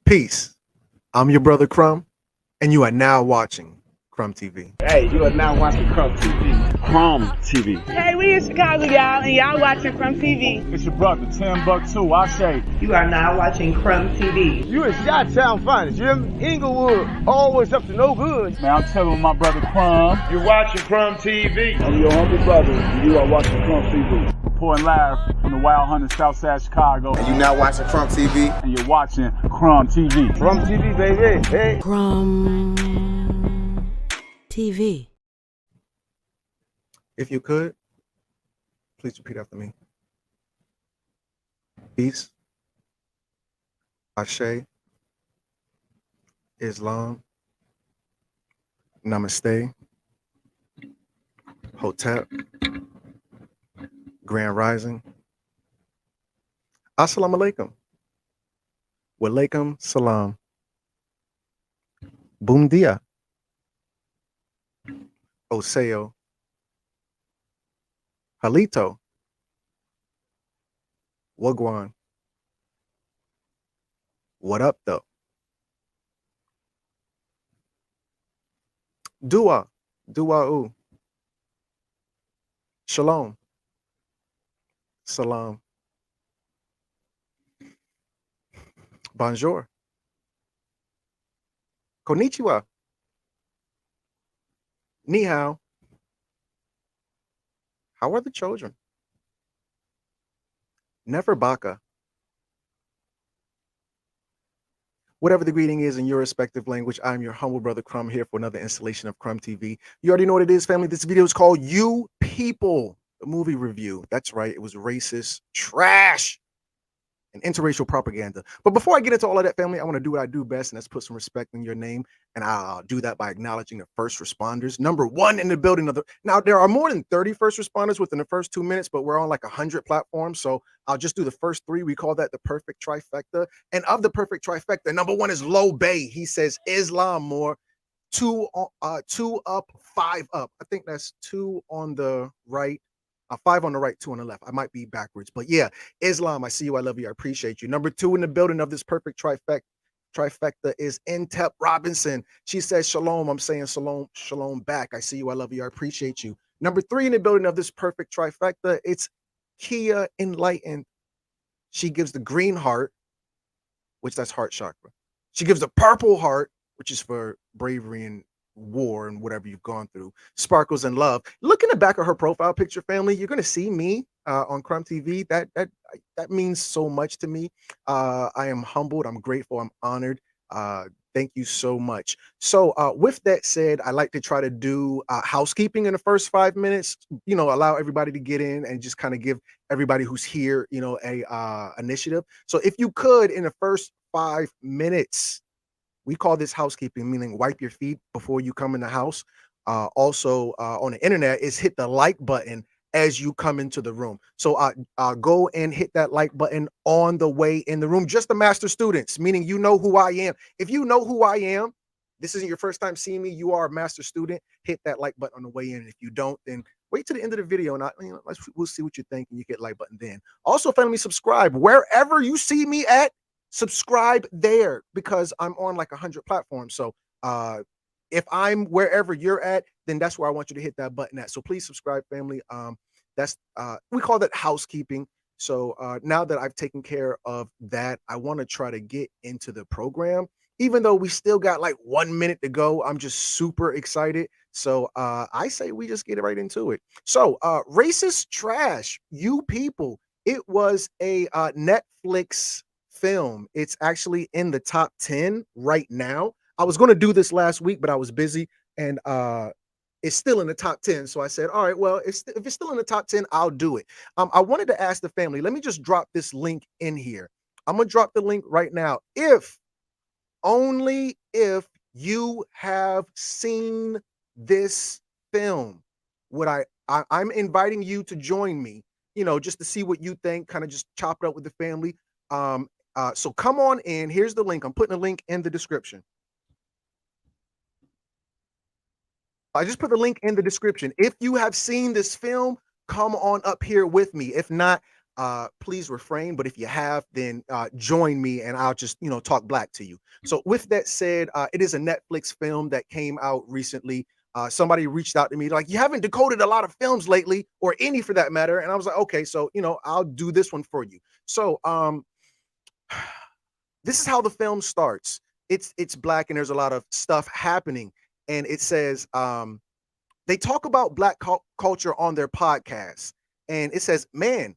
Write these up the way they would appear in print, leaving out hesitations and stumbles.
Peace. I'm your brother Crumb, and you are now watching Crumb TV. Hey, you are now watching Crumb TV. Crumb TV. Hey, we in Chicago, y'all, and y'all watching Crumb TV. It's your brother, Tim Buck 2, I say. You are now watching Crumb TV. You is Chi-Town finest. You Inglewood, always up to no good. Man, I'm telling my brother Crumb. You're watching Crumb TV. I'm your humble brother, and you are watching Crumb TV. Reporting live from the Wild Hunter Southside Chicago. And you now watching Crumb TV. And you're watching Crumb TV. Crumb TV, baby. Hey. Crumb TV. If you could, please repeat after me. Peace, Ashe, Islam, Namaste, Hotep, Grand Rising, Assalamu alaikum, Walaikum salam, Boom dia, Oseo, Halito, Wagwan, what up though? Dua, Dua'u, Shalom, Salam, Bonjour, Konnichiwa, Ni hao, how are the children? Never baka. Whatever the greeting is in your respective language, I'm your humble brother Crumb here for another installation of Crumb TV. You already know what it is, family. This video is called You People, the movie review. That's right. It was racist trash and interracial propaganda. But before I get into all of that, family, I want to do what I do best, and that's put some respect in your name. And I'll do that by acknowledging the first responders. Number one in the building. Now, there are more than 30 first responders within the first 2 minutes, but we're on like 100 platforms. So I'll just do the first three. We call that the perfect trifecta. And of the perfect trifecta, number one is Low Bay. He says Islam more. Two up, five up. I think that's two on the right. Five on the right, two on the left. I might be backwards, but yeah, Islam, I see you, I love you, I appreciate you. Number two in the building of this perfect trifecta is Intep Robinson. She says shalom. I'm saying shalom back. I see you, I love you, I appreciate you. Number three in the building of this perfect trifecta, it's Kia Enlightened. She gives the green heart, which that's heart chakra. She gives the purple heart, which is for bravery and war and whatever you've gone through. Sparkles and love. Look in the back of her profile picture, family. You're gonna see me on Crumb TV. That means so much to me. I am humbled. I'm grateful. I'm honored. Thank you so much. So with that said, I like to try to do housekeeping in the first 5 minutes. You know, allow everybody to get in and just kind of give everybody who's here, you know, a initiative. So if you could, in the first 5 minutes. We call this housekeeping, meaning wipe your feet before you come in the house. Also, on the internet, is hit the like button as you come into the room. So go and hit that like button on the way in the room. Just the master students, meaning you know who I am. If you know who I am, this isn't your first time seeing me, you are a master student, hit that like button on the way in. If you don't, then wait to the end of the video and we'll see what you think and you hit like button then. Also, family, subscribe wherever you see me at. Subscribe there because I'm on like 100 platforms. So if I'm wherever you're at, then that's where I want you to hit that button at. So please subscribe, family. That's we call that housekeeping. So now that I've taken care of that, I want to try to get into the program. Even though we still got like 1 minute to go, I'm just super excited. So I say we just get right into it. So racist trash, You People. It was a Netflix film. It's actually in the top 10 right now. I was going to do this last week, but I was busy, and it's still in the top 10. So I said, all right, well, if it's still in the top 10, I'll do it. I wanted to ask the family, let me just drop this link in here. I'm going to drop the link right now. Only if you have seen this film, I'm inviting you to join me, you know, just to see what you think, kind of just chop it up with the family. So come on in. Here's the link. I'm putting a link in the description. I just put the link in the description. If you have seen this film, come on up here with me. If not, please refrain. But if you have, then join me and I'll just, talk black to you. So with that said, it is a Netflix film that came out recently. Somebody reached out to me like, you haven't decoded a lot of films lately, or any for that matter. And I was like, okay, so, I'll do this one for you. So this is how the film starts. It's black and there's a lot of stuff happening. And it says, they talk about black culture on their podcast. And it says, man,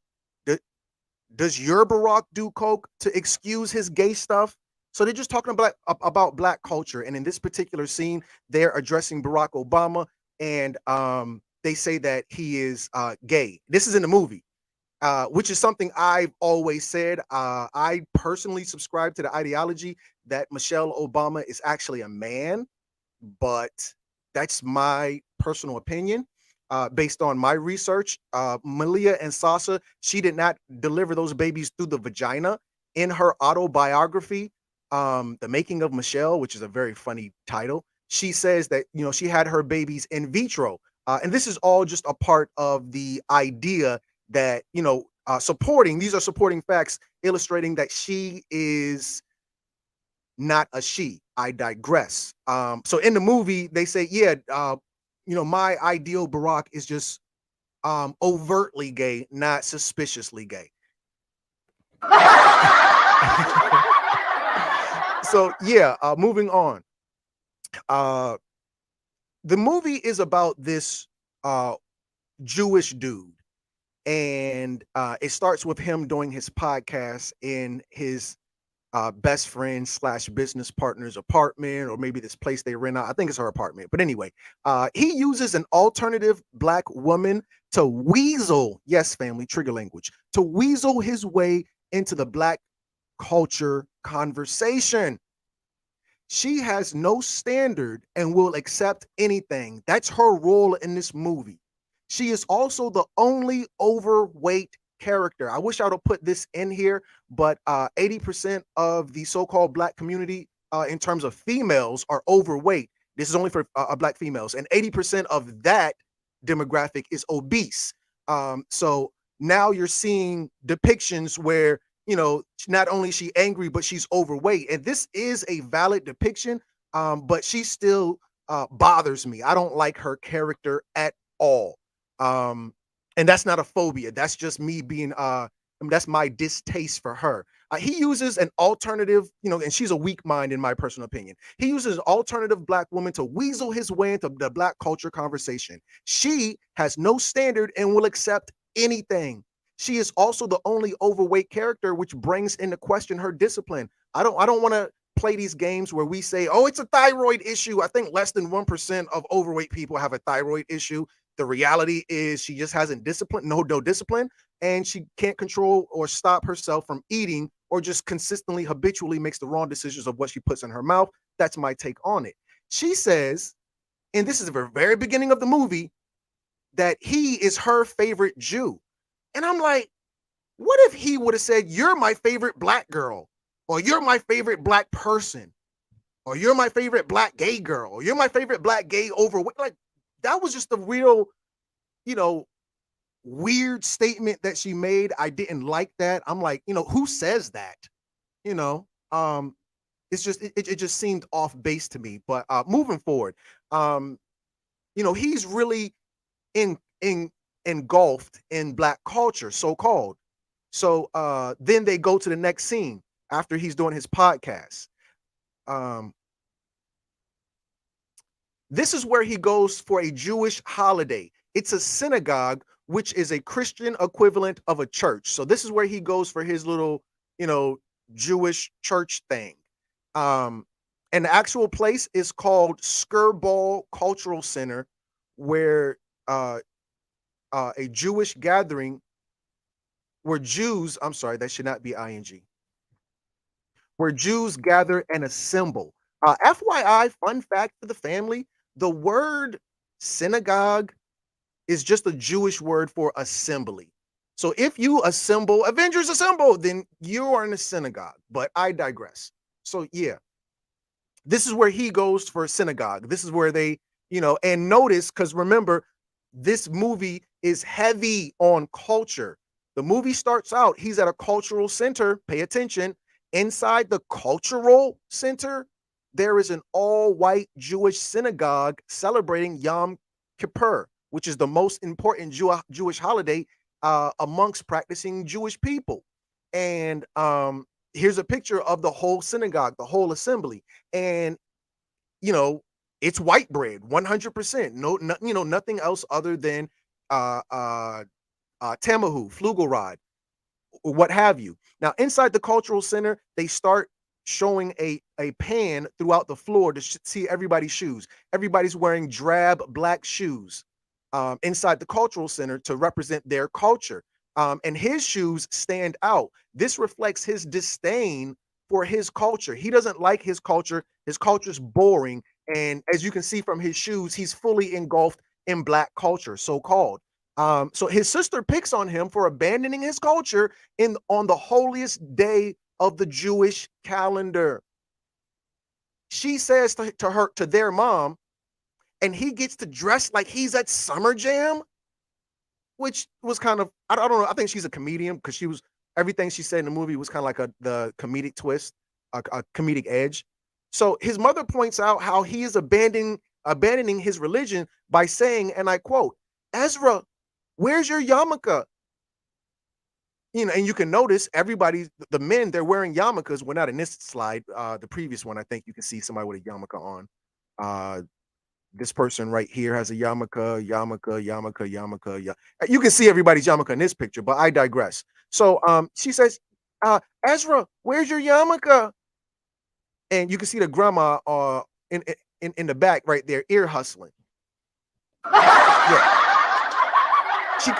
does your Barack do coke to excuse his gay stuff? So they're just talking about black culture. And in this particular scene, they're addressing Barack Obama, and they say that he is gay. This is in the movie, which is something I've always said. I personally subscribe to the ideology that Michelle Obama is actually a man, but that's my personal opinion. Based on my research, Malia and Sasa, she did not deliver those babies through the vagina. In her autobiography, The Making of Michelle, which is a very funny title, she says that, she had her babies in vitro. And this is all just a part of the idea that, these are supporting facts illustrating that she is not a she. I digress. So in the movie, they say, yeah, my ideal Barack is just overtly gay, not suspiciously gay. So yeah, moving on. The movie is about this Jewish dude, and it starts with him doing his podcast in his best friend / business partner's apartment, or maybe this place they rent out. I think it's her apartment. But anyway, he uses an alternative black woman to weasel, yes, family, trigger language, to weasel his way into the black culture conversation. She has no standard and will accept anything. That's her role in this movie. She is also the only overweight character. I wish I would have put this in here, but 80% of the so-called black community, in terms of females, are overweight. This is only for black females, and 80% of that demographic is obese. So now you're seeing depictions where, not only is she angry, but she's overweight, and this is a valid depiction. But she still bothers me. I don't like her character at all. And that's not a phobia. That's just me being, that's my distaste for her. He uses an alternative, and she's a weak mind in my personal opinion. He uses an alternative black woman to weasel his way into the black culture conversation. She has no standard and will accept anything. She is also the only overweight character, which brings into question her discipline. I don't want to play these games where we say, oh, it's a thyroid issue. I think less than 1% of overweight people have a thyroid issue. The reality is she just hasn't no discipline, and she can't control or stop herself from eating, or just consistently, habitually makes the wrong decisions of what she puts in her mouth. That's my take on it. She says, and this is the very beginning of the movie, that he is her favorite Jew. And I'm like, what if he would have said, you're my favorite black girl, or you're my favorite black person, or you're my favorite black gay girl, or you're my favorite black gay overweight? Like, that was just a real, weird statement that she made. I didn't like that. I'm like, who says that? It's just, it just seemed off base to me. But moving forward, he's really engulfed in black culture, so-called. So then they go to the next scene after he's doing his podcast. This is where he goes for a Jewish holiday. It's a synagogue, which is a Christian equivalent of a church. So this is where he goes for his little, Jewish church thing. And the actual place is called Skirball Cultural Center, where a Jewish gathering, where Jews, I'm sorry, that should not be ing, where Jews gather and assemble. FYI, fun fact for the family, the word synagogue is just a Jewish word for assembly. So if you assemble, Avengers assemble, then you are in a synagogue. But I digress. So yeah, this is where he goes for a synagogue. This is where they, and notice, because remember, this movie is heavy on culture. The movie starts out, he's at a cultural center. Pay attention. Inside the cultural center, there is an all-white Jewish synagogue celebrating Yom Kippur, which is the most important Jewish holiday amongst practicing Jewish people. And here's a picture of the whole synagogue, the whole assembly. And, you know, it's white bread, 100%. Nothing else other than tamahu, flugelrod, or what have you. Now, inside the cultural center, they start showing a pan throughout the floor to see everybody's shoes. Everybody's wearing drab black shoes inside the cultural center to represent their culture. And his shoes stand out. This reflects his disdain for his culture. He doesn't like his culture. His culture's boring. And as you can see from his shoes, he's fully engulfed in black culture, so-called. So his sister picks on him for abandoning his culture on the holiest day of the Jewish calendar. She says to their mom, and he gets to dress like he's at Summer Jam, which was kind of, I don't know. I think she's a comedian because everything she said in the movie was kind of like the comedic twist, a comedic edge. So his mother points out how he is abandoning his religion by saying, and I quote, "Ezra, where's your yarmulke?" And you can notice the men, they're wearing yarmulkes. We're not in this slide. The previous one, I think you can see somebody with a yarmulke on. This person right here has a yarmulke. You can see everybody's yarmulke in this picture, but I digress. So she says, "Ezra, where's your yarmulke?" And you can see the grandma in the back right there, ear hustling. Yeah. She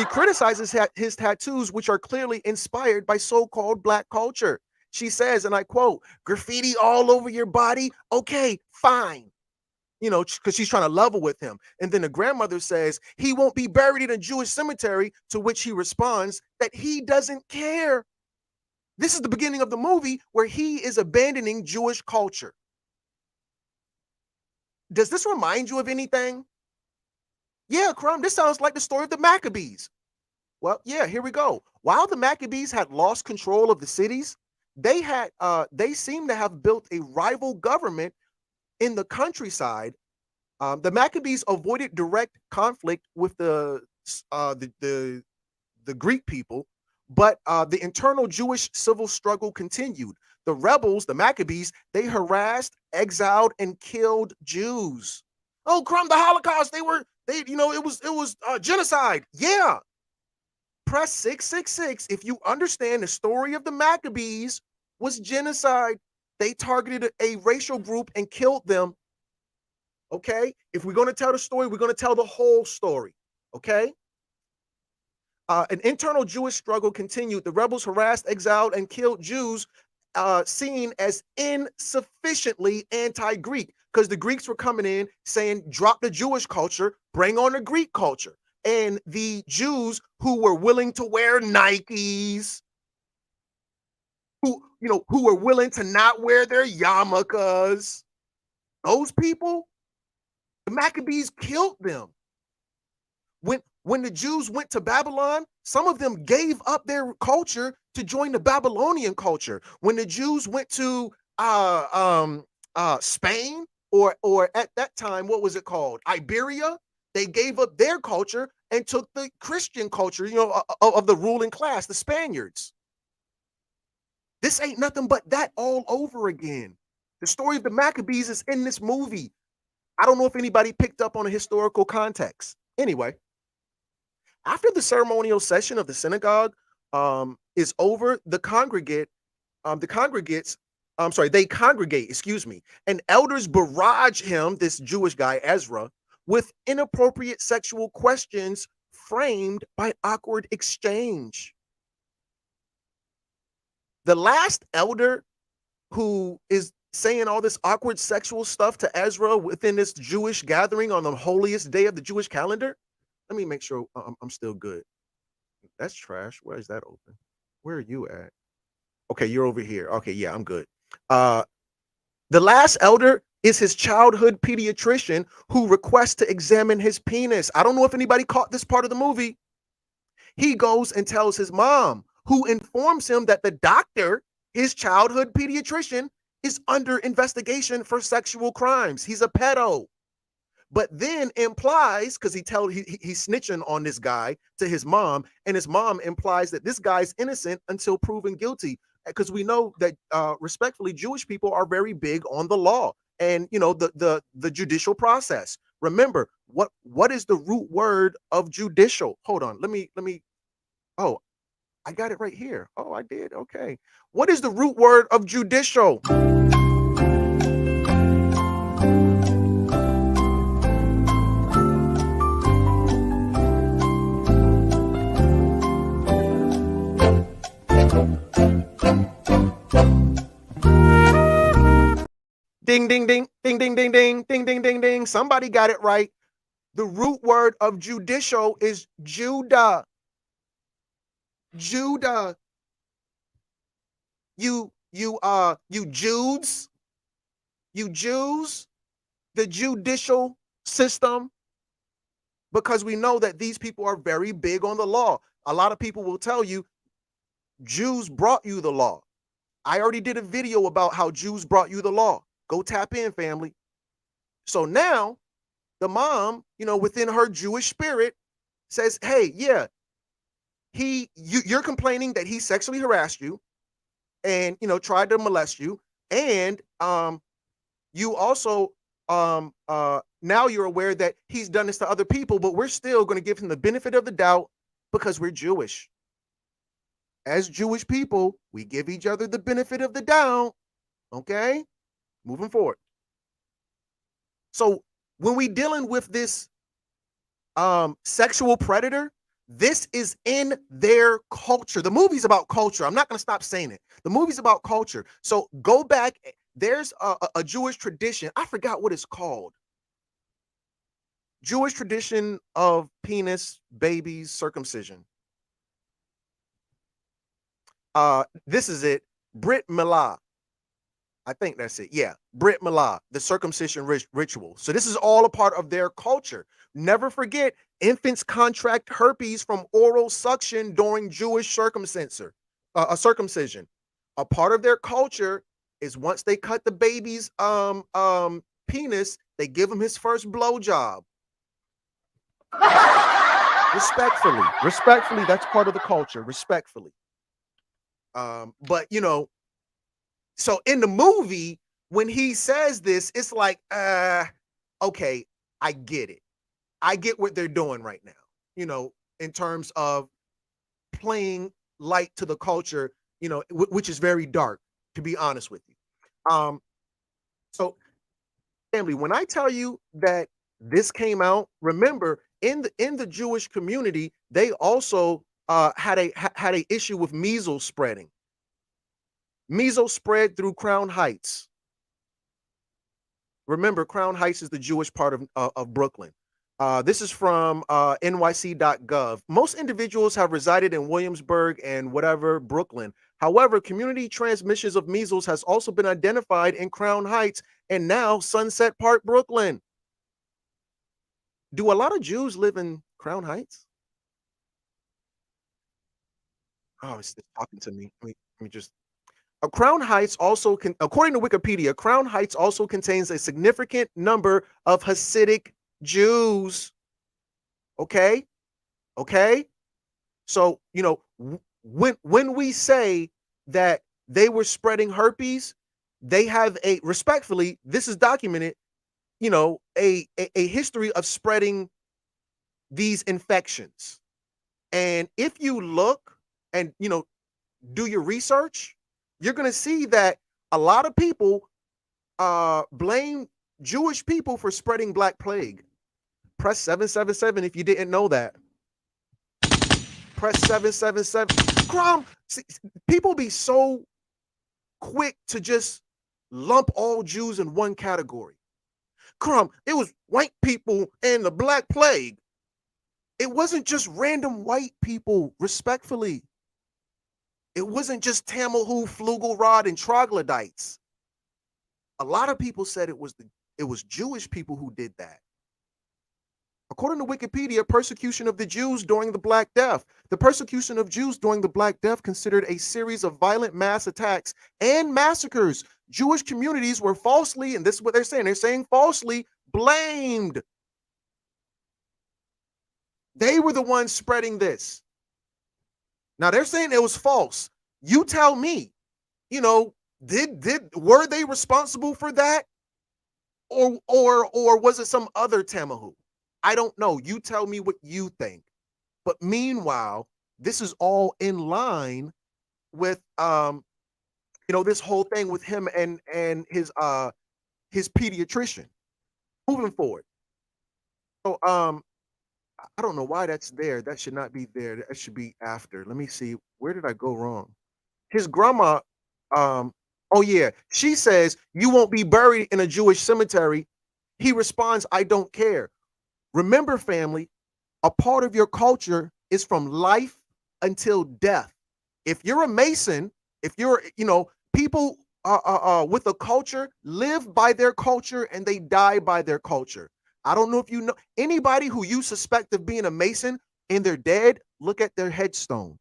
criticizes his tattoos, which are clearly inspired by so-called black culture. She says, and I quote, "Graffiti all over your body? Okay, fine." Because she's trying to level with him. And then the grandmother says, "He won't be buried in a Jewish cemetery," to which he responds that he doesn't care. This is the beginning of the movie where he is abandoning Jewish culture. Does this remind you of anything? Yeah, Crumb, this sounds like the story of the Maccabees. Well, yeah, here we go. While the Maccabees had lost control of the cities, they seem to have built a rival government in the countryside. The Maccabees avoided direct conflict with the Greek people, but the internal Jewish civil struggle continued. The rebels, the Maccabees, they harassed, exiled, and killed Jews. Oh, Crumb, the Holocaust, it was genocide. Yeah. Press 666 if you understand the story of the Maccabees was genocide. They targeted a racial group and killed them. Okay? If we're going to tell the story, we're going to tell the whole story. Okay? An internal Jewish struggle continued. The rebels harassed, exiled, and killed Jews seen as insufficiently anti-Greek, because the Greeks were coming in saying, drop the Jewish culture, bring on the Greek culture. And the Jews who were willing to wear Nikes, who were willing to not wear their yarmulkes, those people, the Maccabees killed them. When the Jews went to Babylon, some of them gave up their culture to join the Babylonian culture. When the Jews went to Spain, or at that time, what was it called? Iberia, they gave up their culture and took the Christian culture, of the ruling class, the Spaniards. This ain't nothing but that all over again. The story of the Maccabees is in this movie. I don't know if anybody picked up on a historical context. Anyway, after the ceremonial session of the synagogue is over, they congregate, and elders barrage him, this Jewish guy, Ezra, with inappropriate sexual questions framed by awkward exchange. The last elder who is saying all this awkward sexual stuff to Ezra within this Jewish gathering on the holiest day of the Jewish calendar. Let me make sure I'm still good. That's trash. Where is that open? Where are you at? Okay, you're over here. Okay, yeah, I'm good. The last elder is his childhood pediatrician who requests to examine his penis. I don't know if anybody caught this part of the movie. He goes and tells his mom, who informs him that the doctor, his childhood pediatrician, is under investigation for sexual crimes. He's a pedo. But then implies, because he's snitching on this guy to his mom, and his mom implies that this guy's innocent until proven guilty. Because we know that respectfully, Jewish people are very big on the law and the judicial process. Remember, what is the root word of judicial? Hold on, let me. Oh, I got it right here. Oh, I did. Okay. What is the root word of judicial? Ding, ding, ding, ding, ding, ding, ding, ding, ding, ding, ding. Somebody got it right. The root word of judicial is Judah. Judah. You Jews, the judicial system, because we know that these people are very big on the law. A lot of people will tell you Jews brought you the law. I already did a video about how Jews brought you the law. Go tap in, family. So now the mom, within her Jewish spirit says, hey, yeah, you're complaining that he sexually harassed you and, tried to molest you. And you also now you're aware that he's done this to other people, but we're still going to give him the benefit of the doubt because we're Jewish. As Jewish people, we give each other the benefit of the doubt. Okay? Moving forward. So when we dealing with this sexual predator, this is in their culture. The movie's about culture. I'm not going to stop saying it. The movie's about culture. So go back. There's a Jewish tradition. I forgot what it's called. Jewish tradition of penis, babies, circumcision. This is it. Brit Milah. I think that's it. Yeah. Brit Milah, the circumcision ritual. So this is all a part of their culture. Never forget, infants contract herpes from oral suction during Jewish circumcision. A part of their culture is once they cut the baby's penis, they give him his first blowjob. Respectfully, that's part of the culture. Respectfully. But so in the movie, when he says this, it's like, okay, I get it. I get what they're doing right now, in terms of playing light to the culture, which is very dark, to be honest with you. So family, when I tell you that this came out, remember in the Jewish community, they also had a issue with measles spreading. Measles spread through Crown Heights. Remember, Crown Heights is the Jewish part of Brooklyn. This is from nyc.gov. Most individuals have resided in Williamsburg and Brooklyn. However, community transmissions of measles has also been identified in Crown Heights and now Sunset Park, Brooklyn. Do a lot of Jews live in Crown Heights? Oh, it's talking to me. Let me just. Crown Heights also according to Wikipedia, Crown Heights also contains a significant number of Hasidic Jews. Okay. So, when we say that they were spreading herpes, they have respectfully, this is documented, a history of spreading these infections. And if you look and, do your research, you're going to see that a lot of people blame Jewish people for spreading Black Plague. Press 777 if you didn't know that. Press 777. Crom, people be so quick to just lump all Jews in one category. Crom, it was white people and the Black Plague. It wasn't just random white people, respectfully. It wasn't just Tamalhu, Flugelrod, and troglodytes. A lot of people said it was Jewish people who did that. According to Wikipedia, persecution of the Jews during the Black Death. The persecution of Jews during the Black Death considered a series of violent mass attacks and massacres. Jewish communities were falsely, and this is what they're saying falsely blamed. They were the ones spreading this. Now they're saying it was false. You tell me, were they responsible for that? Or was it some other Tamahu? I don't know. You tell me what you think. But meanwhile, this is all in line with this whole thing with him and his pediatrician. Moving forward. So I don't know why that's there. That should not be there. That should be after. Let me see. Where did I go wrong? His grandma, oh yeah, she says, you won't be buried in a Jewish cemetery. He responds, I don't care. Remember, family, a part of your culture is from life until death. If you're a Mason, if you're, people with a culture live by their culture and they die by their culture. I don't know if you know anybody who you suspect of being a Mason and they're dead, look at their headstone.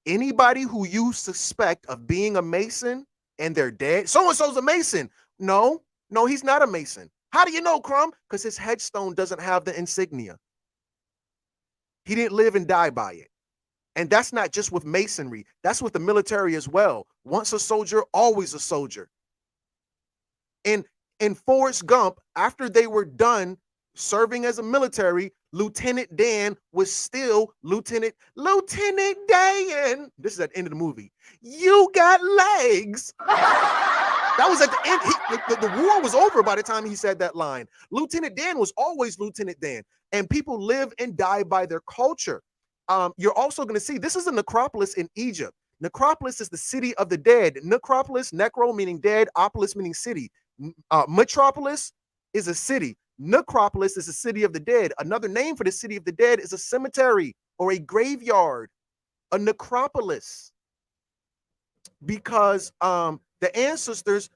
Anybody who you suspect of being a Mason and they're dead, so-and-so's a Mason. No, he's not a Mason. How do you know, Crumb? Because his headstone doesn't have the insignia. He didn't live and die by it. And that's not just with Masonry. That's with the military as well. Once a soldier, always a soldier. And in Forrest Gump, after they were done serving as a military, Lieutenant Dan was still Lieutenant Dan. This is at the end of the movie. You got legs. That was at the end. The war was over by the time he said that line. Lieutenant Dan was always Lieutenant Dan. And people live and die by their culture. You're also going to see, this is a necropolis in Egypt. Necropolis is the city of the dead. Necropolis, necro meaning dead, opolis meaning city. Metropolis is a city. Necropolis is a city of the dead. Another name for the city of the dead is a cemetery or a graveyard, a necropolis. Because the ancestors,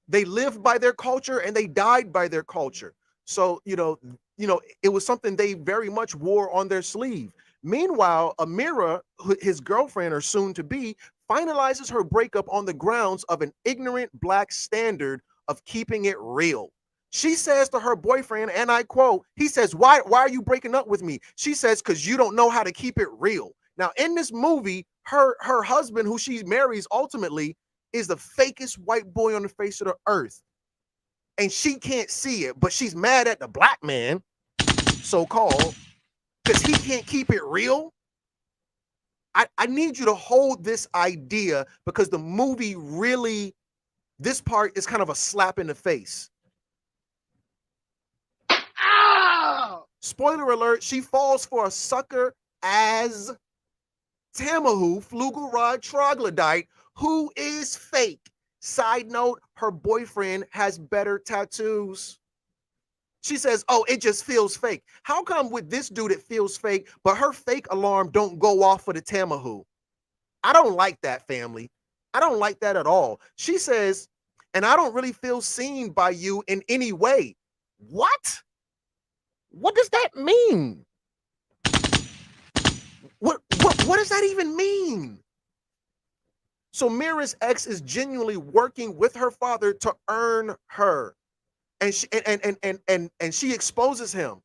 they lived by their culture and they died by their culture. So, it was something they very much wore on their sleeve. Meanwhile, Amira, his girlfriend or soon to be, finalizes her breakup on the grounds of an ignorant Black standard of keeping it real. She says to her boyfriend, and I quote, he says, why are you breaking up with me? She says, because you don't know how to keep it real. Now, in this movie, her husband, who she marries ultimately, is the fakest white boy on the face of the earth. And she can't see it, but she's mad at the Black man, so-called, because he can't keep it real. I need you to hold this idea because the movie really, this part is kind of a slap in the face. Ow! Spoiler alert, she falls for a sucker as Tamahu, Flugelrod Troglodyte, who is fake. Side note, her boyfriend has better tattoos. She says, oh, it just feels fake. How come with this dude it feels fake, but her fake alarm don't go off for the Tamahu? I don't like that, family. I don't like that at all. She says, and I don't really feel seen by you in any way. What? What does that mean? What does that even mean? So Mira's ex is genuinely working with her father to earn her. And she exposes him.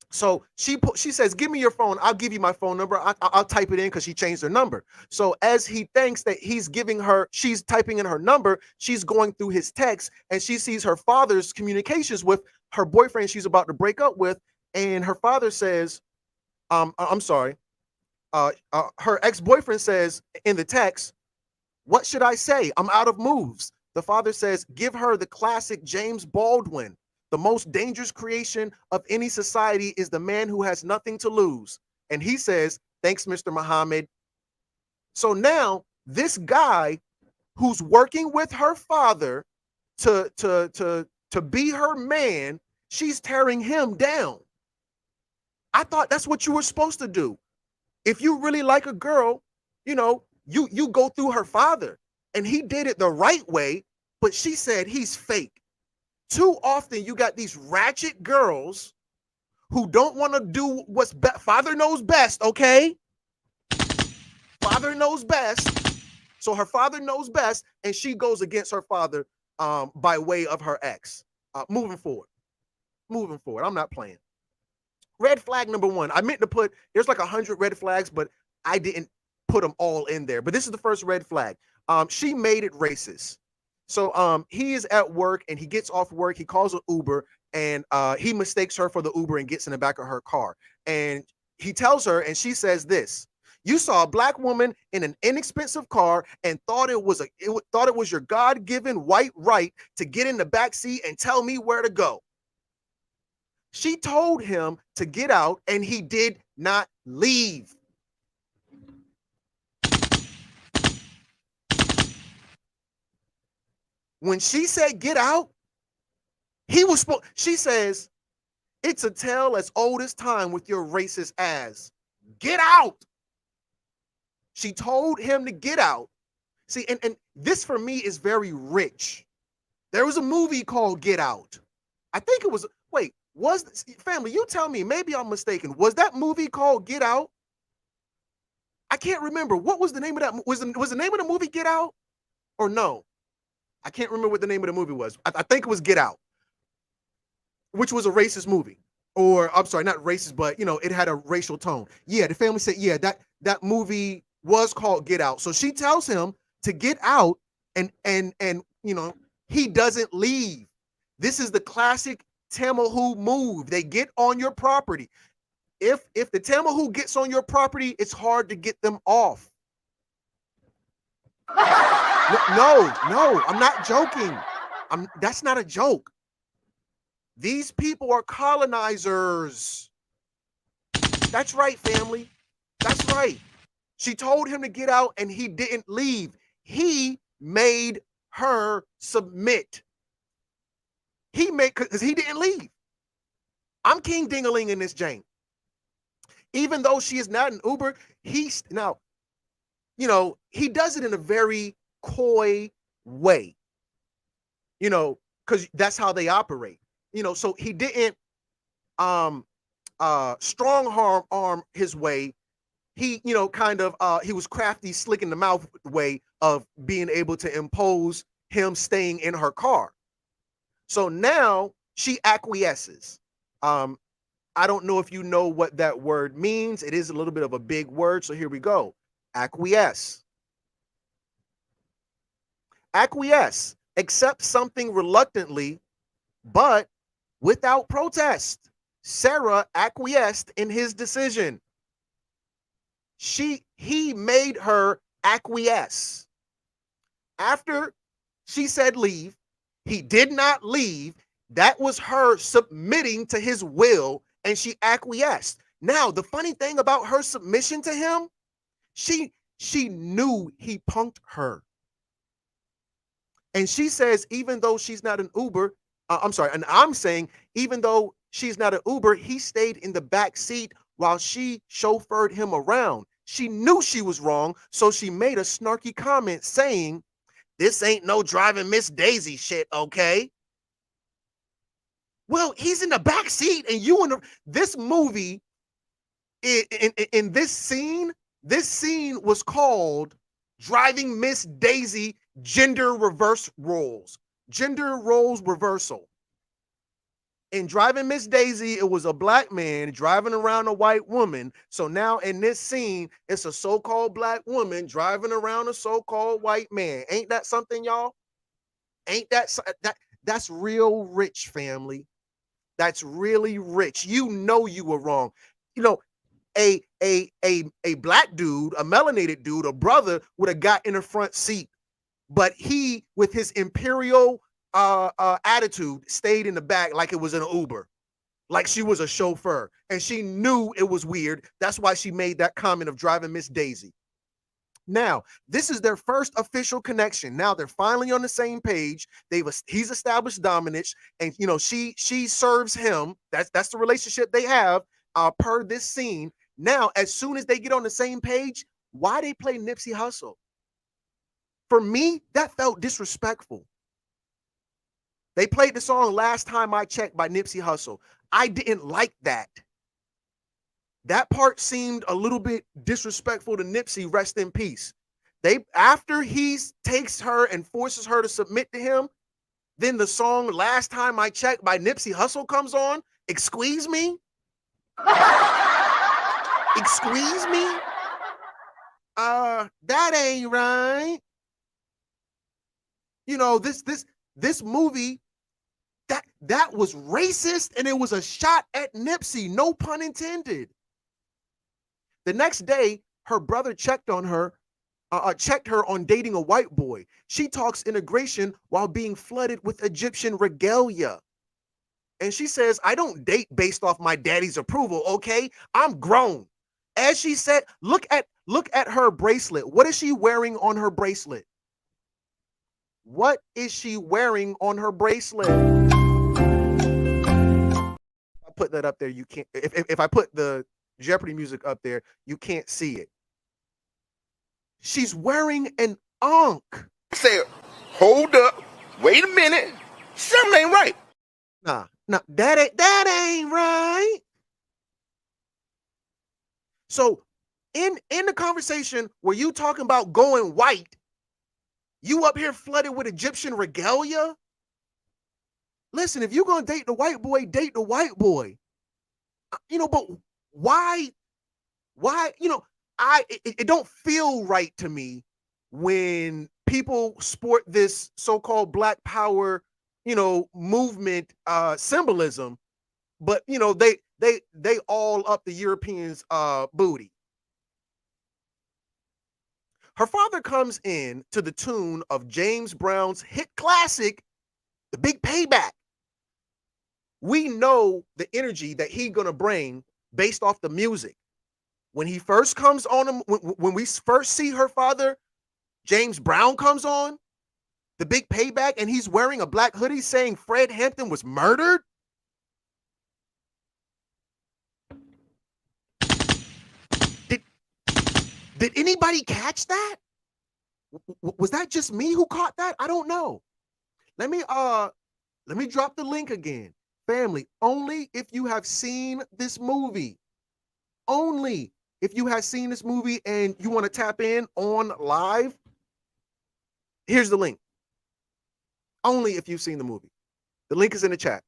So she says, give me your phone. I'll give you my phone number. I'll type it in because she changed her number. So as he thinks that he's giving her, she's typing in her number, she's going through his text and she sees her father's communications with her boyfriend she's about to break up with. And her father says, I'm sorry. Her ex-boyfriend says in the text, what should I say? I'm out of moves. The father says, give her the classic James Baldwin. The most dangerous creation of any society is the man who has nothing to lose. And he says, thanks, Mr. Muhammad. So now this guy who's working with her father to be her man, she's tearing him down. I thought that's what you were supposed to do. If you really like a girl, you go through her father. And he did it the right way, but she said he's fake. Too often you got these ratchet girls who don't want to do what's best. Father knows best, okay? Father knows best. So her father knows best, and she goes against her father by way of her ex. Moving forward. I'm not playing. Red flag number one. I meant to put, there's like 100 red flags, but I didn't put them all in there. But this is the first red flag. She made it racist. So he is at work and he gets off work. He calls an Uber and he mistakes her for the Uber and gets in the back of her car. And he tells her, and she says this: "You saw a black woman in an inexpensive car and thought it was your God-given white right to get in the back seat and tell me where to go." She told him to get out and he did not leave. When she said get out, she says, "It's a tale as old as time with your racist ass. Get out." She told him to get out. See, and this for me is very rich. There was a movie called Get Out. I think it was, wait, family, you tell me, maybe I'm mistaken. Was that movie called Get Out? I can't remember. What was the name of that? Was the name of the movie Get Out or no? I can't remember what the name of the movie was. I think it was Get Out, which was a racist movie. Or I'm sorry, not racist, but it had a racial tone. Yeah, the family said, yeah, that movie was called Get Out. So she tells him to get out, and he doesn't leave. This is the classic Tamahu move. They get on your property. If the Tamahu gets on your property, it's hard to get them off. No, I'm not joking. That's not a joke. These people are colonizers. That's right, family. That's right. She told him to get out and he didn't leave. He made her submit. Because he didn't leave. I'm King Ding-a-ling in this Jane. Even though she is not an Uber, he does it in a very coy way, because that's how they operate. So he didn't strong arm his way. He, he was crafty, slick in the mouth way of being able to impose him staying in her car. So now she acquiesces. I don't know if you know what that word means. It is a little bit of a big word. So here we go. Acquiesce. Acquiesce. Accept something reluctantly, but without protest. Sarah acquiesced in his decision. He made her acquiesce. After she said leave, he did not leave. That was her submitting to his will, and she acquiesced. Now, the funny thing about her submission to him, she knew he punked her. And she says, even though she's not an Uber, and I'm saying, even though she's not an Uber, he stayed in the back seat while she chauffeured him around. She knew she was wrong, so she made a snarky comment saying, "This ain't no driving Miss Daisy shit, okay?" Well, he's in the back seat, and you in this movie, in this scene was called Driving Miss Daisy Gender Reverse Roles. Gender roles reversal. In Driving Miss Daisy, it was a black man driving around a white woman. So now in this scene, it's a so-called black woman driving around a so-called white man. Ain't that something, y'all? Ain't that's real rich, family? That's really rich. You were wrong. A black dude, a melanated dude, a brother would have got in the front seat, but he, with his imperial attitude, stayed in the back like it was an Uber, like she was a chauffeur, and she knew it was weird. That's why she made that comment of Driving Miss Daisy. Now, this is their first official connection. Now they're finally on the same page. He's established dominance, and she serves him. That's the relationship they have per this scene. Now, as soon as they get on the same page, why they play Nipsey Hussle? For me, that felt disrespectful. They played the song Last Time I Checked by Nipsey Hussle. I didn't like that. That part seemed a little bit disrespectful to Nipsey, rest in peace. After he takes her and forces her to submit to him, then the song Last Time I Checked by Nipsey Hussle comes on. Excuse me? Excuse me? That ain't right. You know, this movie, that was racist, and it was a shot at Nipsey, no pun intended. The next day, her brother checked her on dating a white boy. She talks integration while being flooded with Egyptian regalia. And she says, I don't date based off my daddy's approval, okay? I'm grown. As she said, look at her bracelet. What is she wearing on her bracelet? What is she wearing on her bracelet? I put that up there. You can't, if I put the Jeopardy music up there, you can't see it. She's wearing an ankh. Say, hold up, wait a minute, something ain't right. Nah, that ain't right. So in the conversation where you talking about going white, you up here flooded with Egyptian regalia? Listen, if you're gonna date the white boy, date the white boy. You know, but why, you know, it don't feel right to me when people sport this so-called Black Power, you know, movement symbolism, but you know, they all up the Europeans' booty. Her father comes in to the tune of James Brown's hit classic, The Big Payback. We know the energy that he's gonna bring based off the music. When he first comes on, when we first see her father, James Brown comes on, The Big Payback, and he's wearing a black hoodie saying Fred Hampton was murdered. Did anybody catch that? Was that just me who caught that? I don't know. Let me drop the link again. Family, only if you have seen this movie. Only if you have seen this movie and you want to tap in on live, here's the link. Only if you've seen the movie. The link is in the chat.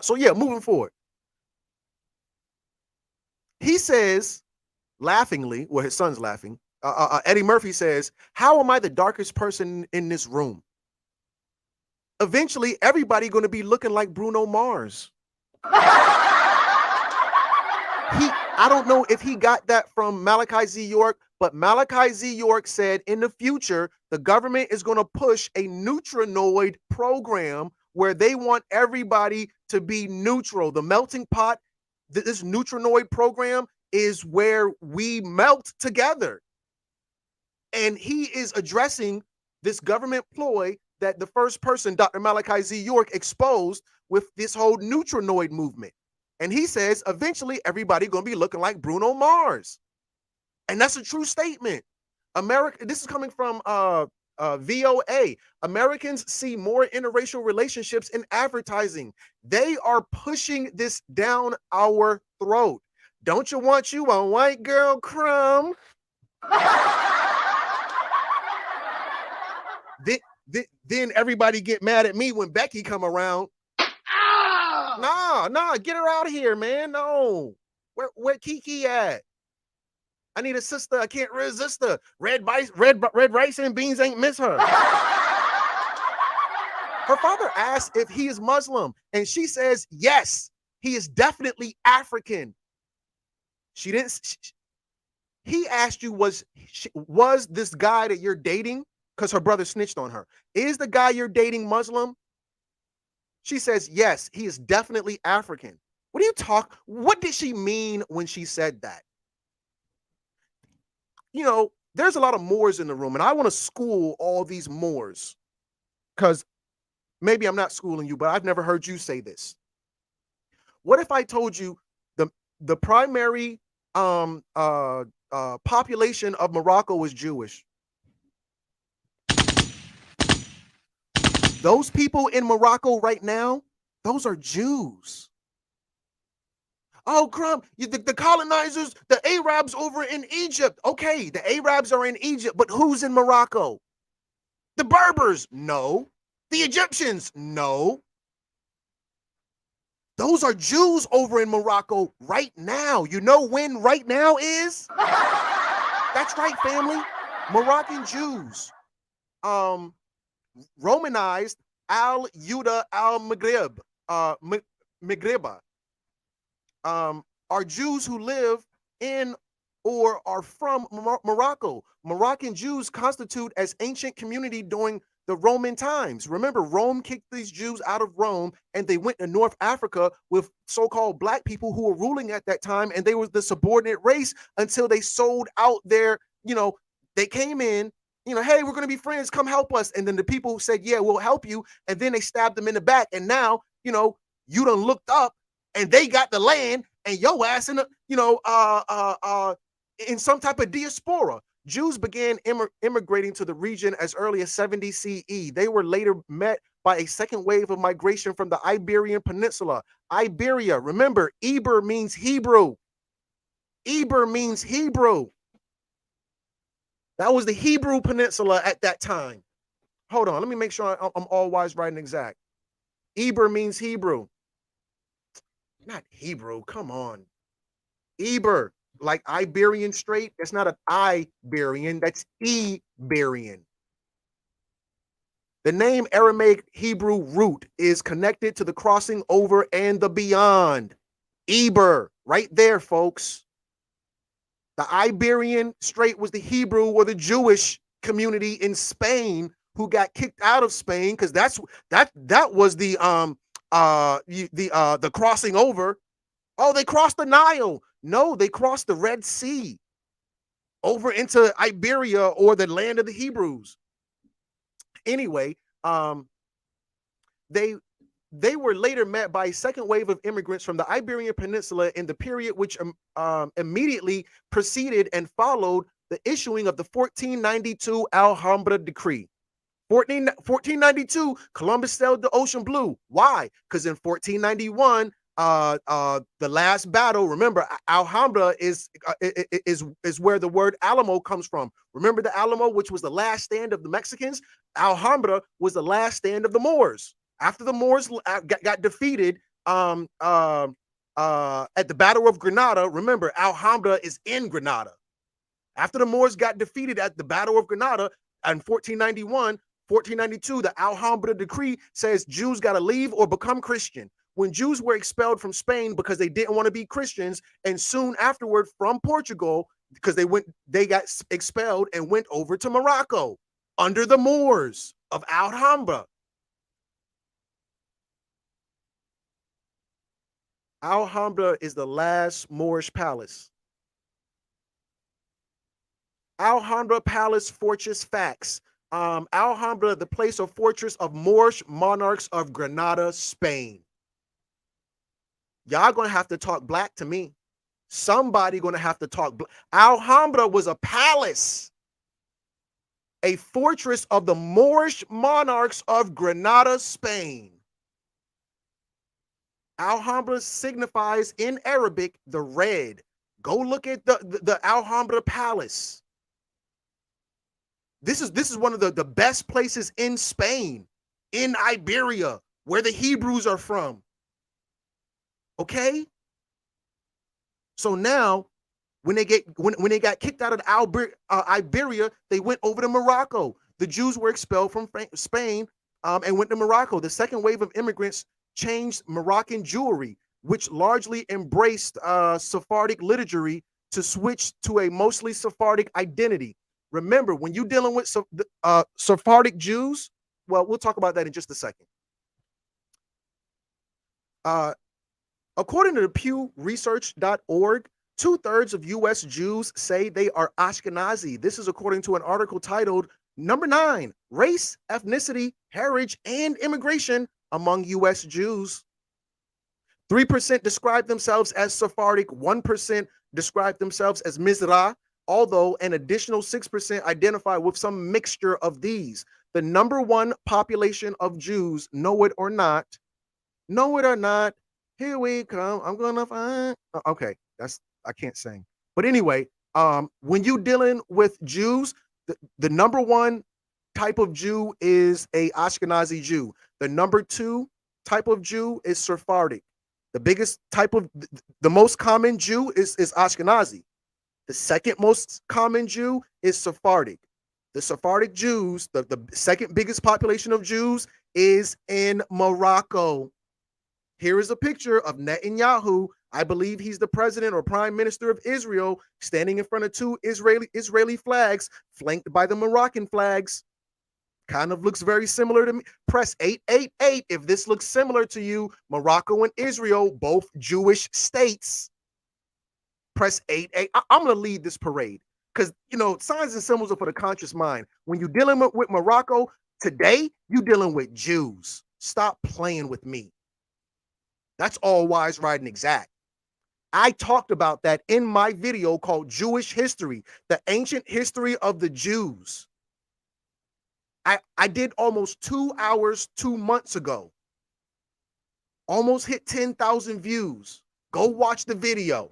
So yeah, moving forward. He says, laughingly, well, his son's laughing. Eddie Murphy says, how am I the darkest person in this room? Eventually, everybody going to be looking like Bruno Mars. I don't know if he got that from Malachi Z. York, but Malachi Z. York said in the future, the government is going to push a neutrinoid program where they want everybody to be neutral. The melting pot, this neutrinoid program is where we melt together. And he is addressing this government ploy that the first person, Dr. Malachi Z. York, exposed with this whole neutrinoid movement. And he says, eventually, everybody going to be looking like Bruno Mars. And that's a true statement. This is coming from VOA. Americans see more interracial relationships in advertising. They are pushing this down our throat. Don't you want you a white girl crumb? Then everybody get mad at me when Becky come around. Nah, get her out of here, man. No. Where Kiki at? I need a sister. I can't resist her. Red rice and beans ain't miss her. Her father asked if he is Muslim, and she says, yes, he is definitely African. She didn't. He asked you, was this guy that you're dating, because her brother snitched on her, is the guy you're dating Muslim? She says, yes, he is definitely African. What did she mean when she said that? You know, there's a lot of Moors in the room, and I want to school all these Moors, because maybe I'm not schooling you, but I've never heard you say this. What if I told you the primary population of Morocco was Jewish? Those people in Morocco right now, those are Jews. Oh, Crumb, the colonizers, the Arabs over in Egypt. Okay, the Arabs are in Egypt, but who's in Morocco? The Berbers? No. The Egyptians? No. Those are Jews over in Morocco right now. You know when right now is? That's right, family. Moroccan Jews. Romanized Al-Yuda al-Maghrib, Maghriba, are Jews who live in or are from Morocco. Moroccan Jews constitute as ancient community during the Roman times. Remember, Rome kicked these Jews out of Rome and they went to North Africa with so-called black people who were ruling at that time, and they were the subordinate race until they sold out their, they came in, hey, we're going to be friends, come help us. And then the people said, yeah, we'll help you. And then they stabbed them in the back. And now, you done looked up and they got the land and your ass in in some type of diaspora. Jews began immigrating to the region as early as 70 CE. They were later met by a second wave of migration from the Iberian Peninsula. Iberia, remember, Eber means Hebrew. Eber means Hebrew. That was the Hebrew Peninsula at that time. Hold on, let me make sure I'm all wise, right, and exact. Eber means Hebrew. Not Hebrew, come on. Eber, like Iberian Strait. That's not an Iberian, that's Iberian. The name Aramaic Hebrew root is connected to the crossing over and the beyond. Eber, right there, folks. The Iberian Strait was the Hebrew or the Jewish community in Spain who got kicked out of Spain because that was the crossing over. Oh, they crossed the Nile. No, they crossed the Red Sea over into Iberia or the land of the Hebrews. Anyway, they were later met by a second wave of immigrants from the Iberian Peninsula in the period which immediately preceded and followed the issuing of the 1492 Alhambra Decree. 1492, Columbus sailed the ocean blue. Why? Because in 1491, the last battle, remember, Alhambra is where the word Alamo comes from. Remember the Alamo, which was the last stand of the Mexicans? Alhambra was the last stand of the Moors. After the Moors got defeated at the Battle of Granada, remember, Alhambra is in Granada. After the Moors got defeated at the Battle of Granada in 1491, 1492, the Alhambra Decree says Jews got to leave or become Christian. When Jews were expelled from Spain because they didn't want to be Christians, and soon afterward from Portugal, because they got expelled and went over to Morocco under the Moors of Alhambra. Alhambra is the last Moorish palace. Alhambra Palace Fortress Facts. Alhambra, the place or fortress of Moorish monarchs of Granada, Spain. Y'all gonna have to talk black to me. Somebody gonna have to talk black. Alhambra was a palace, a fortress of the Moorish monarchs of Granada, Spain. Alhambra signifies in Arabic the red. Go look at the Alhambra Palace. This is one of the best places in Spain, in Iberia, where the Hebrews are from. Okay? So now, when they got kicked out of Iberia, they went over to Morocco. The Jews were expelled from Spain and went to Morocco. The second wave of immigrants changed Moroccan Jewry, which largely embraced Sephardic liturgy, to switch to a mostly Sephardic identity. Remember, when you're dealing with Sephardic Jews, well, we'll talk about that in just a second. According to the PewResearch.org, 2/3 of U.S. Jews say they are Ashkenazi. This is according to an article titled Number 9, Race, Ethnicity, Heritage, and Immigration Among U.S. Jews. 3% describe themselves as Sephardic, 1% describe themselves as Mizrah, although an additional 6% identify with some mixture of these. The number one population of Jews, know it or not, know it or not, here we come. I'm gonna find. Okay, I can't sing. But anyway, when you dealing with Jews, the number one type of Jew is a Ashkenazi Jew. The number two type of Jew is Sephardic. The biggest type of the most common Jew is Ashkenazi. The second most common Jew is Sephardic. The Sephardic Jews, the second biggest population of Jews is in Morocco. Here is a picture of Netanyahu. I believe he's the president or prime minister of Israel, standing in front of two Israeli flags, flanked by the Moroccan flags. Kind of looks very similar to me. Press 888 if this looks similar to you. Morocco and Israel, both Jewish states. Press 88. I'm going to lead this parade because, you know, signs and symbols are for the conscious mind. When you're dealing with Morocco today, you're dealing with Jews. Stop playing with me. That's all wise, right, and exact. I talked about that in my video called Jewish History, the ancient history of the Jews. I did almost 2 hours 2 months ago. Almost hit 10,000 views. Go watch the video.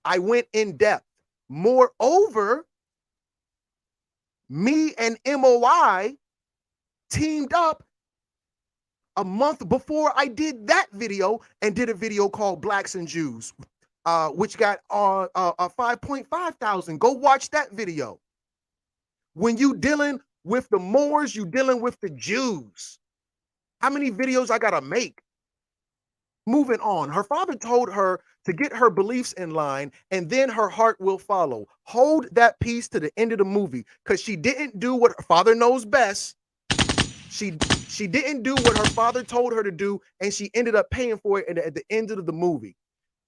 I went in depth. Moreover, me and MOI teamed up a month before I did that video and did a video called Blacks and Jews, which got 5.5 thousand. Go watch that video. When you dealing with the Moors, you dealing with the Jews. How many videos I gotta make? Moving on. Her father told her to get her beliefs in line and then her heart will follow. Hold that piece to the end of the movie because she didn't do what her father knows best. She didn't do what her father told her to do, and she ended up paying for it at the end of the movie.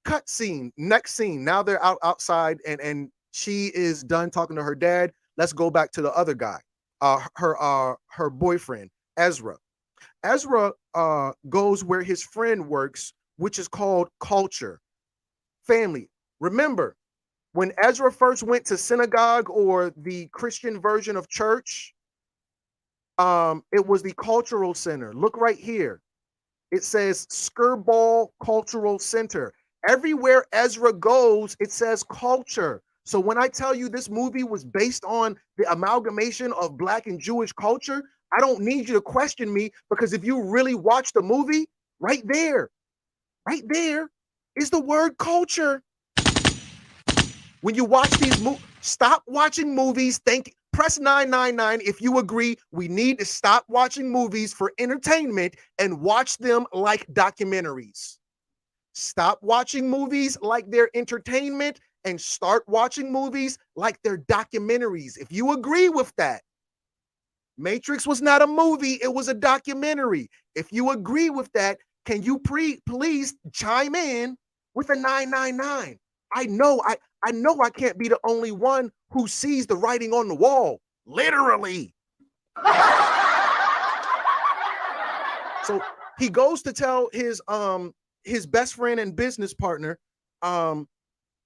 Cut scene, next scene. Now they're outside and she is done talking to her dad. Let's go back to the other guy, her boyfriend, Ezra. Ezra goes where his friend works, which is called Culture. Family, remember, when Ezra first went to synagogue or the Christian version of church, it was the Cultural Center. Look right here. It says Skirball Cultural Center. Everywhere Ezra goes, it says culture. So when I tell you this movie was based on the amalgamation of Black and Jewish culture, I don't need you to question me, because if you really watch the movie, right there is the word culture. When you watch these movies, stop watching movies. Press 999 if you agree we need to stop watching movies for entertainment and watch them like documentaries. Stop watching movies like they're entertainment and start watching movies like they're documentaries. If you agree with that, Matrix was not a movie, it was a documentary. If you agree with that, can you please chime in with a 999? I know I can't be the only one who sees the writing on the wall, literally. So he goes to tell his best friend and business partner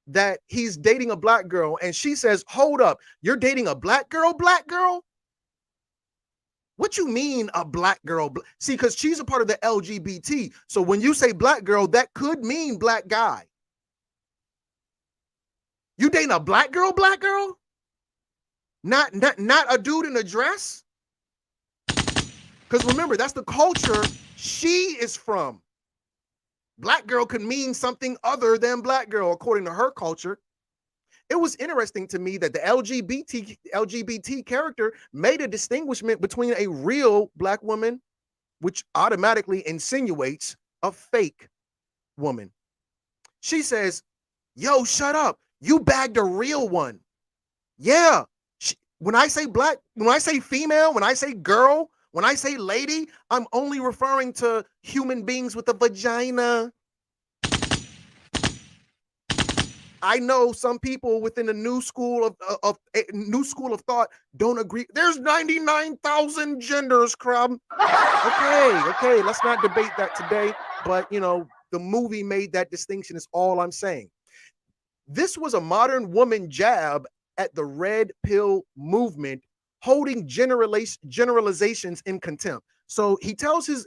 that he's dating a Black girl, and she says, "Hold up, you're dating a Black girl, Black girl? What you mean a Black girl?" See, because she's a part of the LGBT. So when you say Black girl, that could mean Black guy. You dating a Black girl, Black girl? Not a dude in a dress? Because remember, that's the culture she is from. Black girl could mean something other than Black girl, according to her culture. It was interesting to me that the LGBT character made a distinguishment between a real Black woman, which automatically insinuates a fake woman. She says, "Yo, shut up. You bagged a real one." Yeah. When I say Black, when I say female, when I say girl, when I say lady, I'm only referring to human beings with a vagina. I know some people within the new school of thought don't agree. There's 99,000 genders, crumb. Okay, let's not debate that today. But you know, the movie made that distinction, is all I'm saying. This was a modern woman jab at the red pill movement, holding generalizations in contempt. So he tells his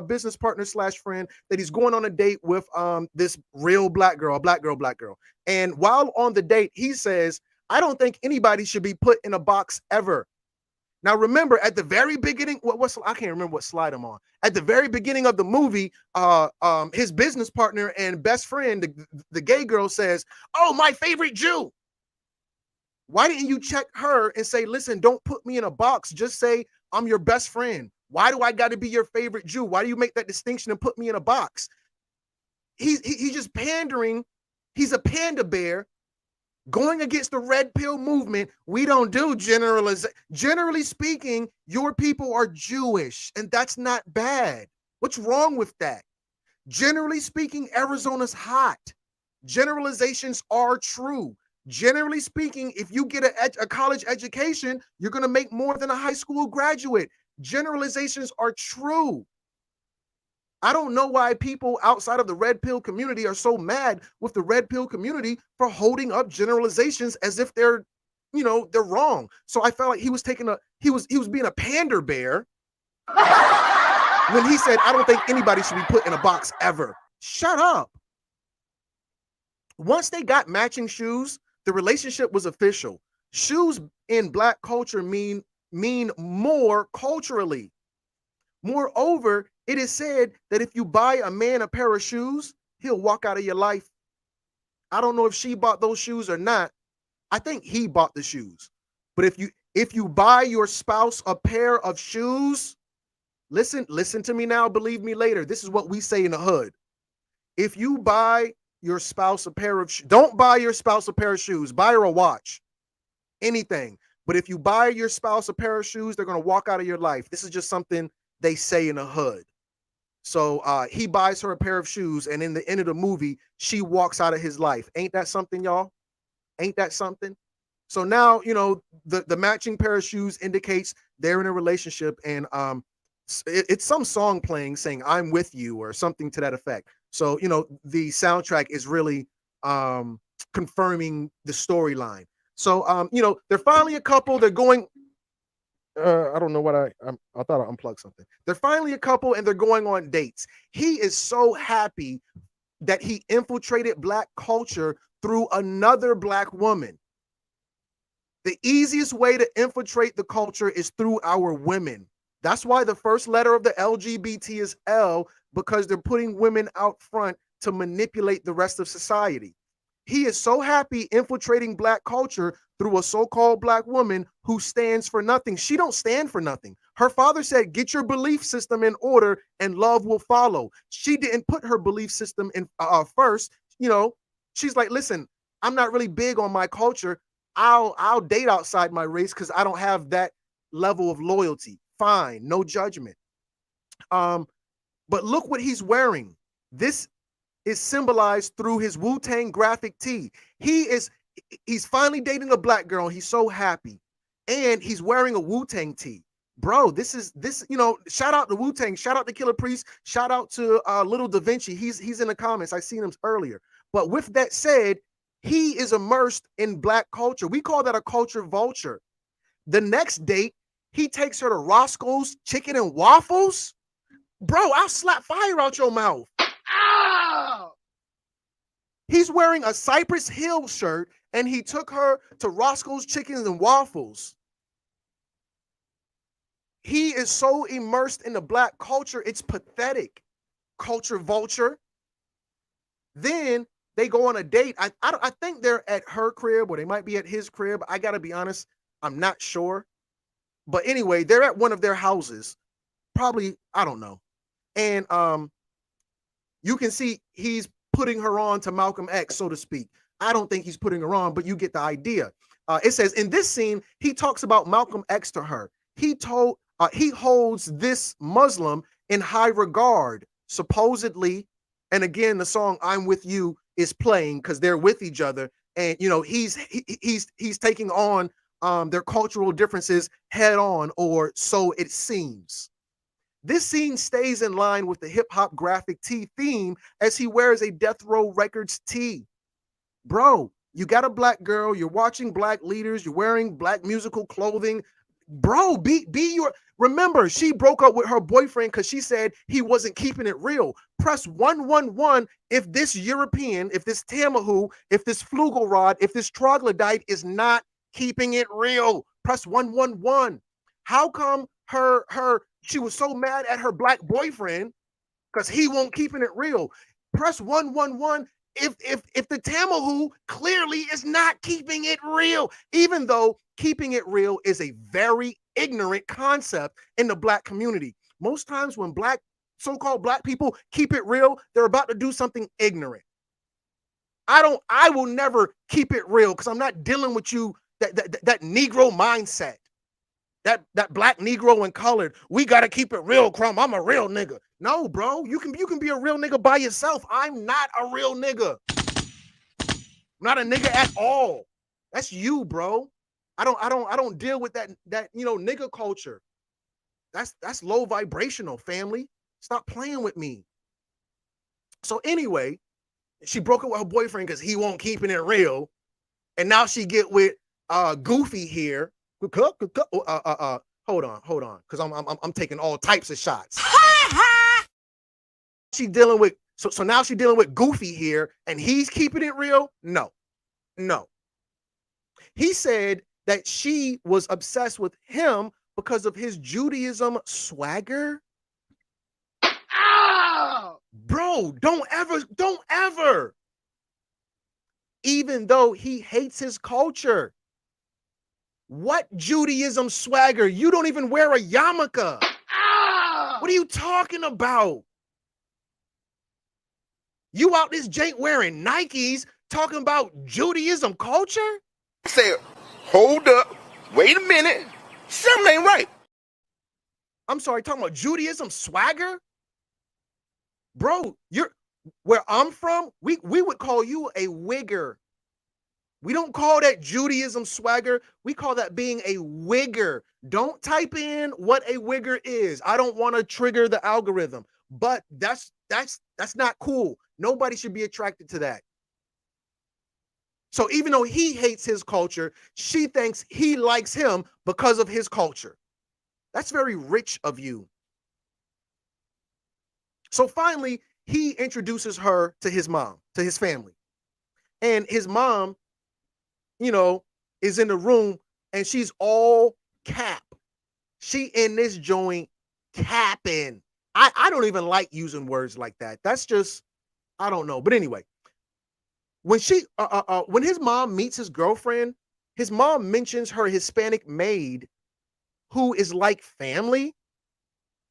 business partner slash friend that he's going on a date with this real black girl, black girl. And while on the date, he says, I don't think anybody should be put in a box ever. Now, remember, at the very beginning, I can't remember what slide I'm on. At the very beginning of the movie, his business partner and best friend, the gay girl, says, "Oh, my favorite Jew." Why didn't you check her and say, "Listen, don't put me in a box. Just say I'm your best friend. Why do I got to be your favorite Jew? Why do you make that distinction and put me in a box?" He's just pandering. He's a panda bear. Going against the red pill movement. We don't do generalization. Generally speaking, your people are Jewish, and that's not bad. What's wrong with that? Generally speaking, Arizona's hot. Generalizations are true. Generally speaking, if you get a college education, you're going to make more than a high school graduate. Generalizations are true. I don't know why people outside of the red pill community are so mad with the red pill community for holding up generalizations as if they're wrong. So I felt like he was being a pander bear when he said, I don't think anybody should be put in a box ever. Shut up. Once they got matching shoes, the relationship was official. Shoes in black culture mean more culturally. Moreover, it is said that if you buy a man a pair of shoes, he'll walk out of your life. I don't know if she bought those shoes or not. I think he bought the shoes. But if you buy your spouse a pair of shoes, listen to me now, believe me later. This is what we say in the hood. If you buy your spouse a pair of shoes, don't buy your spouse a pair of shoes. Buy her a watch, anything. But if you buy your spouse a pair of shoes, they're going to walk out of your life. This is just something they say in the hood. So he buys her a pair of shoes, and in the end of the movie, she walks out of his life. Ain't that something, y'all? Ain't that something? So now, the matching pair of shoes indicates they're in a relationship, and it's some song playing saying "I'm with you" or something to that effect. So the soundtrack is really confirming the storyline. So they're finally a couple. They're going. I don't know what I thought I unplugged something. They're finally a couple and they're going on dates. He is so happy that he infiltrated black culture through another black woman. The easiest way to infiltrate the culture is through our women. That's why the first letter of the LGBT is L, because they're putting women out front to manipulate the rest of society. He is so happy infiltrating black culture through a so-called black woman who stands for nothing. She don't stand for nothing. Her father said, get your belief system in order and love will follow. She didn't put her belief system in first. She's like, listen, I'm not really big on my culture. I'll date outside my race because I don't have that level of loyalty. Fine, no judgment. But look what he's wearing. This is symbolized through his Wu-Tang graphic tee. He's finally dating a black girl. He's so happy. And he's wearing a Wu-Tang tee. Bro, shout out to Wu-Tang, shout out to Killer Priest, shout out to Little Da Vinci. He's in the comments. I seen him earlier. But with that said, he is immersed in black culture. We call that a culture vulture. The next date, he takes her to Roscoe's Chicken and Waffles. Bro, I'll slap fire out your mouth. Ah! He's wearing a Cypress Hill shirt, and he took her to Roscoe's Chickens and Waffles. He is so immersed in the black culture, it's pathetic. Culture vulture. Then they go on a date. I think they're at her crib, or they might be at his crib. I gotta be honest, I'm not sure. But anyway, they're at one of their houses. Probably, I don't know. And you can see he's putting her on to Malcolm X, so to speak. I don't think he's putting her on, but you get the idea. It says in this scene, he talks about Malcolm X to her. He holds this Muslim in high regard, supposedly. And again, the song "I'm With You" is playing because they're with each other. And he's taking on their cultural differences head on, or so it seems. This scene stays in line with the hip-hop graphic tee theme as he wears a Death Row Records tee. Bro, you got a black girl, you're watching black leaders, you're wearing black musical clothing. bro, be your. Remember, she broke up with her boyfriend because she said he wasn't keeping it real. Press 111 if this European, if this Tamahu, if this Flugelrod, if this troglodyte is not keeping it real. Press 111. How come she was so mad at her black boyfriend because he won't keeping it real? Press 111 if the Tamahu clearly is not keeping it real, even though keeping it real is a very ignorant concept in the black community. Most times when so-called black people keep it real, they're about to do something ignorant. I will never keep it real because I'm not dealing with you, that Negro mindset. That black Negro and colored, we gotta keep it real, Crumb. I'm a real nigga. No, bro, you can be a real nigga by yourself. I'm not a real nigga. I'm not a nigga at all. That's you, bro. I don't deal with that nigga culture. That's low vibrational, family. Stop playing with me. So anyway, she broke up with her boyfriend because he won't keeping it real, and now she get with Goofy here. Hold on, because I'm taking all types of shots. She dealing with so now she dealing with Goofy here, and he's keeping it real. No. He said that she was obsessed with him because of his Judaism swagger. Bro, don't ever. Even though he hates his culture. What Judaism swagger? You don't even wear a yarmulke. What are you talking about? You out this jank wearing Nikes talking about Judaism culture? I said, hold up, wait a minute, something ain't right. I'm sorry, talking about Judaism swagger? Bro, where I'm from, we would call you a wigger. We don't call that Judaism swagger. We call that being a wigger. Don't type in what a wigger is. I don't want to trigger the algorithm, but that's not cool. Nobody should be attracted to that. So even though he hates his culture, she thinks he likes him because of his culture. That's very rich of you. So finally, he introduces her to his mom, to his family. And his mom, is in the room and she's all cap. She in this joint capping. I don't even like using words like that. That's just, I don't know. But anyway, when his mom meets his girlfriend, his mom mentions her Hispanic maid who is like family.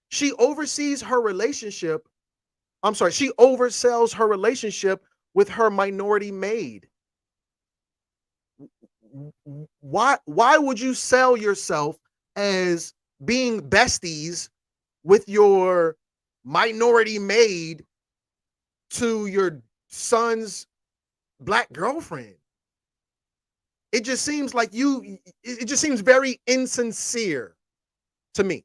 She oversees her relationship. She oversells her relationship with her minority maid. Why would you sell yourself as being besties with your minority maid to your son's black girlfriend? It just seems like it just seems very insincere to me.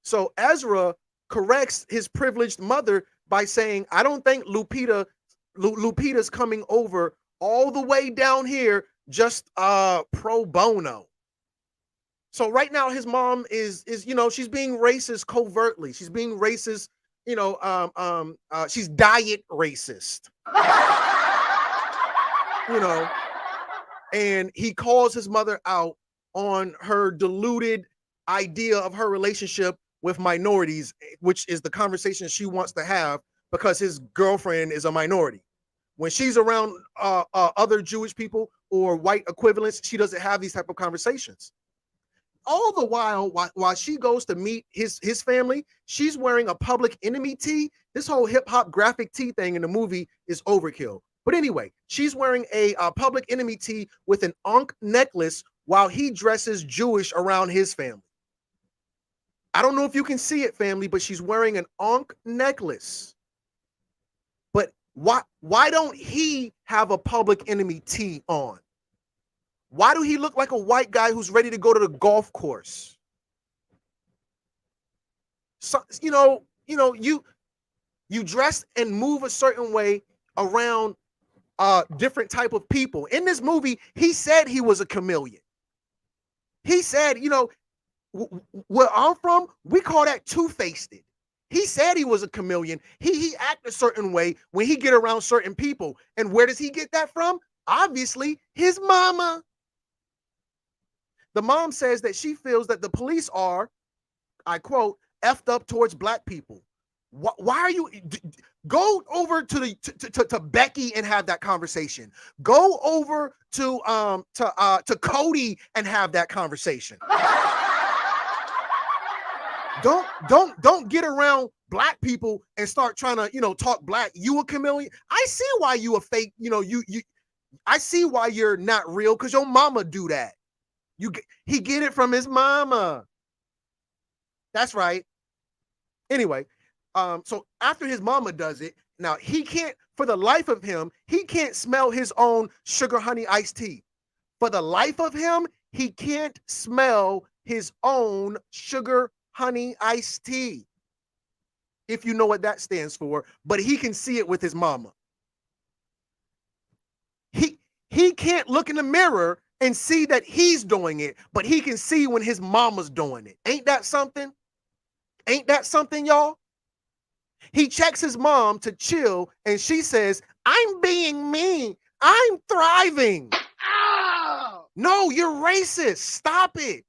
So Ezra corrects his privileged mother by saying, I don't think Lupita's coming over all the way down here just pro bono. So right now his mom is she's being racist covertly. She's being racist, she's diet racist. And he calls his mother out on her deluded idea of her relationship with minorities, which is the conversation she wants to have because his girlfriend is a minority. When she's around other Jewish people or white equivalents, she doesn't have these type of conversations. All the while she goes to meet his family, she's wearing a Public Enemy tee. This whole hip hop graphic tee thing in the movie is overkill. But anyway, she's wearing a Public Enemy tee with an Ankh necklace while he dresses Jewish around his family. I don't know if you can see it, family, but she's wearing an Ankh necklace. But why don't he have a Public Enemy tee on? Why do he look like a white guy who's ready to go to the golf course? So, you dress and move a certain way around different type of people. In this movie, he said he was a chameleon. He said, where I'm from, we call that two-faced. He said he was a chameleon. He act a certain way when he get around certain people. And where does he get that from? Obviously, his mama. The mom says that she feels that the police are, I quote, effed up towards black people. Why are you go over to Becky and have that conversation? Go over to Cody and have that conversation. Don't get around black people and start trying to talk black. You a chameleon. I see why you a fake. I see why you're not real, because your mama do that. He get it from his mama. That's right. Anyway, so after his mama does it, now he can't, for the life of him, he can't smell his own sugar honey iced tea. For the life of him, he can't smell his own sugar honey iced tea, if you know what that stands for, but he can see it with his mama. He can't look in the mirror and see that he's doing it, but he can see when his mama's doing it. Ain't that something? Ain't that something, y'all? He checks his mom to chill, and she says, I'm being me. I'm thriving. Ow! No, you're racist. Stop it.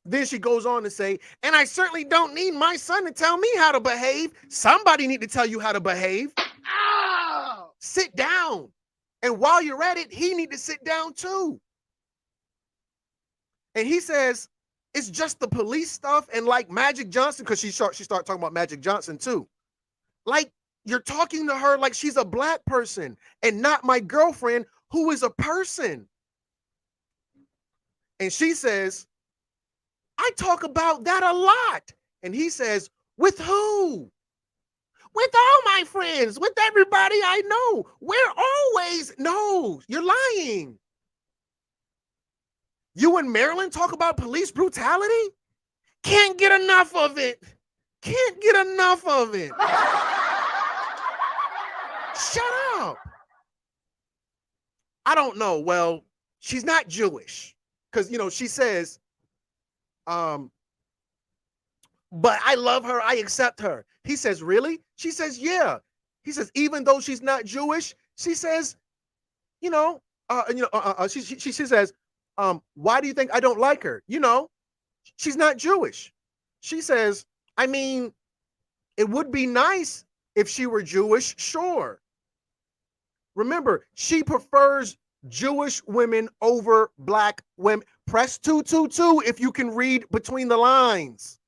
Then she goes on to say, and I certainly don't need my son to tell me how to behave. Somebody need to tell you how to behave. Ow! Sit down. And while you're at it, he need to sit down too. And he says, it's just the police stuff and like Magic Johnson, because she started talking about Magic Johnson too. Like, you're talking to her like she's a black person and not my girlfriend who is a person. And she says, I talk about that a lot. And he says, with who? With all my friends, with everybody I know. We're always, no, you're lying. You and Marilyn talk about police brutality? Can't get enough of it. Can't get enough of it. Shut up. I don't know. Well, she's not Jewish. Because, she says, but I love her. I accept her. He says, really? She says, yeah. He says, even though she's not Jewish, she says, she says, why do you think I don't like her? She's not Jewish. She says, I mean, it would be nice if she were Jewish, sure. Remember, she prefers Jewish women over black women. Press 222 if you can read between the lines.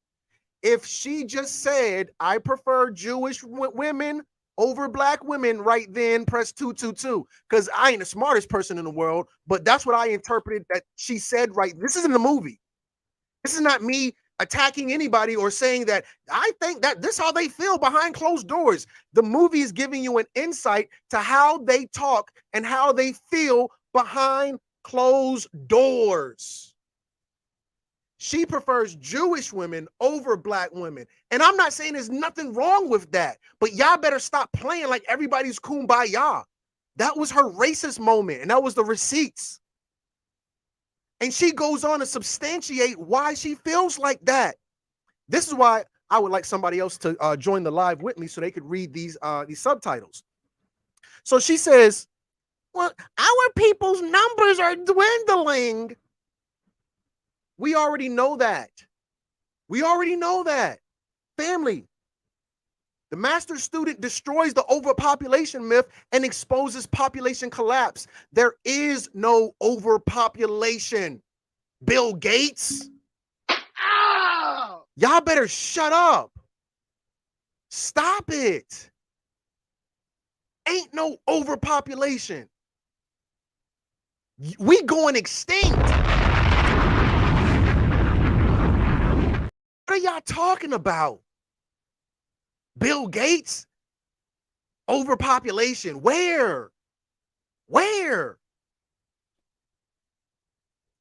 If she just said, I prefer Jewish women over black women, right then, press 222. Because I ain't the smartest person in the world, but that's what I interpreted that she said, right? This isn't a movie. This is not me attacking anybody or saying that I think that this is how they feel behind closed doors. The movie is giving you an insight to how they talk and how they feel behind closed doors. She prefers Jewish women over black women. And I'm not saying there's nothing wrong with that, but y'all better stop playing like everybody's kumbaya. That was her racist moment, and that was the receipts. And she goes on to substantiate why she feels like that. This is why I would like somebody else to join the live with me so they could read these subtitles. So she says, well, our people's numbers are dwindling. We already know that. We already know that. Family. The master student destroys the overpopulation myth and exposes population collapse. There is no overpopulation. Bill Gates. Ow! Y'all better shut up. Stop it. Ain't no overpopulation. We going extinct. What are y'all talking about? Bill Gates? Overpopulation. Where? Where?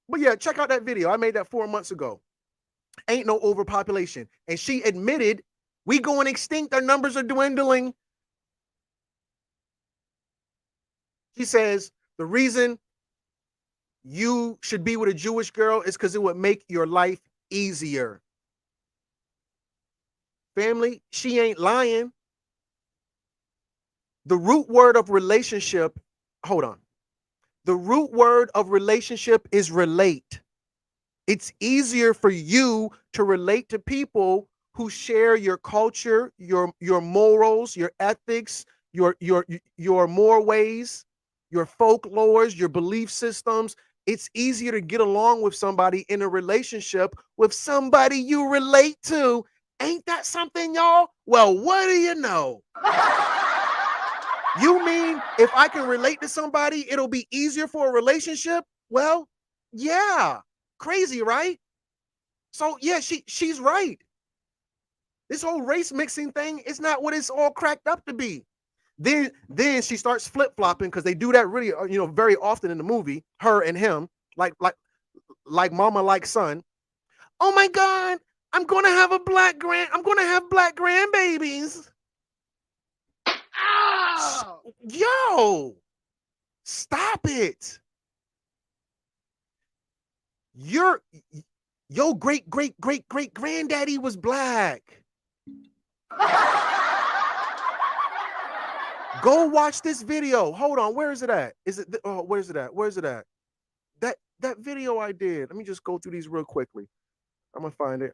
But yeah, check out that video. I made that 4 months ago. Ain't no overpopulation. And she admitted, we going extinct. Our numbers are dwindling. She says, the reason you should be with a Jewish girl is because it would make your life easier. Family, she ain't lying. The root word of relationship, hold on. The root word of relationship is relate. It's easier for you to relate to people who share your culture, your morals, your ethics, your more ways, your folklores, your belief systems. It's easier to get along with somebody in a relationship with somebody you relate to. Ain't that something, y'all? Well, what do you know? You mean if I can relate to somebody, it'll be easier for a relationship? Well, yeah. Crazy, right? So yeah, she's right. This whole race mixing thing is not what it's all cracked up to be. Then she starts flip-flopping because they do that really, very often in the movie, her and him, like mama like son. Oh my God, I'm gonna have black grandbabies. Ow! Yo, stop it. Your great granddaddy was black. Go watch this video. Hold on, where is it at? Where's it at? That video I did. Let me just go through these real quickly. I'm gonna find it.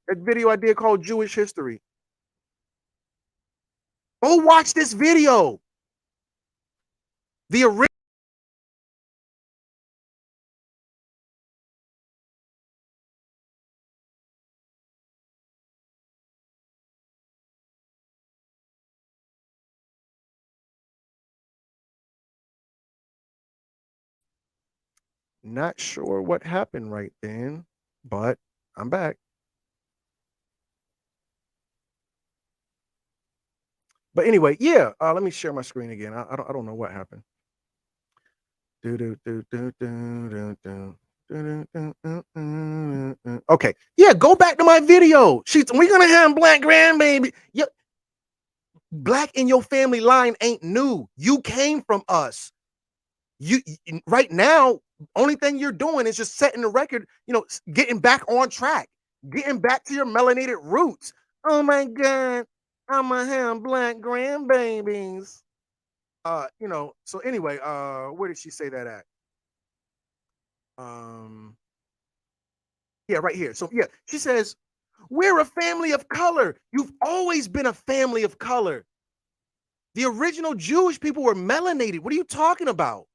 That video I did called Jewish History. Go watch this video. The original. Not sure what happened right then, but I'm back. But anyway, yeah. Let me share my screen again. I don't know what happened. Okay. Yeah, go back to my video. We're gonna have black grandbaby. Yeah. Black in your family line ain't new. You came from us. You right now, only thing you're doing is just setting the record, getting back on track, getting back to your melanated roots. Oh my God, I'm gonna have black grandbabies. So anyway, where did she say that at? Yeah, right here. So yeah, she says, we're a family of color. You've always been a family of color. The original Jewish people were melanated. What are you talking about?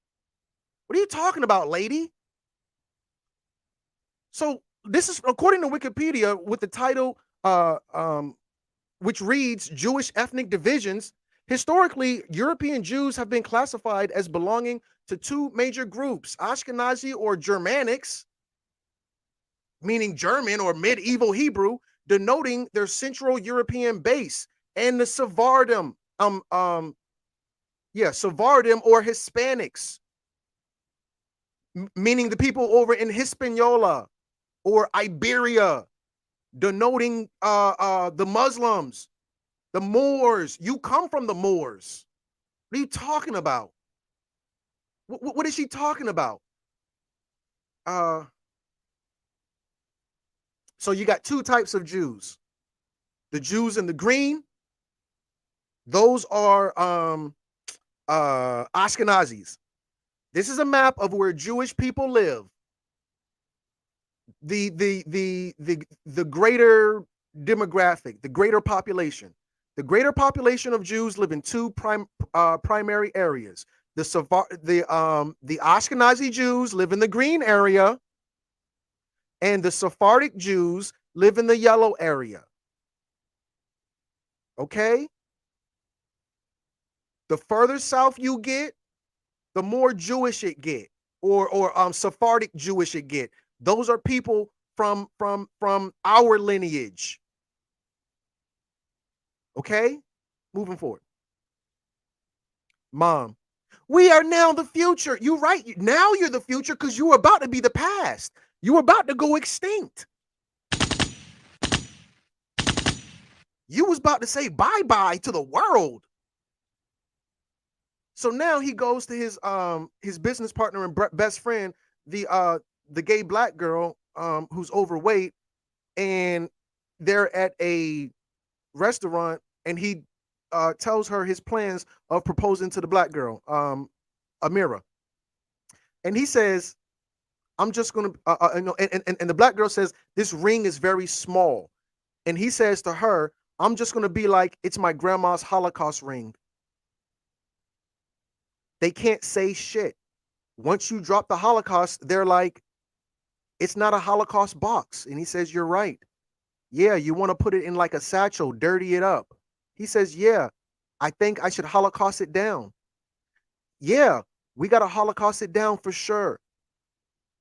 What are you talking about, lady? So this is according to Wikipedia with the title, which reads Jewish ethnic divisions. Historically, European Jews have been classified as belonging to two major groups, Ashkenazi or Germanics, meaning German or medieval Hebrew, denoting their Central European base, and the Sephardim, Sephardim or Hispanics, meaning the people over in Hispaniola or Iberia, denoting the Muslims, the Moors. You come from the Moors. What are you talking about? What is she talking about? So you got two types of Jews. The Jews in the green, those are Ashkenazis. This is a map of where Jewish people live. The greater demographic, the greater population. The greater population of Jews live in two primary areas. The Ashkenazi Jews live in the green area, and the Sephardic Jews live in the yellow area. Okay? The further south you get, the more Jewish it get, or Sephardic Jewish it get. Those are people from our lineage. Okay? Moving forward. Mom, we are now the future. You're right. Now you're the future because you were about to be the past. You were about to go extinct. You was about to say bye-bye to the world. So now he goes to his business partner and best friend, the gay black girl who's overweight, and they're at a restaurant, and he tells her his plans of proposing to the black girl, Amira, and he says, "I'm just gonna," and the black girl says, "This ring is very small," and he says to her, "I'm just gonna be like, it's my grandma's Holocaust ring." They can't say shit. Once you drop the Holocaust, they're like, it's not a Holocaust box. And he says, you're right. Yeah, you want to put it in like a satchel, dirty it up. He says, yeah, I think I should Holocaust it down. Yeah, we got to Holocaust it down for sure.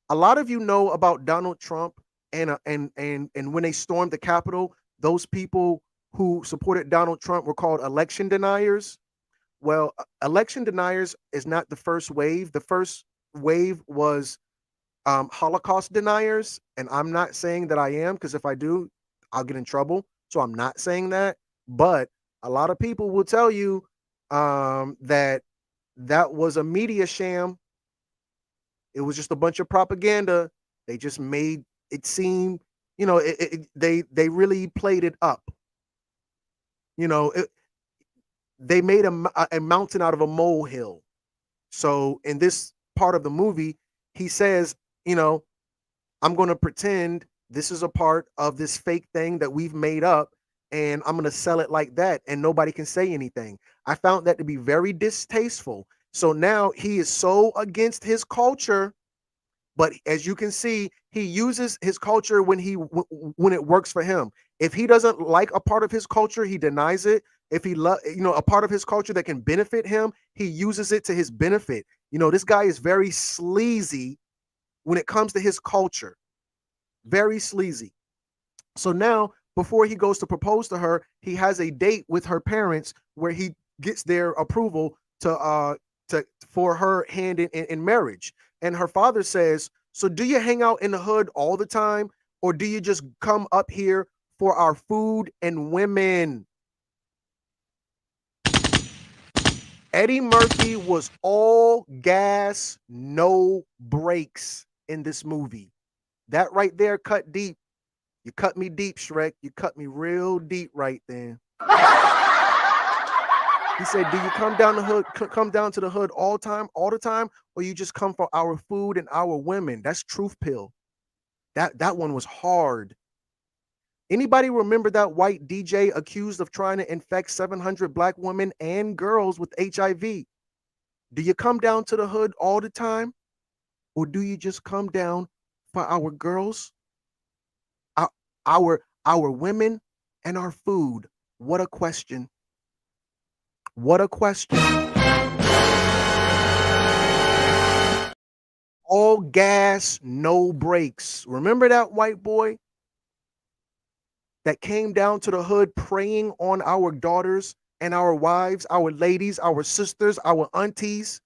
A lot of you know about Donald Trump and when they stormed the Capitol, those people who supported Donald Trump were called election deniers. Well, election deniers is not the first wave. The first wave was Holocaust deniers, and I'm not saying that I am, because if I do, I'll get in trouble. So I'm not saying that. But a lot of people will tell you that that was a media sham. It was just a bunch of propaganda. They just made it seem, they really played it up. They made a mountain out of a molehill. So in this part of the movie, he says, I'm going to pretend this is a part of this fake thing that we've made up, and I'm going to sell it like that, and nobody can say anything. I found that to be very distasteful. So now he is so against his culture, but as you can see, he uses his culture when it works for him. If he doesn't like a part of his culture, he denies it. If he a part of his culture that can benefit him, he uses it to his benefit. This guy is very sleazy when it comes to his culture. Very sleazy. So now, before he goes to propose to her, he has a date with her parents where he gets their approval for her hand in marriage. And her father says, so do you hang out in the hood all the time, or do you just come up here for our food and women? Eddie Murphy was all gas, no brakes in this movie. That right there cut deep. You cut me deep, Shrek. You cut me real deep right then. He said, do you come down to the hood all the time, or you just come for our food and our women? That's truth pill. That one was hard. Anybody remember that white DJ accused of trying to infect 700 black women and girls with HIV? Do you come down to the hood all the time, or do you just come down for our girls, our women, and our food? What a question. What a question. All gas, no brakes. Remember that white boy that came down to the hood preying on our daughters and our wives, our ladies, our sisters, our aunties?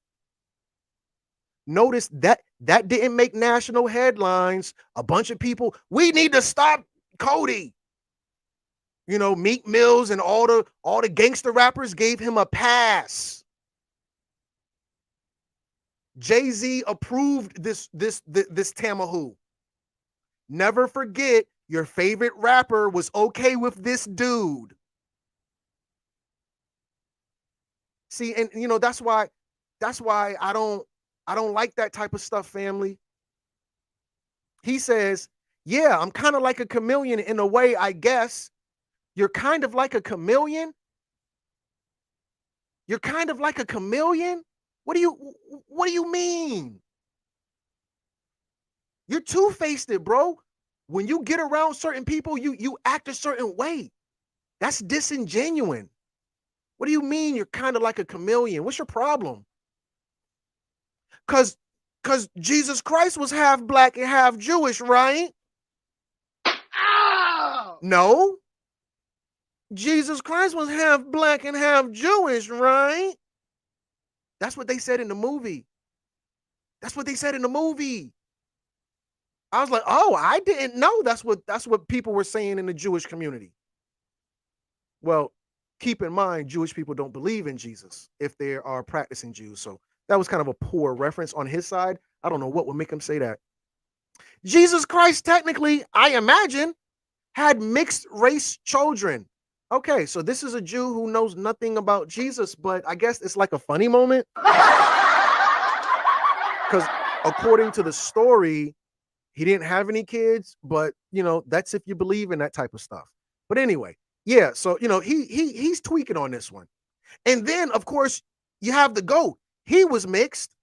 Notice that didn't make national headlines. A bunch of people, we need to stop Cody. Meek Mills and all the gangster rappers gave him a pass. Jay-Z approved this Tamahoo. Never forget, your favorite rapper was okay with this dude. See, and that's why I don't like that type of stuff, family. He says, yeah, I'm kind of like a chameleon in a way, I guess. You're kind of like a chameleon? You're kind of like a chameleon? What do you mean? You're two-faced, bro. When you get around certain people, you act a certain way. That's disingenuous. What do you mean you're kind of like a chameleon? What's your problem? Because Jesus Christ was half black and half Jewish, right? Ow! No. Jesus Christ was half black and half Jewish, right? That's what they said in the movie. That's what they said in the movie. I was like, oh, I didn't know that's what people were saying in the Jewish community. Well, keep in mind, Jewish people don't believe in Jesus if they are practicing Jews. So that was kind of a poor reference on his side. I don't know what would make him say that. Jesus Christ, technically, I imagine, had mixed race children. Okay, so this is a Jew who knows nothing about Jesus, but I guess it's like a funny moment. Because according to the story, he didn't have any kids, but that's if you believe in that type of stuff. But anyway, yeah, so he's tweaking on this one. And then, of course, you have the GOAT. He was mixed.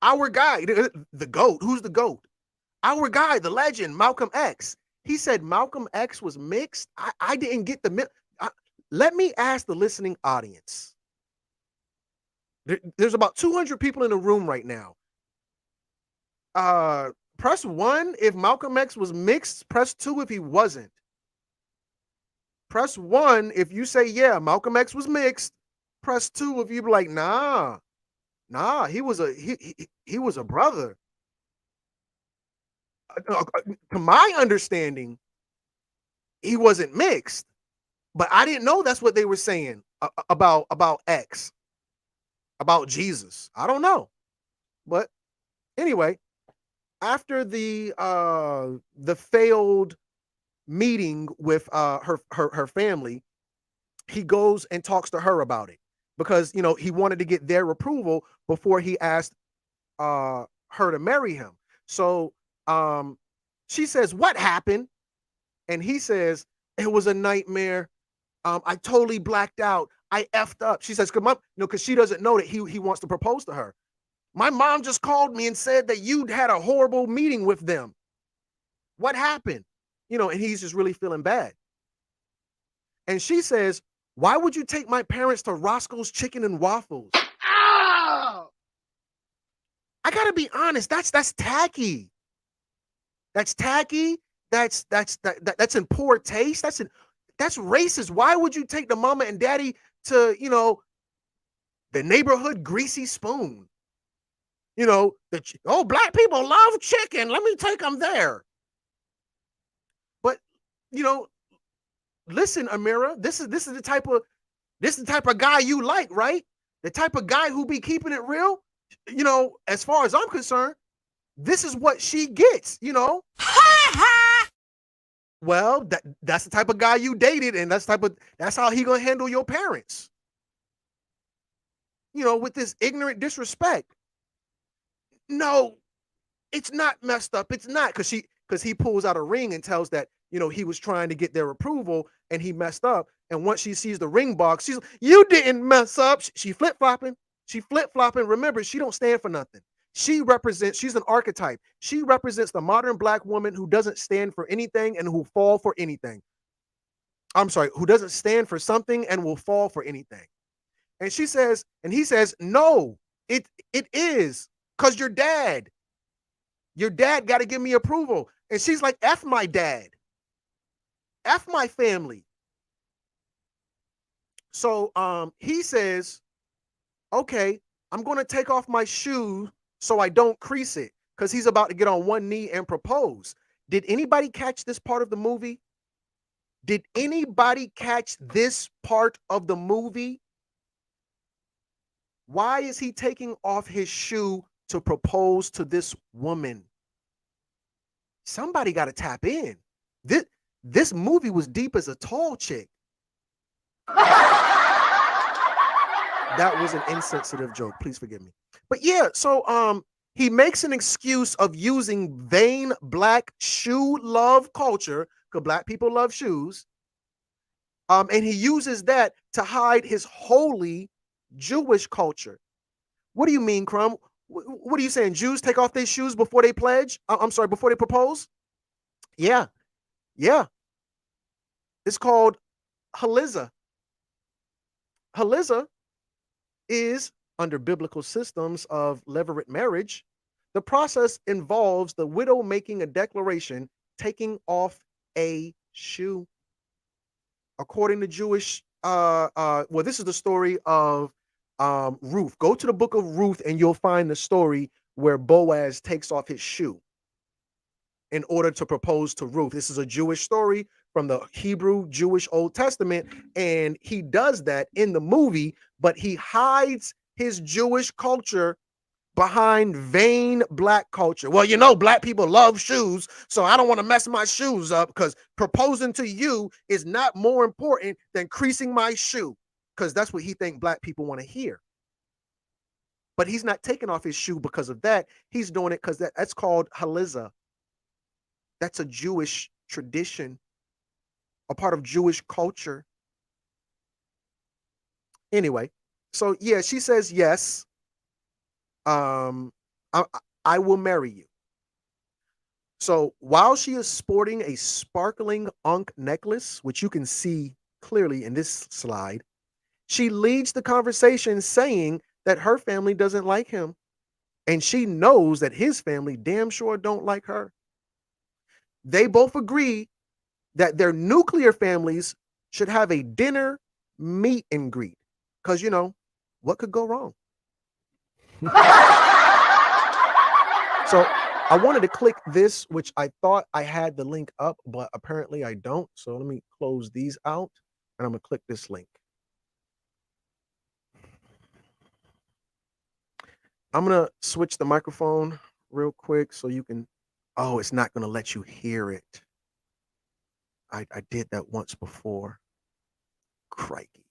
Our guy, the GOAT. Who's the GOAT? Our guy, the legend, Malcolm X. He said Malcolm X was mixed. I didn't get the let me ask the listening audience. There's about 200 people in the room right now. Press 1 if Malcolm X was mixed. Press 2 if he wasn't. Press 1 if you say, yeah, Malcolm X was mixed. Press 2 if you be like, nah, he was a brother. To my understanding, he wasn't mixed, but I didn't know that's what they were saying about X, about Jesus. I don't know, but anyway, after the failed meeting with her family, he goes and talks to her about it because he wanted to get their approval before he asked her to marry him. So she says, "What happened?" And he says, "It was a nightmare. I totally blacked out. I effed up." She says, because she doesn't know that he wants to propose to her. "My mom just called me and said that you'd had a horrible meeting with them. What happened?" And he's just really feeling bad. And she says, "Why would you take my parents to Roscoe's Chicken and Waffles?" Oh! I gotta be honest, that's tacky. That's tacky. That's in poor taste. That's racist. Why would you take the mama and daddy to, the neighborhood Greasy Spoon? Black people love chicken. Let me take them there. But, listen, Amira, this is the type of guy you like, right? The type of guy who be keeping it real. As far as I'm concerned, this is what she gets, Well, that's the type of guy you dated, and that's how he gonna handle your parents. With this ignorant disrespect. No, it's not messed up. It's not because he pulls out a ring and tells that he was trying to get their approval and he messed up. And once she sees the ring box, she's, "You didn't mess up." She flip-flopping. Remember, she don't stand for nothing. She's an archetype. She represents the modern Black woman who doesn't stand for anything and who fall for anything. I'm sorry, who doesn't stand for something and will fall for anything. And he says, "No, it is because your dad got to give me approval." And she's like, "F my dad. F my family." So he says, "Okay, I'm going to take off my shoe so I don't crease it," because he's about to get on one knee and propose. Did anybody catch this part of the movie? Did anybody catch this part of the movie? Why is he taking off his shoe to propose to this woman? Somebody got to tap in. This movie was deep as a tall chick. That was an insensitive joke. Please forgive me. But yeah, so he makes an excuse of using vain Black shoe love culture, because Black people love shoes. And he uses that to hide his holy Jewish culture. What do you mean, Crumb? What are you saying? Jews take off their shoes before they pledge? I'm sorry, before they propose? Yeah. It's called Haliza. Haliza is, under biblical systems of levirate marriage, the process involves the widow making a declaration, taking off a shoe. According to Jewish, this is the story of Ruth. Go to the book of Ruth and you'll find the story where Boaz takes off his shoe in order to propose to Ruth. This is a Jewish story from the Hebrew Jewish Old Testament, and he does that in the movie, but he hides his Jewish culture behind vain black culture. Well, black people love shoes, so I don't want to mess my shoes up because proposing to you is not more important than creasing my shoe, because that's what he think black people want to hear. But he's not taking off his shoe because of that. He's doing it because that's called haliza. That's a Jewish tradition, a part of Jewish culture. Anyway, so yeah, she says yes. I, I will marry you. So while she is sporting a sparkling Ankh necklace, which you can see clearly in this slide, she leads the conversation saying that her family doesn't like him, and she knows that his family damn sure don't like her. They both agree that their nuclear families should have a dinner meet and greet, because what could go wrong? So I wanted to click this, which I thought I had the link up, but apparently I don't. So let me close these out, and I'm gonna click this link. I'm gonna switch the microphone real quick so you can. Oh, it's not gonna let you hear it. I did that once before. Crikey.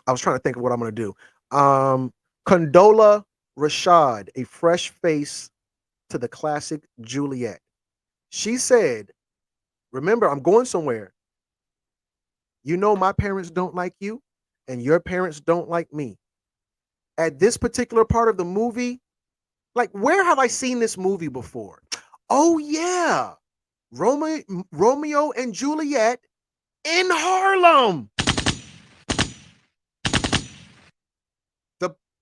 I was trying to think of what I'm gonna do. Condola Rashad, a fresh face to the classic Juliet. She said, remember, I'm going somewhere. My parents don't like you, and your parents don't like me. At this particular part of the movie, like, where have I seen this movie before? Oh, yeah. Romeo and Juliet in Harlem.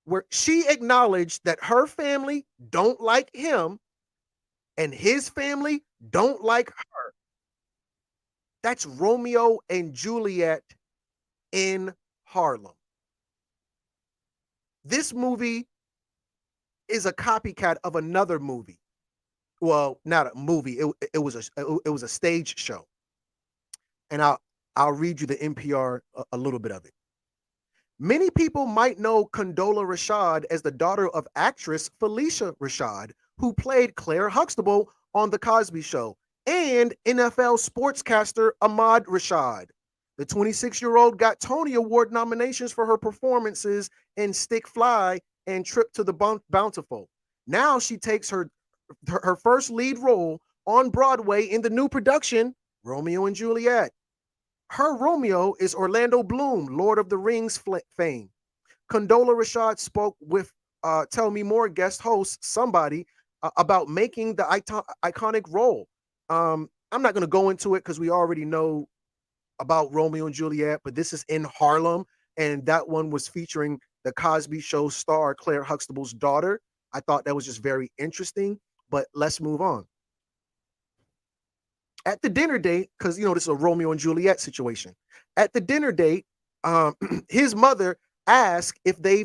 Where she acknowledged that her family don't like him and his family don't like her. That's Romeo and Juliet in Harlem. This movie is a copycat of another movie. Well, not a movie. It was a stage show. And I'll read you the NPR a little bit of it. Many people might know Condola Rashad as the daughter of actress Felicia Rashad, who played Claire Huxtable on The Cosby Show, and NFL sportscaster Ahmad Rashad. The 26-year-old got Tony Award nominations for her performances in Stick Fly and Trip to the Bountiful. Now she takes her first lead role on Broadway in the new production, Romeo and Juliet. Her Romeo is Orlando Bloom, Lord of the Rings fame. Condola Rashad spoke with Tell Me More guest host, somebody, about making the iconic role. I'm not going to go into it because we already know about Romeo and Juliet, but this is in Harlem, and that one was featuring the Cosby Show star Claire Huxtable's daughter. I thought that was just very interesting, but let's move on. At the dinner date, because this is a Romeo and Juliet situation. At the dinner date, his mother asks if they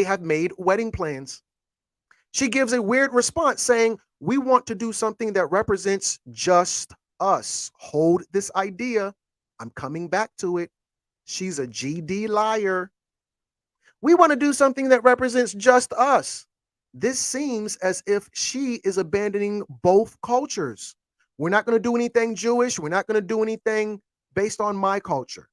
have made wedding plans. She gives a weird response saying, "We want to do something that represents just us." Hold this idea. I'm coming back to it. She's a GD liar. We want to do something that represents just us. This seems as if she is abandoning both cultures. We're not going to do anything Jewish. We're not going to do anything based on my culture.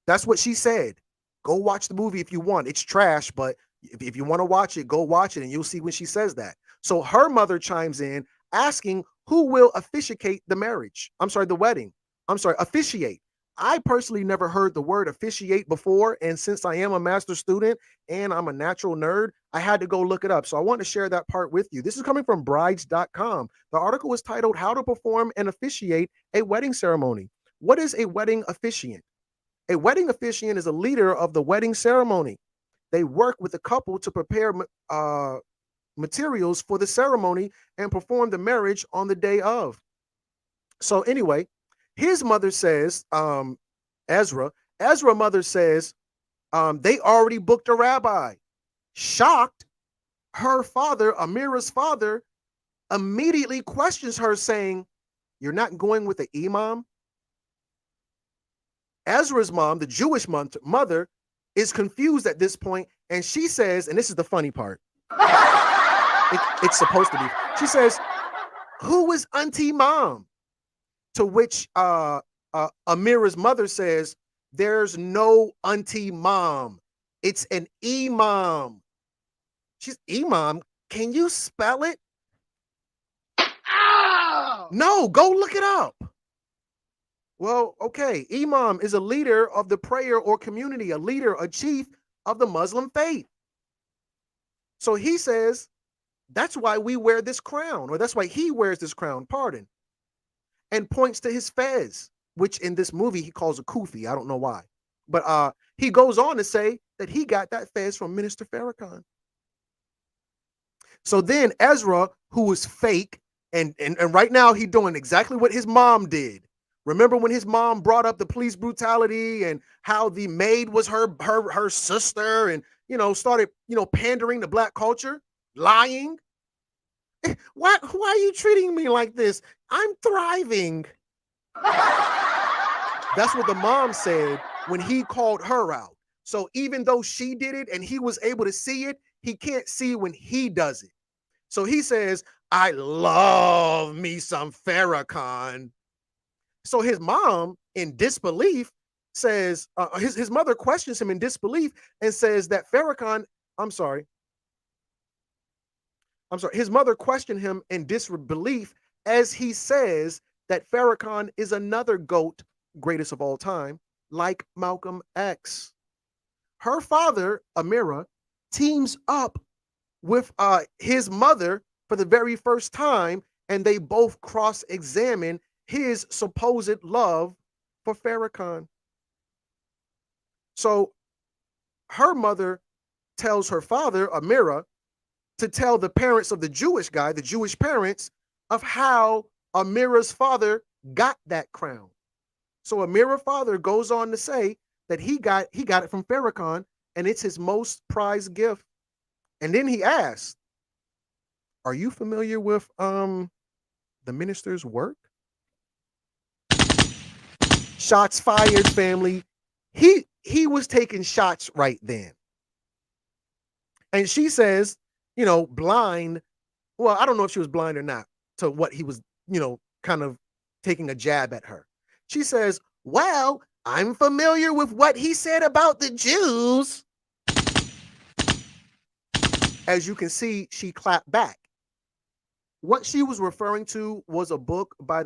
That's what she said. Go watch the movie if you want. It's trash, but if you want to watch it, go watch it, and you'll see when she says that. So her mother chimes in asking who will officiate the marriage. The wedding. Officiate. I personally never heard the word officiate before, and since I am a master student and I'm a natural nerd, I had to go look it up. So I want to share that part with you. This is coming from brides.com. The article is titled How to Perform and Officiate a Wedding Ceremony. What is a wedding officiant? A wedding officiant is a leader of the wedding ceremony. They work with the couple to prepare materials for the ceremony and perform the marriage on the day of. So anyway, his mother says, Ezra mother says, they already booked a rabbi. Shocked, her father, Amira's father, immediately questions her saying, You're not going with the imam? Ezra's mom, the Jewish mother, is confused at this point, and she says, and this is the funny part. It's supposed to be. She says, "Who is Auntie Mom?" To which Amira's mother says, "There's no Auntie Mom. It's an imam." She's imam. Can you spell it? No, go look it up. Well, okay. Imam is a leader of the prayer or community, a leader, a chief of the Muslim faith. So he says, that's why we wear this crown, or that's why he wears this crown, pardon, and points to his fez, which in this movie he calls a kufi. I don't know why. But he goes on to say that he got that fez from Minister Farrakhan. So then Ezra, who was fake, and right now he's doing exactly what his mom did. Remember when his mom brought up the police brutality and how the maid was her sister, and started pandering to black culture, lying. Why are you treating me like this? I'm thriving. That's what the mom said when he called her out. So even though she did it and he was able to see it, he can't see when he does it. So he says, "I love me some Farrakhan." So his mom, in disbelief, says, his mother questions him in disbelief and says that Farrakhan, I'm sorry. His mother questioned him in disbelief as he says that Farrakhan is another GOAT, greatest of all time, like Malcolm X. Her father, Amira, teams up with his mother for the very first time, and they both cross-examine his supposed love for Farrakhan. So her mother tells her father, Amira, to tell the parents of the Jewish guy, the Jewish parents, of how Amira's father got that crown. So Amira's father goes on to say that he got it from Farrakhan, and it's his most prized gift. And then he asked, "Are you familiar with the minister's work?" Shots fired, family. He was taking shots right then. And she says, blind. Well, I don't know if she was blind or not to what he was, kind of taking a jab at her. She says, "Well, I'm familiar with what he said about the Jews." As you can see, she clapped back. What she was referring to was a book by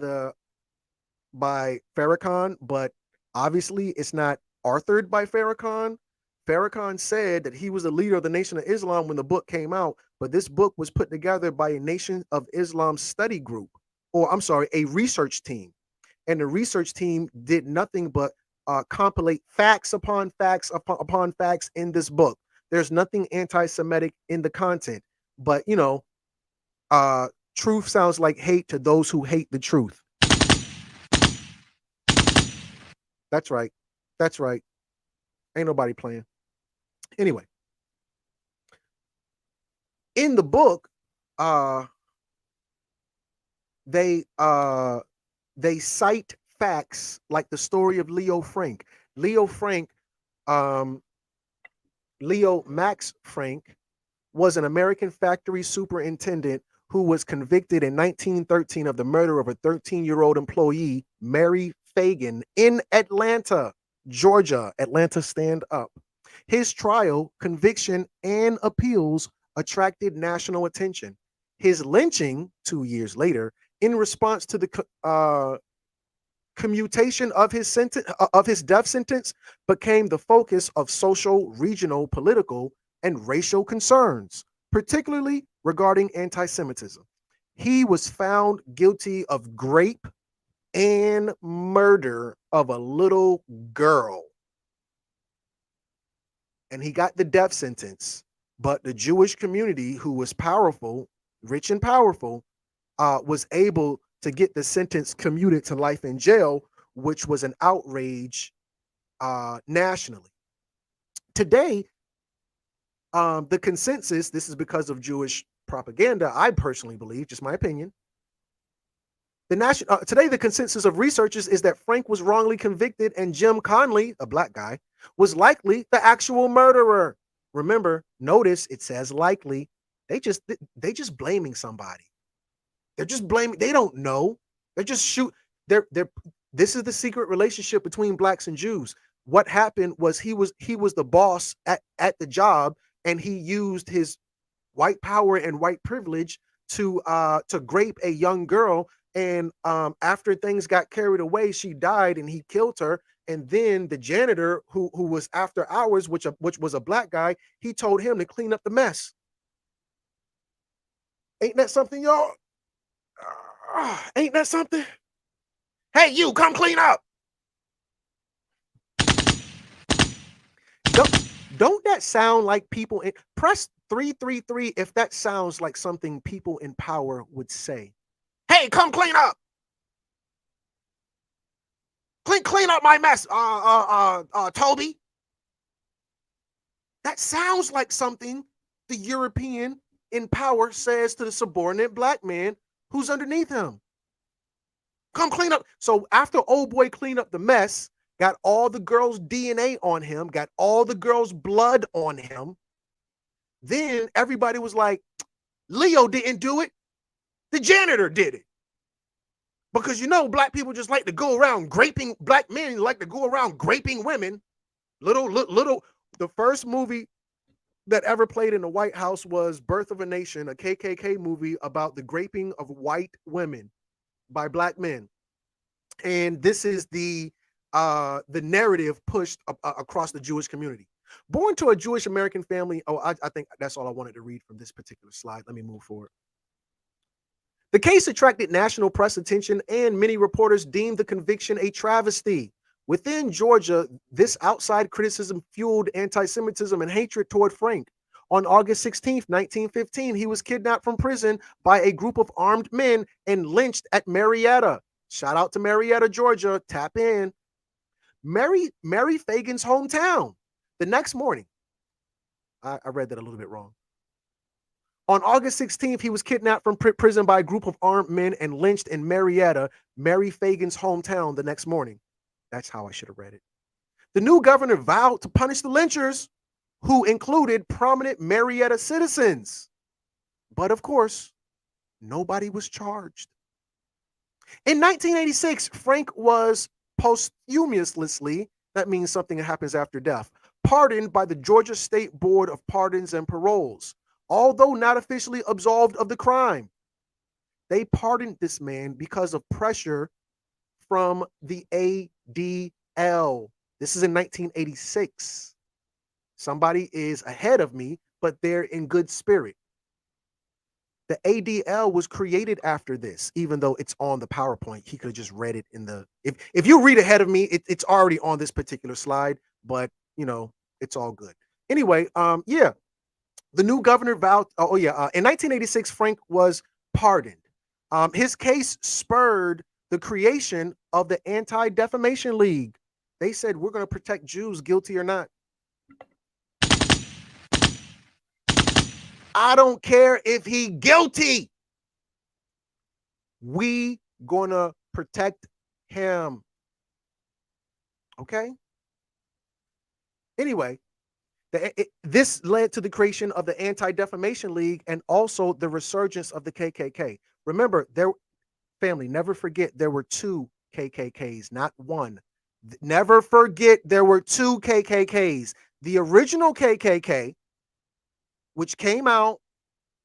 Farrakhan, but obviously it's not authored by Farrakhan. Farrakhan said that he was the leader of the Nation of Islam when the book came out, but this book was put together by a Nation of Islam study group, or I'm sorry, a research team. And the research team did nothing but compilate facts upon facts upon facts in this book. There's nothing anti-Semitic in the content, but truth sounds like hate to those who hate the truth. That's right. That's right. Ain't nobody playing. Anyway, in the book, they cite facts like the story of Leo Frank. Leo Max Frank was an American factory superintendent who was convicted in 1913 of the murder of a 13-year-old employee, Mary Fagan, in Atlanta, Georgia. Atlanta, stand up. His trial, conviction, and appeals attracted national attention. His lynching 2 years later, in response to the commutation of his death sentence, became the focus of social, regional, political, and racial concerns, particularly regarding anti-Semitism. He was found guilty of rape and murder of a little girl, and he got the death sentence. But the Jewish community, who was powerful, rich and powerful, was able to get the sentence commuted to life in jail, which was an outrage nationally. Today, the consensus, this is because of Jewish propaganda, I personally believe, just my opinion, Today, the consensus of researchers is that Frank was wrongly convicted and Jim Conley, a black guy, was likely the actual murderer. Remember, notice it says likely. They just blaming somebody. They're just blaming. They don't know. They're just shoot. They're. This is the secret relationship between blacks and Jews. What happened was he was the boss at the job, and he used his white power and white privilege to grape a young girl. And after things got carried away, she died, and he killed her. And then the janitor, who was after hours, which was a black guy, he told him to clean up the mess. Ain't that something, y'all? Ain't that something? Hey, you, come clean up. Don't that sound like people in press 333 if that sounds like something people in power would say? Hey, come clean up. Clean up my mess, Toby. That sounds like something the European in power says to the subordinate black man who's underneath him. Come clean up. So after old boy cleaned up the mess, got all the girls' DNA on him, got all the girls' blood on him, then everybody was like, Leo didn't do it. The janitor did it. Because, black people just like to go around graping, black men like to go around graping women. The first movie that ever played in the White House was Birth of a Nation, a KKK movie about the graping of white women by black men. And this is the narrative pushed across the Jewish community. Born to a Jewish American family. I think that's all I wanted to read from this particular slide. Let me move forward. The case attracted national press attention, and many reporters deemed the conviction a travesty. Within Georgia, this outside criticism fueled anti-Semitism and hatred toward Frank. On August 16th, 1915, he was kidnapped from prison by a group of armed men and lynched at Marietta. Shout out to Marietta, Georgia. Tap in. Mary Fagan's hometown. The next morning, I read that a little bit wrong. On August 16th, he was kidnapped from prison by a group of armed men and lynched in Marietta, Mary Fagan's hometown, the next morning. That's how I should have read it. The new governor vowed to punish the lynchers, who included prominent Marietta citizens. But of course, nobody was charged. In 1986, Frank was posthumously, that means something that happens after death, pardoned by the Georgia State Board of Pardons and Paroles, although not officially absolved of the crime. They pardoned this man because of pressure from the ADL. This is in 1986. Somebody is ahead of me, but they're in good spirit. The ADL was created after this, even though it's on the PowerPoint. He could have just read it in the, if you read ahead of me, it's already on this particular slide, but it's all good. Anyway, yeah, the new governor vowed, in 1986, Frank was pardoned. His case spurred the creation of the Anti-Defamation League. They said, we're going to protect Jews, guilty or not. I don't care if he guilty. We gonna protect him. Okay? Anyway, this led to the creation of the Anti-Defamation League and also the resurgence of the KKK. Remember, family, never forget there were two KKKs, not one. Never forget there were two KKKs. The original KKK, which came out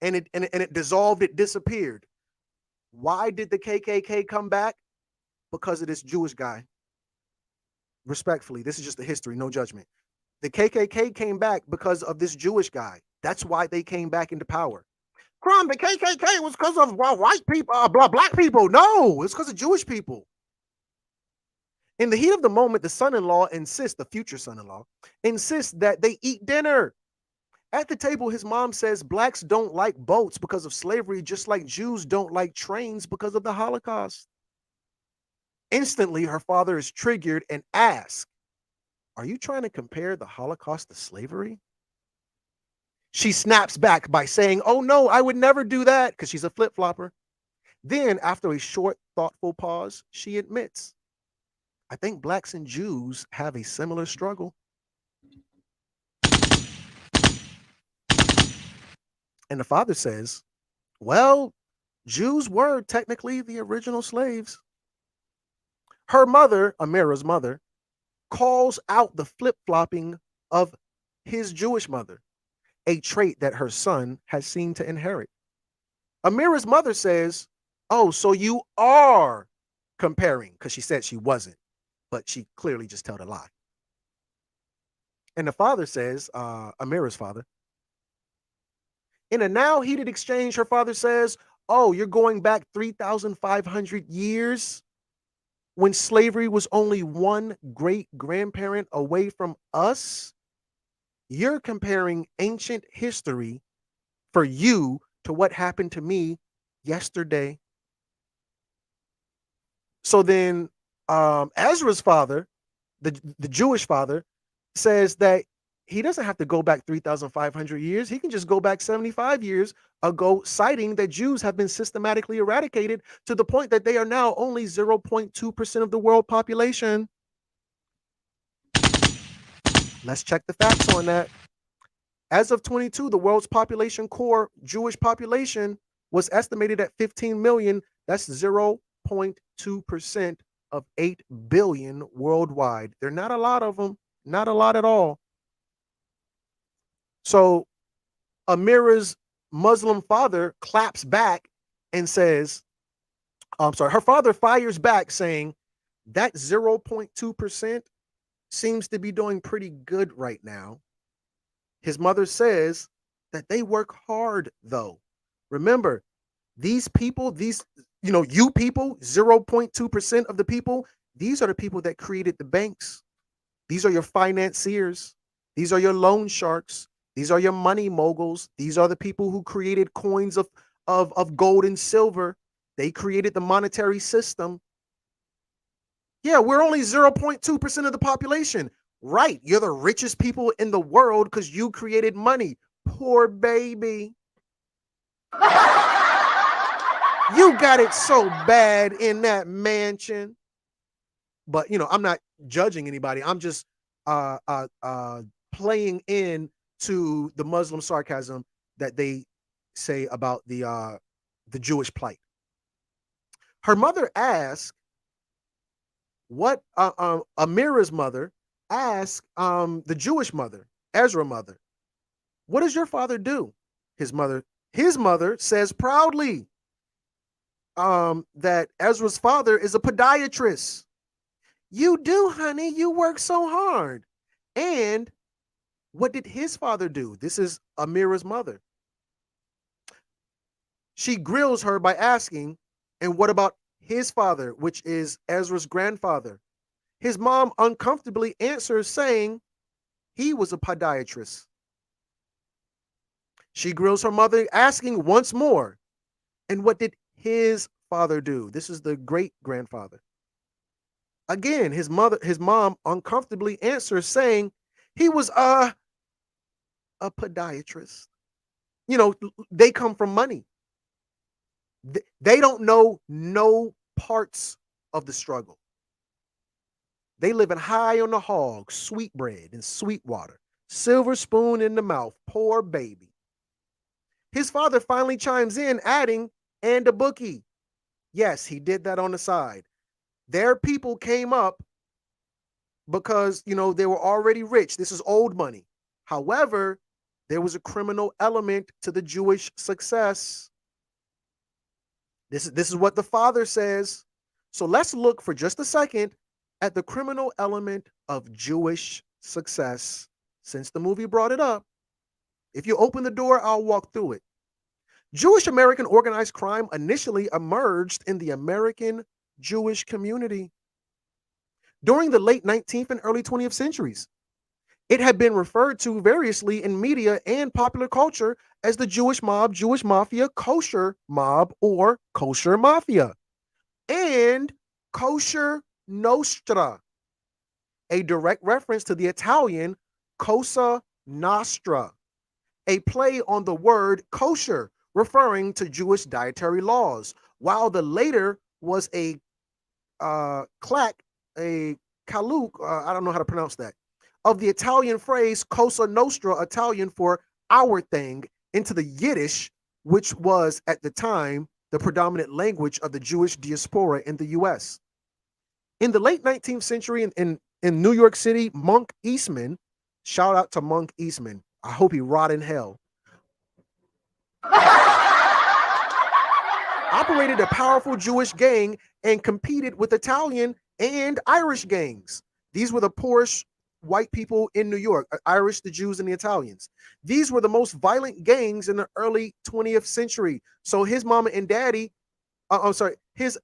and it dissolved, it disappeared. Why did the KKK come back? Because of this Jewish guy. Respectfully, this is just the history, no judgment. The KKK came back because of this Jewish guy. That's why they came back into power. Crumb, the KKK was because of white people, black people. No, it's because of Jewish people. In the heat of the moment, the son-in-law insists, the future son-in-law, insists that they eat dinner. At the table, his mom says blacks don't like boats because of slavery, just like Jews don't like trains because of the Holocaust. Instantly, her father is triggered and asks, are you trying to compare the Holocaust to slavery? She snaps back by saying, oh no, I would never do that, because she's a flip-flopper. Then, after a short, thoughtful pause, she admits, I think blacks and Jews have a similar struggle. And the father says, well, Jews were technically the original slaves. Her mother, Amira's mother, calls out the flip flopping of his Jewish mother, a trait that her son has seemed to inherit. Amira's mother says, oh, so you are comparing, because she said she wasn't, but she clearly just told a lie. And the father says, Amira's father, in a now heated exchange, her father says, oh, you're going back 3,500 years when slavery was only one great grandparent away from us? You're comparing ancient history for you to what happened to me yesterday. So then Ezra's father, the Jewish father, says that he doesn't have to go back 3,500 years. He can just go back 75 years ago, citing that Jews have been systematically eradicated to the point that they are now only 0.2% of the world population. Let's check the facts on that. As of 22, the world's population core Jewish population was estimated at 15 million. That's 0.2% of 8 billion worldwide. There are not a lot of them, not a lot at all. So Amira's Muslim father claps back and says, I'm sorry, her father fires back saying that 0.2% seems to be doing pretty good right now. His mother says that they work hard, though. Remember, these people, you people, 0.2% of the people, these are the people that created the banks. These are your financiers. These are your loan sharks. These are your money moguls. These are the people who created coins of gold and silver. They created the monetary system. Yeah, we're only 0.2% of the population. Right. You're the richest people in the world because you created money. Poor baby. You got it so bad in that mansion. But, I'm not judging anybody. I'm just playing in to the Muslim sarcasm that they say about the Jewish plight. Her mother asked what Amira's mother asked the Jewish mother, Ezra mother, what does your father do? His mother says proudly that Ezra's father is a podiatrist. You do, honey. You work so hard. And what did his father do? This is Amira's mother. She grills her by asking, and what about his father, which is Ezra's grandfather? His mom uncomfortably answers saying he was a podiatrist. She grills her mother asking once more, and what did his father do? This is the great grandfather. Again, his mom uncomfortably answers saying he was a podiatrist. They come from money. They don't know no parts of the struggle. They living high on the hog, sweet bread and sweet water, silver spoon in the mouth, poor baby. His father finally chimes in, adding, and a bookie. Yes, he did that on the side. Their people came up because, they were already rich. This is old money. However, there was a criminal element to the Jewish success. This is what the father says. So let's look for just a second at the criminal element of Jewish success. Since the movie brought it up, if you open the door, I'll walk through it. Jewish American organized crime initially emerged in the American Jewish community during the late 19th and early 20th centuries. It had been referred to variously in media and popular culture as the Jewish mob, Jewish mafia, kosher mob, or kosher mafia, and kosher nostra, a direct reference to the Italian Cosa Nostra, a play on the word kosher, referring to Jewish dietary laws, while the later was a clack, a kaluk, I don't know how to pronounce that, of the Italian phrase Cosa Nostra, Italian for our thing, into the Yiddish, which was at the time the predominant language of the Jewish diaspora in the US. In the late 19th century in New York City, Monk Eastman, shout out to Monk Eastman, I hope he rot in hell, operated a powerful Jewish gang and competed with Italian and Irish gangs. These were the poorest white people in New York, Irish, the Jews, and the Italians. These were the most violent gangs in the early 20th century. So his mama and daddy, his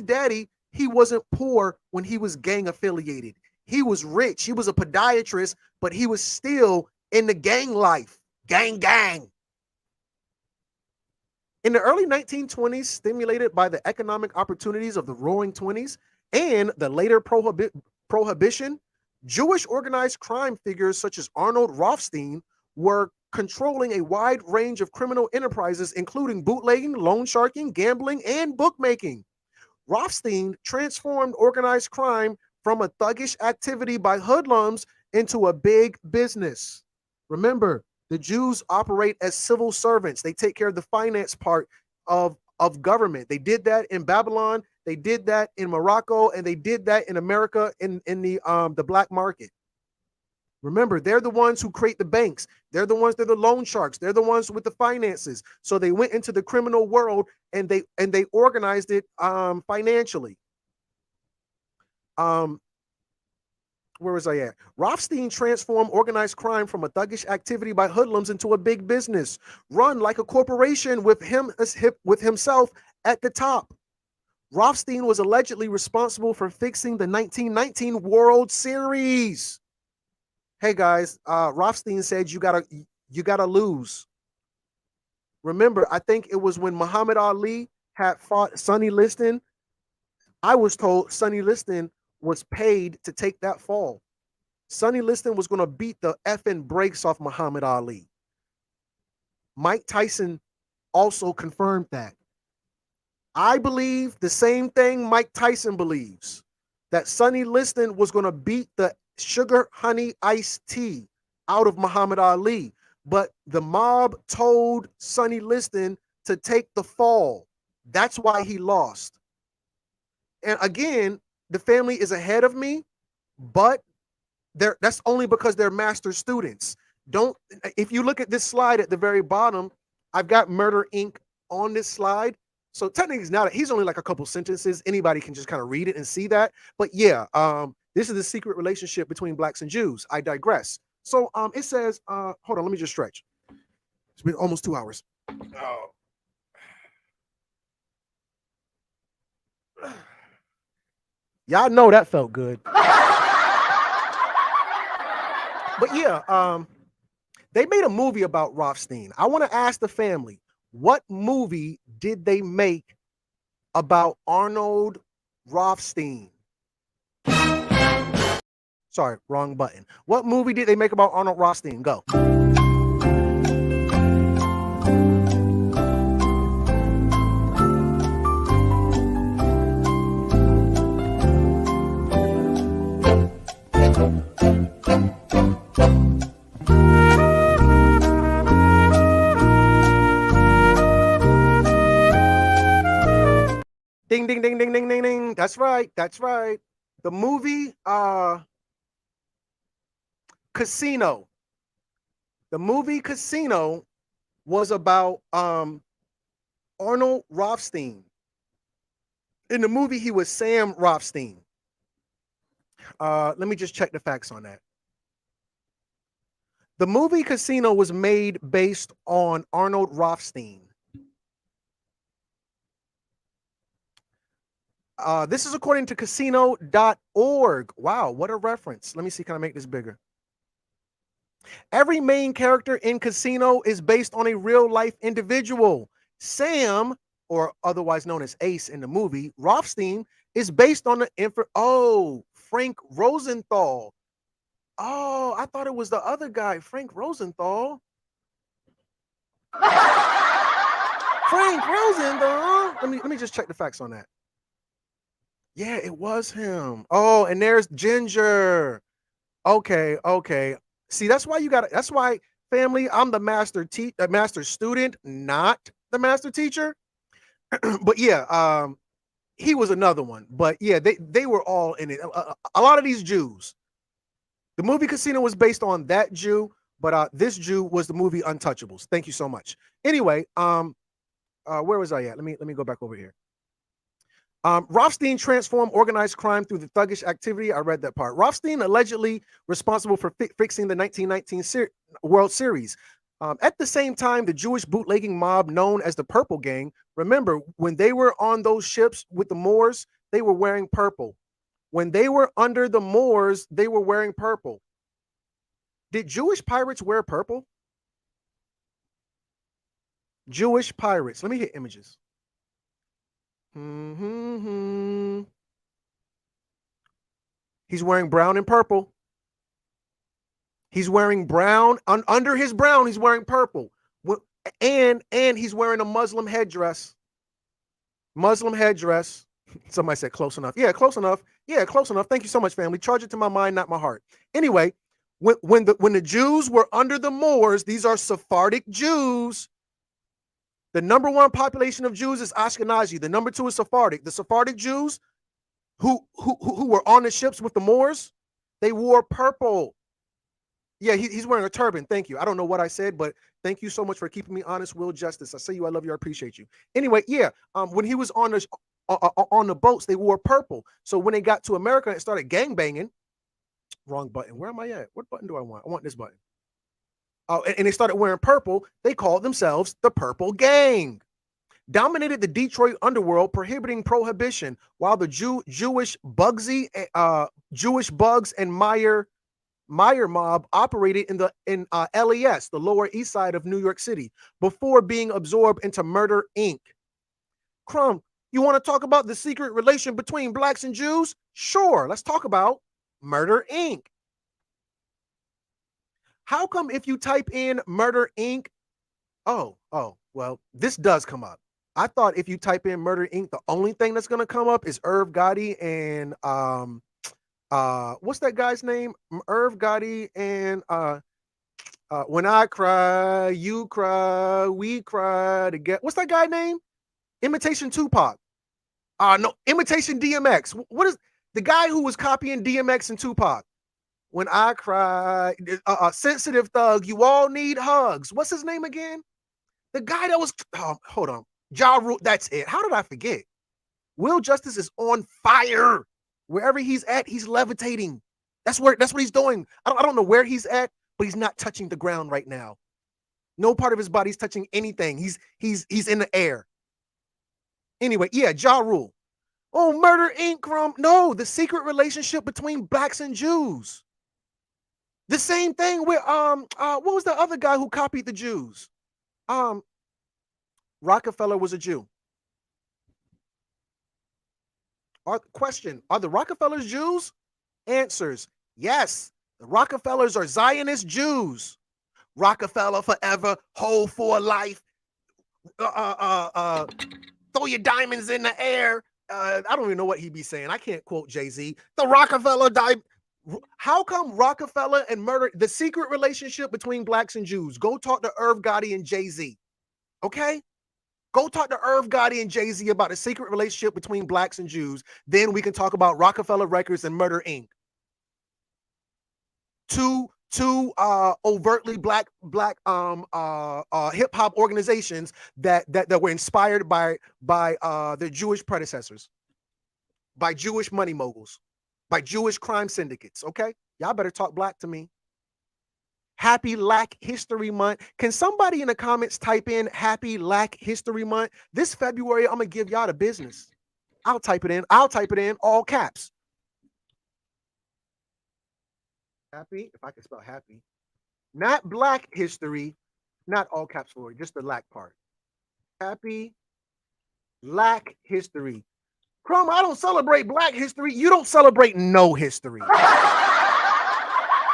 daddy, he wasn't poor when he was gang affiliated. He was rich. He was a podiatrist, but he was still in the gang life. Gang. In the early 1920s, stimulated by the economic opportunities of the Roaring Twenties and the later prohibition, Jewish organized crime figures such as Arnold Rothstein were controlling a wide range of criminal enterprises, including bootlegging, loan sharking, gambling, and bookmaking. Rothstein transformed organized crime from a thuggish activity by hoodlums into a big business. Remember, the Jews operate as civil servants. They take care of the finance part of government. They did that in Babylon. They did that in Morocco, and they did that in America in the black market. Remember, they're the ones who create the banks. They're the loan sharks. They're the ones with the finances. So they went into the criminal world and they organized it financially. Where was I at? Rothstein transformed organized crime from a thuggish activity by hoodlums into a big business, run like a corporation with himself at the top. Rothstein was allegedly responsible for fixing the 1919 World Series. Hey guys, Rothstein said you gotta lose. Remember, I think it was when Muhammad Ali had fought Sonny Liston. I was told Sonny Liston was paid to take that fall. Sonny Liston was going to beat the effing brakes off Muhammad Ali. Mike Tyson also confirmed that. I believe the same thing Mike Tyson believes, that Sonny Liston was going to beat the sugar honey iced tea out of Muhammad Ali. But the mob told Sonny Liston to take the fall. That's why he lost. And again, the family is ahead of me, but that's only because they're master students. If you look at this slide at the very bottom, I've got Murder Inc. on this slide. So technically he's only like a couple sentences. Anybody can just kind of read it and see that. But yeah, this is the secret relationship between blacks and Jews. I digress. So it says, hold on, let me just stretch. It's been almost 2 hours. Oh. Y'all know that felt good. But yeah, they made a movie about Rothstein. I want to ask the family, what movie did they make about Arnold Rothstein? Sorry, wrong button. What movie did they make about Arnold Rothstein? Go. Ding, ding, ding, ding, ding, ding, ding. That's right. That's right. The movie Casino. The movie Casino was about Arnold Rothstein. In the movie, he was Sam Rothstein. Let me just check the facts on that. The movie Casino was made based on Arnold Rothstein. This is according to casino.org. Wow, what a reference. Let me see, can I make this bigger? Every main character in Casino is based on a real-life individual. Sam, or otherwise known as Ace in the movie, Rothstein, is based on the Frank Rosenthal. Oh, I thought it was the other guy, Frank Rosenthal. Frank Rosenthal. Let me just check the facts on that. Yeah, it was him. Oh, and there's Ginger. Okay. See, that's why that's why, family, I'm the master student, not the master teacher. But yeah, he was another one. But yeah, they were all in it. A lot of these Jews. The movie Casino was based on that Jew, but this Jew was the movie Untouchables. Thank you so much. Anyway, where was I at? Let me go back over here. Rothstein transformed organized crime through the thuggish activity. I read that part. Rothstein allegedly responsible for fixing the 1919 World Series. At the same time, the Jewish bootlegging mob known as the Purple Gang, remember, when they were on those ships with the Moors, they were wearing purple. When they were under the Moors, they were wearing purple. Did Jewish pirates wear purple? Jewish pirates. Let me hit images. He's wearing brown and purple. He's wearing brown. Under his brown, he's wearing purple. And he's wearing a Muslim headdress. Muslim headdress. Somebody said close enough. Yeah, close enough. Yeah, close enough. Thank you so much, family. Charge it to my mind, not my heart. Anyway, when the Jews were under the Moors, these are Sephardic Jews. The number one population of Jews is Ashkenazi. The number two is Sephardic. The Sephardic Jews who were on the ships with the Moors, they wore purple. Yeah, he's wearing a turban. Thank you. I don't know what I said, but thank you so much for keeping me honest. Will Justice. I see you. I love you. I appreciate you. Anyway, yeah. When he was on the boats, they wore purple. So when they got to America and started gangbanging, wrong button. Where am I at? What button do I want? I want this button. And they started wearing purple. They called themselves the Purple Gang. Dominated the Detroit underworld, prohibiting prohibition, while the Jewish Bugs and Meyer mob operated in LES, the Lower East Side of New York City, before being absorbed into Murder Inc. Crumb, you want to talk about the secret relation between blacks and Jews? Sure, let's talk about Murder Inc. How come if you type in Murder Inc? Oh, well, this does come up. I thought if you type in Murder Inc, the only thing that's gonna come up is Irv Gotti and what's that guy's name? Irv Gotti and When I Cry, You Cry, We Cry Together. What's that guy name? Imitation Tupac. No, Imitation DMX. What is the guy who was copying DMX and Tupac? When I Cry, Sensitive Thug, You All Need Hugs. What's his name again? The guy that was, hold on. Ja Rule, that's it. How did I forget? Will Justice is on fire. Wherever he's at, he's levitating. That's what he's doing. I don't know where he's at, but he's not touching the ground right now. No part of his body's touching anything. He's in the air. Anyway, yeah, Ja Rule. Oh, Murder Inc. No, the secret relationship between blacks and Jews. The same thing with what was the other guy who copied the Jews? Rockefeller was a Jew. Question, are the Rockefellers Jews? Answers, yes. The Rockefellers are Zionist Jews. Rockefeller forever, whole for life. Throw your diamonds in the air. I don't even know what he'd be saying. I can't quote Jay-Z. The Rockefeller died. How come Rockefeller and murder, the secret relationship between blacks and Jews? Go talk to Irv Gotti and Jay-Z. Okay? Go talk to Irv Gotti and Jay-Z about a secret relationship between blacks and Jews. Then we can talk about Rockefeller Records and Murder Inc. Two overtly black hip hop organizations that were inspired by their Jewish predecessors, by Jewish money moguls, by Jewish crime syndicates. Okay, y'all better talk black to me. Happy Black History Month. Can somebody in the comments type in Happy Black History Month? This February, I'm gonna give y'all the business. I'll type it in. I'll type it in all caps. Happy, if I can spell happy. Not Black History, not all caps for it, just the lack part. Happy Black History. Chrome, I don't celebrate Black history. You don't celebrate no history.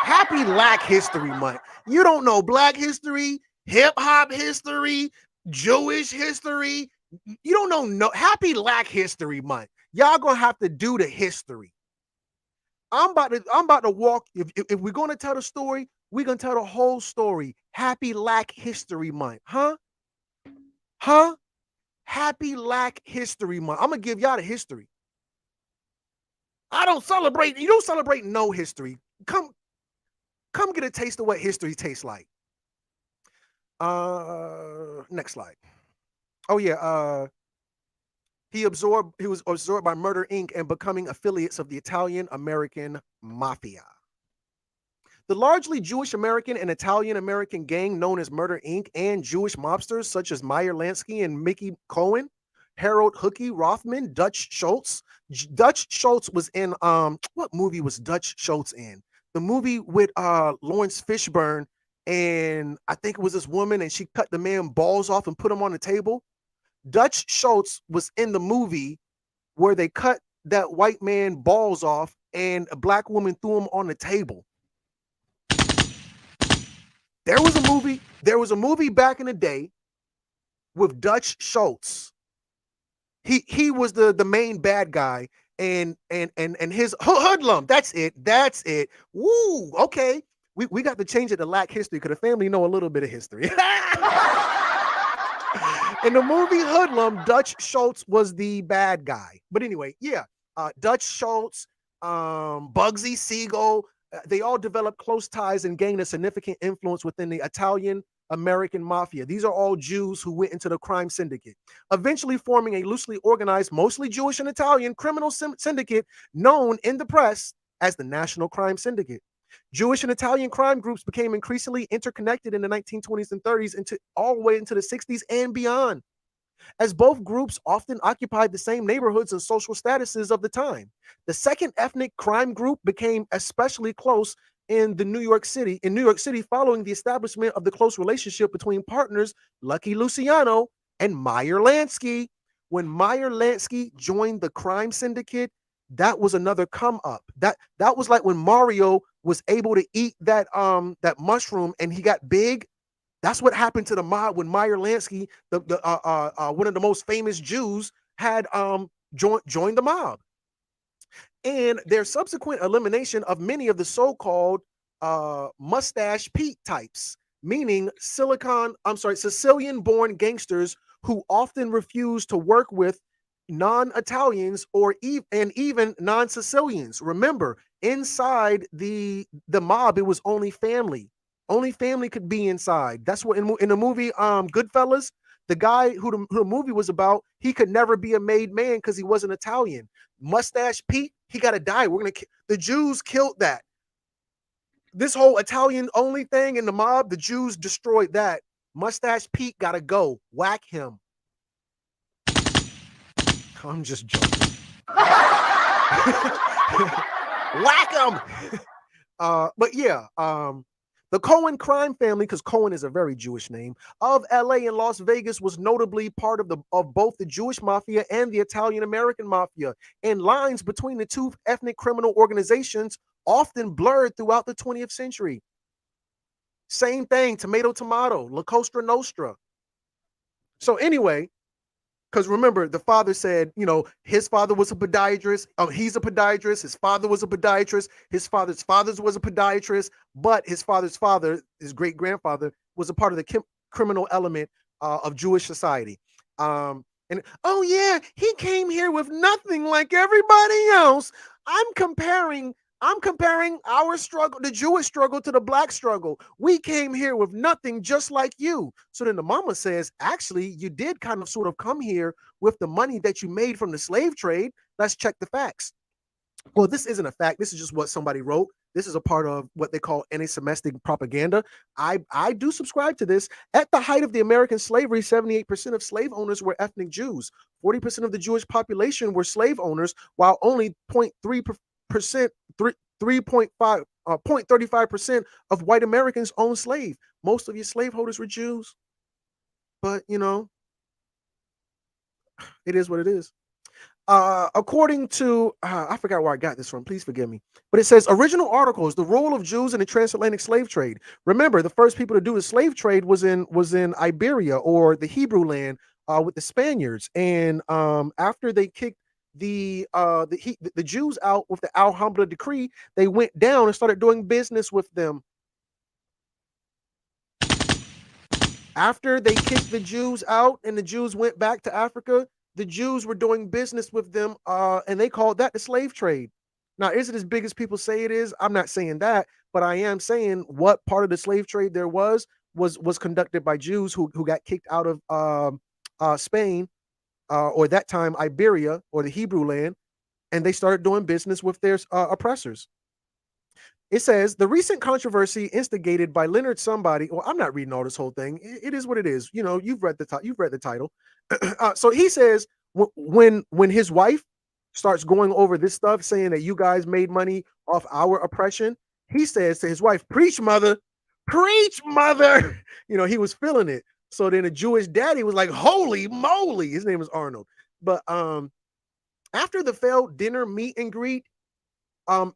Happy Black History Month. You don't know Black history, hip hop history, Jewish history. You don't know no Happy Black History Month. Y'all gonna have to do the history. I'm about to walk. If we're gonna tell the story, we're gonna tell the whole story. Happy Black History Month, huh? Huh? Happy Black History Month. I'm gonna give y'all the history. I don't celebrate. You don't celebrate no history. Come get a taste of what history tastes like. Next slide. Oh yeah. He was absorbed by Murder Inc. and becoming affiliates of the Italian American Mafia. The largely Jewish American and Italian American gang known as Murder Inc. and Jewish mobsters such as Meyer Lansky and Mickey Cohen, Harold Hookie Rothman, Dutch Schultz. Dutch Schultz was in what movie was Dutch Schultz in? The movie with Lawrence Fishburne, and I think it was this woman and she cut the man balls off and put him on the table. Dutch Schultz was in the movie where they cut that white man balls off and a black woman threw him on the table. There was a movie back in the day with Dutch Schultz. He was the main bad guy and his hoodlum. That's it. Woo, okay. We got to change it to Black history because the family know a little bit of history. In the movie Hoodlum, Dutch Schultz was the bad guy. But anyway, yeah, Dutch Schultz, Bugsy Siegel, they all developed close ties and gained a significant influence within the Italian American Mafia. These are all Jews who went into the crime syndicate, eventually forming a loosely organized, mostly Jewish and Italian criminal syndicate known in the press as the National Crime Syndicate. Jewish and Italian crime groups became increasingly interconnected in the 1920s and 30s all the way into the 60s and beyond, as both groups often occupied the same neighborhoods and social statuses of the time. The second ethnic crime group became especially close in New York City following the establishment of the close relationship between partners Lucky Luciano and Meyer Lansky. When Meyer Lansky joined the crime syndicate, that was another come up. That was like when Mario was able to eat that mushroom and he got big. That's what happened to the mob when Meyer Lansky, one of the most famous Jews, had joined the mob. And their subsequent elimination of many of the so-called mustache Pete types, meaning Sicilian-born gangsters who often refuse to work with non-Italians or even non-Sicilians. Remember, inside the mob, it was only family. Only family could be inside. That's what in the movie Goodfellas, the guy who the movie was about, he could never be a made man because he wasn't Italian. Mustache Pete, he got to die. The Jews killed that. This whole Italian only thing in the mob, the Jews destroyed that. Mustache Pete got to go. Whack him. I'm just joking. Whack him. But yeah, the Cohen crime family, because Cohen is a very Jewish name, of LA and Las Vegas was notably part of both the Jewish mafia and the Italian American mafia, and lines between the two ethnic criminal organizations often blurred throughout the 20th century. Same thing, tomato, La Cosa Nostra. So anyway, because remember, the father said, his father was a podiatrist. He's a podiatrist. His father was a podiatrist. His father's father was a podiatrist. But his father's father, his great grandfather, was a part of the criminal element of Jewish society. And oh yeah, he came here with nothing like everybody else. I'm comparing our struggle, the Jewish struggle, to the black struggle. We came here with nothing, just like you. So then the mama says, actually, you did kind of sort of come here with the money that you made from the slave trade. Let's check the facts. Well, this isn't a fact. This is just what somebody wrote. This is a part of what they call anti-Semitic propaganda. I do subscribe to this. At the height of the American slavery, 78% of slave owners were ethnic Jews. 40% of the Jewish population were slave owners, while only 0.35% of white Americans own slave. Most of your slaveholders were Jews. But it is what it is. According to, I forgot where I got this from. Please forgive me. But it says original articles: the role of Jews in the transatlantic slave trade. Remember, the first people to do the slave trade was in Iberia, or the Hebrew land, with the Spaniards. And after they kicked the Jews out with the Alhambra decree, they went down and started doing business with them. After they kicked the Jews out and the Jews went back to Africa, the Jews were doing business with them, and they called that the slave trade. Now, is it as big as people say it is? I'm not saying that, but I am saying what part of the slave trade there was conducted by Jews who got kicked out of Spain, or that time Iberia, or the Hebrew land, and they started doing business with their oppressors. It says the recent controversy instigated by Leonard somebody. Well, I'm not reading all this whole thing. It is what it is. You know, you've read the title. So he says when his wife starts going over this stuff, saying that you guys made money off our oppression, he says to his wife, "Preach, mother, preach, mother." You know, he was feeling it. So then a Jewish daddy was like, "Holy moly!" His name is Arnold. But after the failed dinner meet and greet,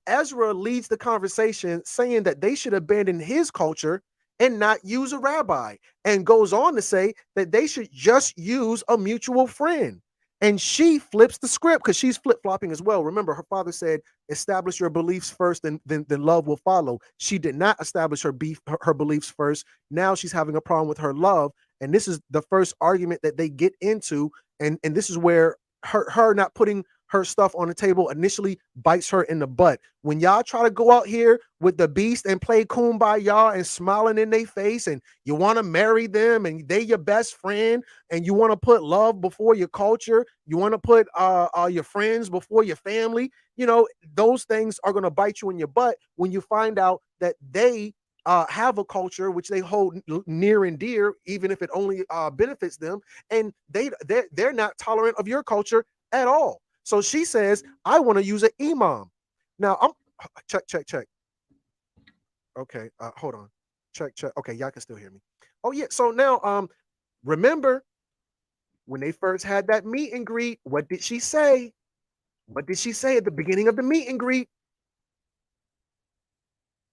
Ezra leads the conversation, saying that they should abandon his culture and not use a rabbi, and goes on to say that they should just use a mutual friend. And she flips the script because she's flip-flopping as well. Remember, her father said, establish your beliefs first, and then love will follow. She did not establish her beliefs first. Now she's having a problem with her love. And this is the first argument that they get into. And this is where her not putting her stuff on the table initially bites her in the butt. When y'all try to go out here with the beast and play kumbaya and smiling in their face, and you want to marry them and they your best friend, and you want to put love before your culture, you want to put your friends before your family, you know, those things are going to bite you in your butt when you find out that they have a culture which they hold near and dear, even if it only benefits them, and they're not tolerant of your culture at all. So she says, I want to use an imam. Now, I'm check. Okay, hold on. Check. Okay, y'all can still hear me. Oh, yeah. So now, remember when they first had that meet and greet, what did she say? What did she say at the beginning of the meet and greet?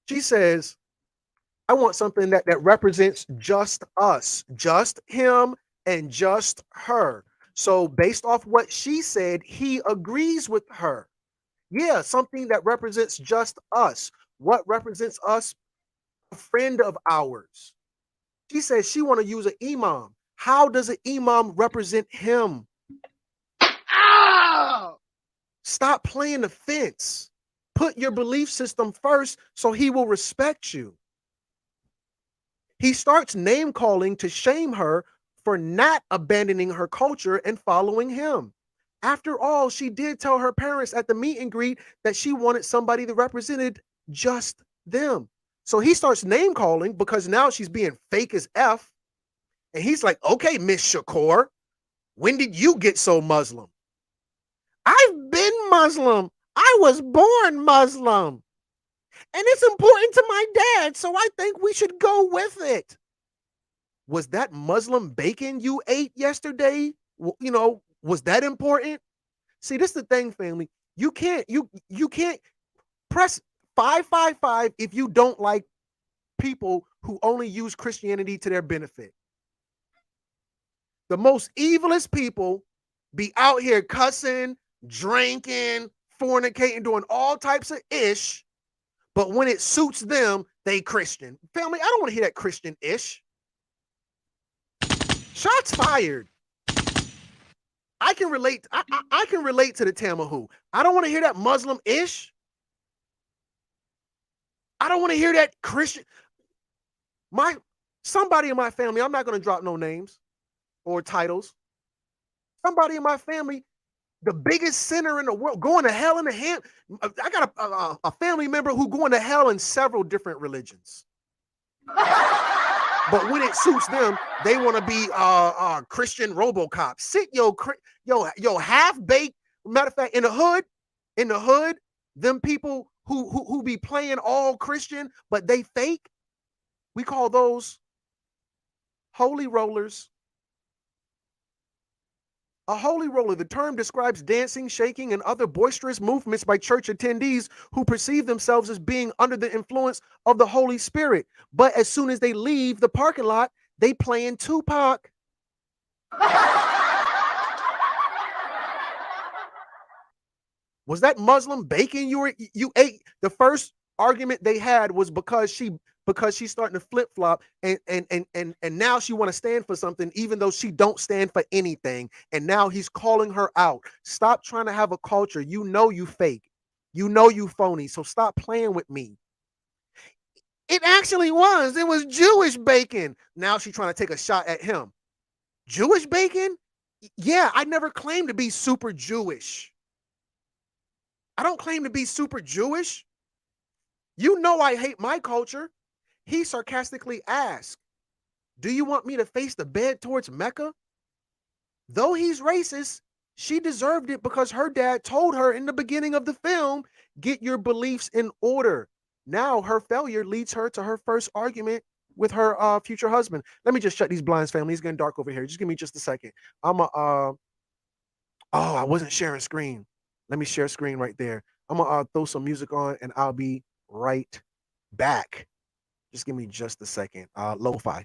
She says, I want something that represents just us, just him and just her. So based off what she said, he agrees with her. Yeah, something that represents just us. What represents us? A friend of ours. She says she want to use an imam. How does an imam represent him? Stop playing the fence. Put your belief system first so he will respect you. He starts name calling to shame her for not abandoning her culture and following him. After all, she did tell her parents at the meet and greet that she wanted somebody that represented just them. So he starts name calling because now she's being fake as F. And he's like, okay, Miss Shakur, when did you get so Muslim? I've been Muslim. I was born Muslim. And it's important to my dad, so I think we should go with it. Was that Muslim bacon you ate yesterday? You know, was that important? See, this is the thing, family. You can't press 555 if you don't like people who only use Christianity to their benefit. The most evilest people be out here cussing, drinking, fornicating, doing all types of ish. But when it suits them, they Christian. Family, I don't want to hear that Christian-ish. Shots fired. I can relate. I can relate to the Tamahu. I don't want to hear that Muslim-ish. I don't want to hear that Christian. Somebody in my family, I'm not going to drop no names or titles. Somebody in my family, the biggest sinner in the world, going to hell in the hand. I got a family member who going to hell in several different religions. But when it suits them, they want to be Christian RoboCop. Sit yo half-baked. Matter of fact, in the hood, them people who be playing all Christian, but they fake, we call those holy rollers. A holy roller, the term describes dancing, shaking, and other boisterous movements by church attendees who perceive themselves as being under the influence of the Holy Spirit. But as soon as they leave the parking lot, they playing Tupac. Was that Muslim bacon you ate? The first argument they had was because she's starting to flip flop and now she want to stand for something even though she don't stand for anything. And now he's calling her out. Stop trying to have a culture. You know you fake. You know you phony. So stop playing with me. It actually was. It was Jewish bacon. Now she's trying to take a shot at him. Jewish bacon? Yeah, I never claimed to be super Jewish. I don't claim to be super Jewish. You know I hate my culture. He sarcastically asked, do you want me to face the bed towards Mecca? Though he's racist, she deserved it because her dad told her in the beginning of the film, get your beliefs in order. Now her failure leads her to her first argument with her future husband. Let me just shut these blinds, family. It's getting dark over here. Just give me just a second. I wasn't sharing screen. Let me share screen right there. I'm gonna throw some music on and I'll be right back. Just give me just a second. Lo-fi.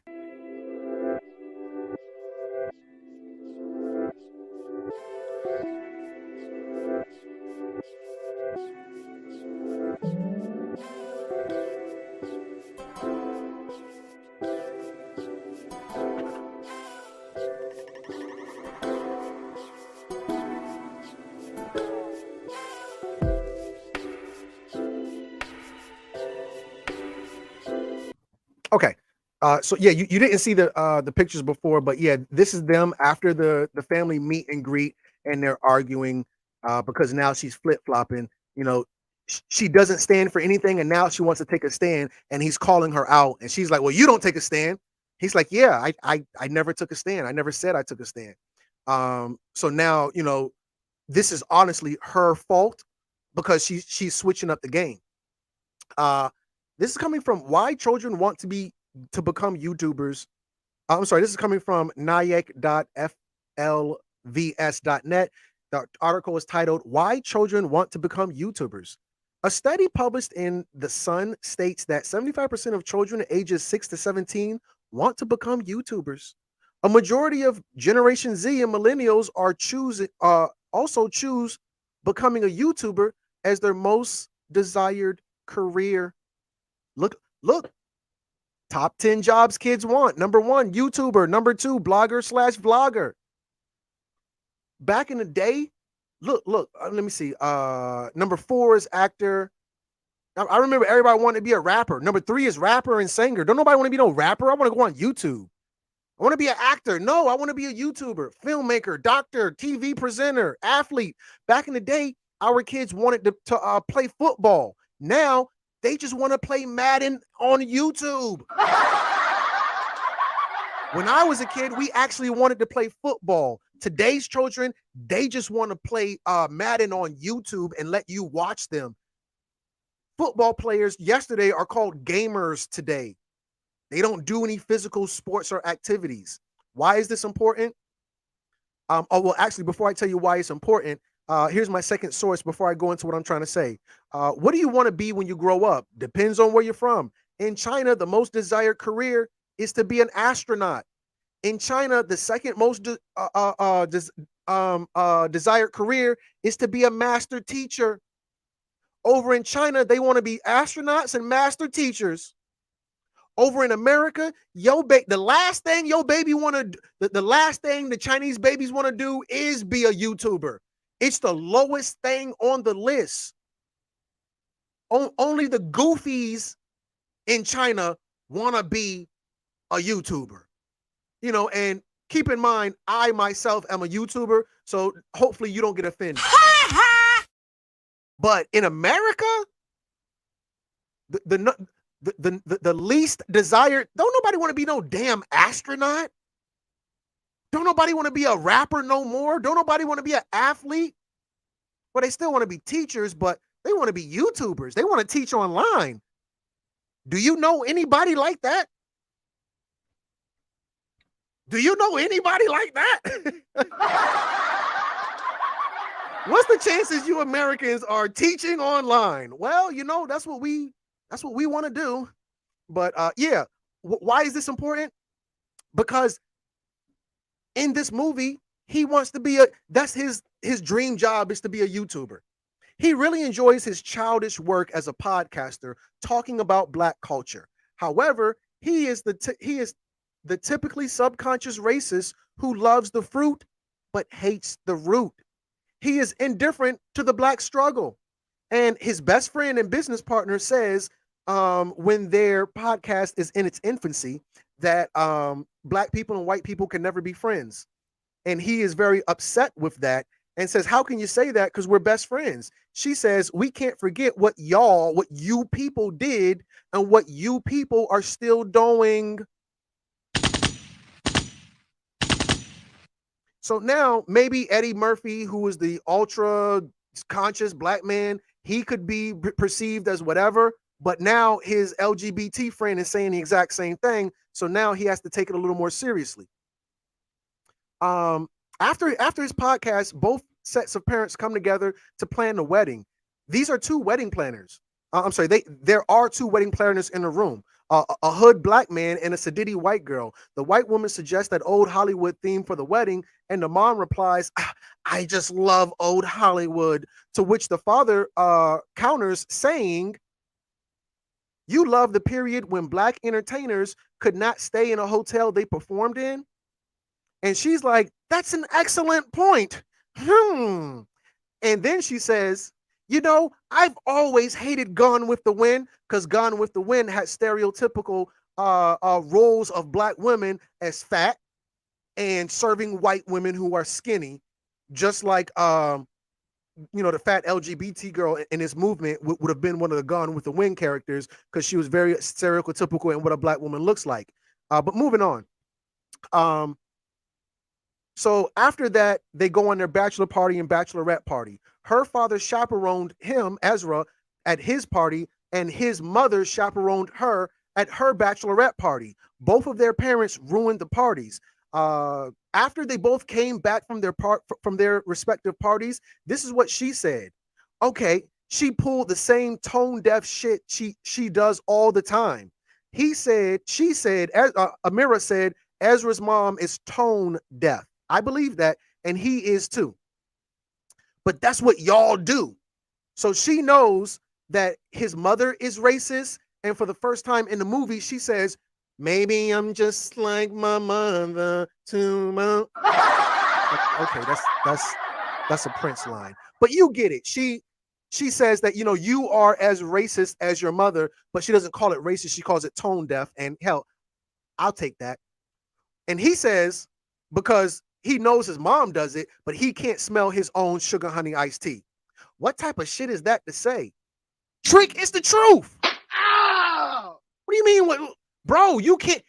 Okay. So yeah, you didn't see the pictures before, but yeah, this is them after the family meet and greet, and they're arguing because now she's flip-flopping. You know, she doesn't stand for anything, and now she wants to take a stand, and he's calling her out, and she's like, "Well, you don't take a stand." He's like, "Yeah, I never took a stand. I never said I took a stand." So now, you know, this is honestly her fault because she's switching up the game. This is coming from why children want to become YouTubers. I'm sorry, this is coming from nayek.flvs.net. The article is titled Why Children Want to Become YouTubers. A study published in The Sun states that 75% of children ages 6 to 17 want to become YouTubers. A majority of Generation Z and millennials are also choose becoming a YouTuber as their most desired career. Look, top 10 jobs kids want. Number 1, YouTuber. Number 2, blogger/vlogger. Back in the day, look, let me see. Number 4 is actor. I remember everybody wanted to be a rapper. Number 3 is rapper and singer. Don't nobody want to be no rapper. I want to go on YouTube. I want to be an actor. No, I want to be a YouTuber, filmmaker, doctor, TV presenter, athlete. Back in the day, our kids wanted to play football. Now, they just want to play Madden on YouTube. When I was a kid, we actually wanted to play football. Today's children, they just want to play Madden on YouTube and let you watch them. Football players yesterday are called gamers today. They don't do any physical sports or activities. Why is this important? Well, actually, before I tell you why it's important, here's my second source before I go into what I'm trying to say. What do you want to be when you grow up? Depends on where you're from. In China, the most desired career is to be an astronaut. In China, the second most desired career is to be a master teacher. Over in China, they want to be astronauts and master teachers. Over in America, the last thing your baby want to, the last thing the Chinese babies want to do is be a YouTuber. It's the lowest thing on the list. Only the goofies in China want to be a YouTuber. You know, and keep in mind, I myself am a YouTuber, so hopefully you don't get offended. But in America, the least desired, don't nobody want to be no damn astronaut. Don't nobody want to be a rapper no more. Don't nobody want to be an athlete. Well, they still want to be teachers, but they want to be YouTubers. They want to teach online. Do you know anybody like that? Do you know anybody like that? What's the chances you Americans are teaching online? Well, that's what we want to do. But yeah, why is this important? Because in this movie, he wants to be that's his dream job is to be a YouTuber. He really enjoys his childish work as a podcaster talking about Black culture. However, he is the typically subconscious racist who loves the fruit but hates the root. He is indifferent to the Black struggle. And his best friend and business partner says, when their podcast is in its infancy, that Black people and white people can never be friends. And he is very upset with that and says, how can you say that? Because we're best friends. She says, we can't forget what you people did and what you people are still doing. So now maybe Eddie Murphy, who is the ultra conscious Black man, he could be perceived as whatever, but now his LGBT friend is saying the exact same thing. So now he has to take it a little more seriously. After his podcast, both sets of parents come together to plan the wedding. These are two wedding planners. There are two wedding planners in the room. A hood Black man and a sedity white girl. The white woman suggests that old Hollywood theme for the wedding, and the mom replies, I just love old Hollywood, to which the father counters saying, you love the period when Black entertainers could not stay in a hotel they performed in? And she's like, that's an excellent point. And then she says, I've always hated Gone with the Wind because Gone with the Wind had stereotypical roles of Black women as fat and serving white women who are skinny, just like, the fat LGBT girl in this movement would have been one of the Gone with the Wind characters because she was very stereotypical in what a Black woman looks like. But moving on. So after that, they go on their bachelor party and bachelorette party. Her father chaperoned him, Ezra, at his party, and his mother chaperoned her at her bachelorette party. Both of their parents ruined the parties. After they both came back from their respective parties, this is what she said. Okay, she pulled the same tone deaf shit she does all the time. She said, Amira said, Ezra's mom is tone deaf. I believe that, and he is too. But that's what y'all do. So she knows that his mother is racist, and for the first time in the movie, she says, maybe I'm just like my mother to my... Okay, that's a Prince line. But you get it. She says that, you are as racist as your mother, but she doesn't call it racist. She calls it tone deaf, and hell, I'll take that. And he says, because he knows his mom does it, but he can't smell his own sugar honey iced tea. What type of shit is that to say? Trick, it's the truth. What do you mean? Bro, you can't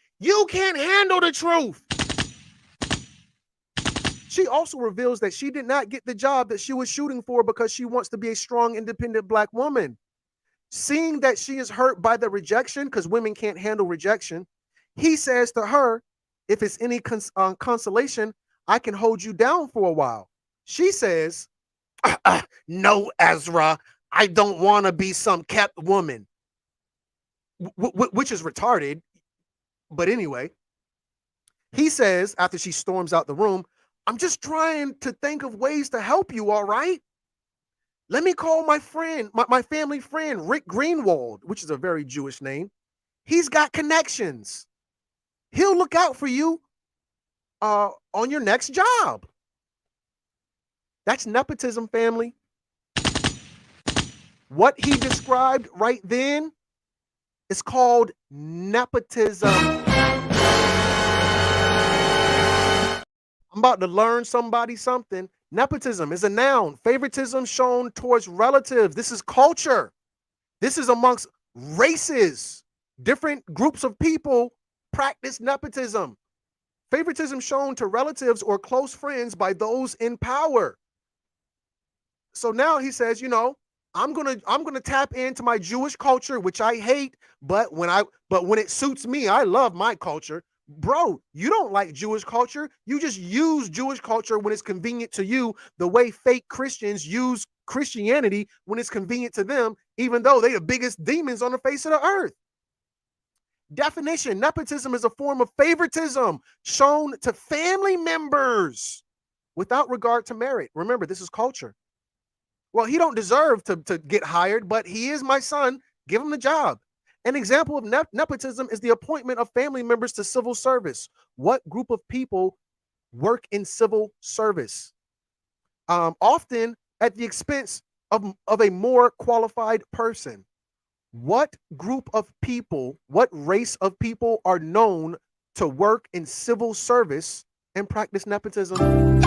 handle the truth. She also reveals that she did not get the job that she was shooting for because she wants to be a strong, independent Black woman. Seeing that she is hurt by the rejection, because women can't handle rejection, he says to her, if it's any consolation, I can hold you down for a while. She says, no, Ezra, I don't want to be some kept woman, which is retarded. But anyway, he says, after she storms out the room, I'm just trying to think of ways to help you, all right? Let me call my friend, my family friend, Rick Greenwald, which is a very Jewish name. He's got connections. He'll look out for you on your next job. That's nepotism, family. What he described right then is called nepotism. I'm about to learn somebody something. Nepotism is a noun. Favoritism shown towards relatives. This is culture. This is amongst races. Different groups of people practice nepotism. Favoritism shown to relatives or close friends by those in power. So now he says, I'm gonna tap into my Jewish culture, which I hate, but when it suits me, I love my culture. Bro, you don't like Jewish culture. You just use Jewish culture when it's convenient to you, the way fake Christians use Christianity when it's convenient to them, even though they the biggest demons on the face of the earth. Definition: nepotism is a form of favoritism shown to family members without regard to merit. Remember, this is culture. Well, he don't deserve to get hired, but he is my son. Give him the job. An example of nepotism is the appointment of family members to civil service. What group of people work in civil service? Often at the expense of a more qualified person. What group of people, what race of people are known to work in civil service and practice nepotism?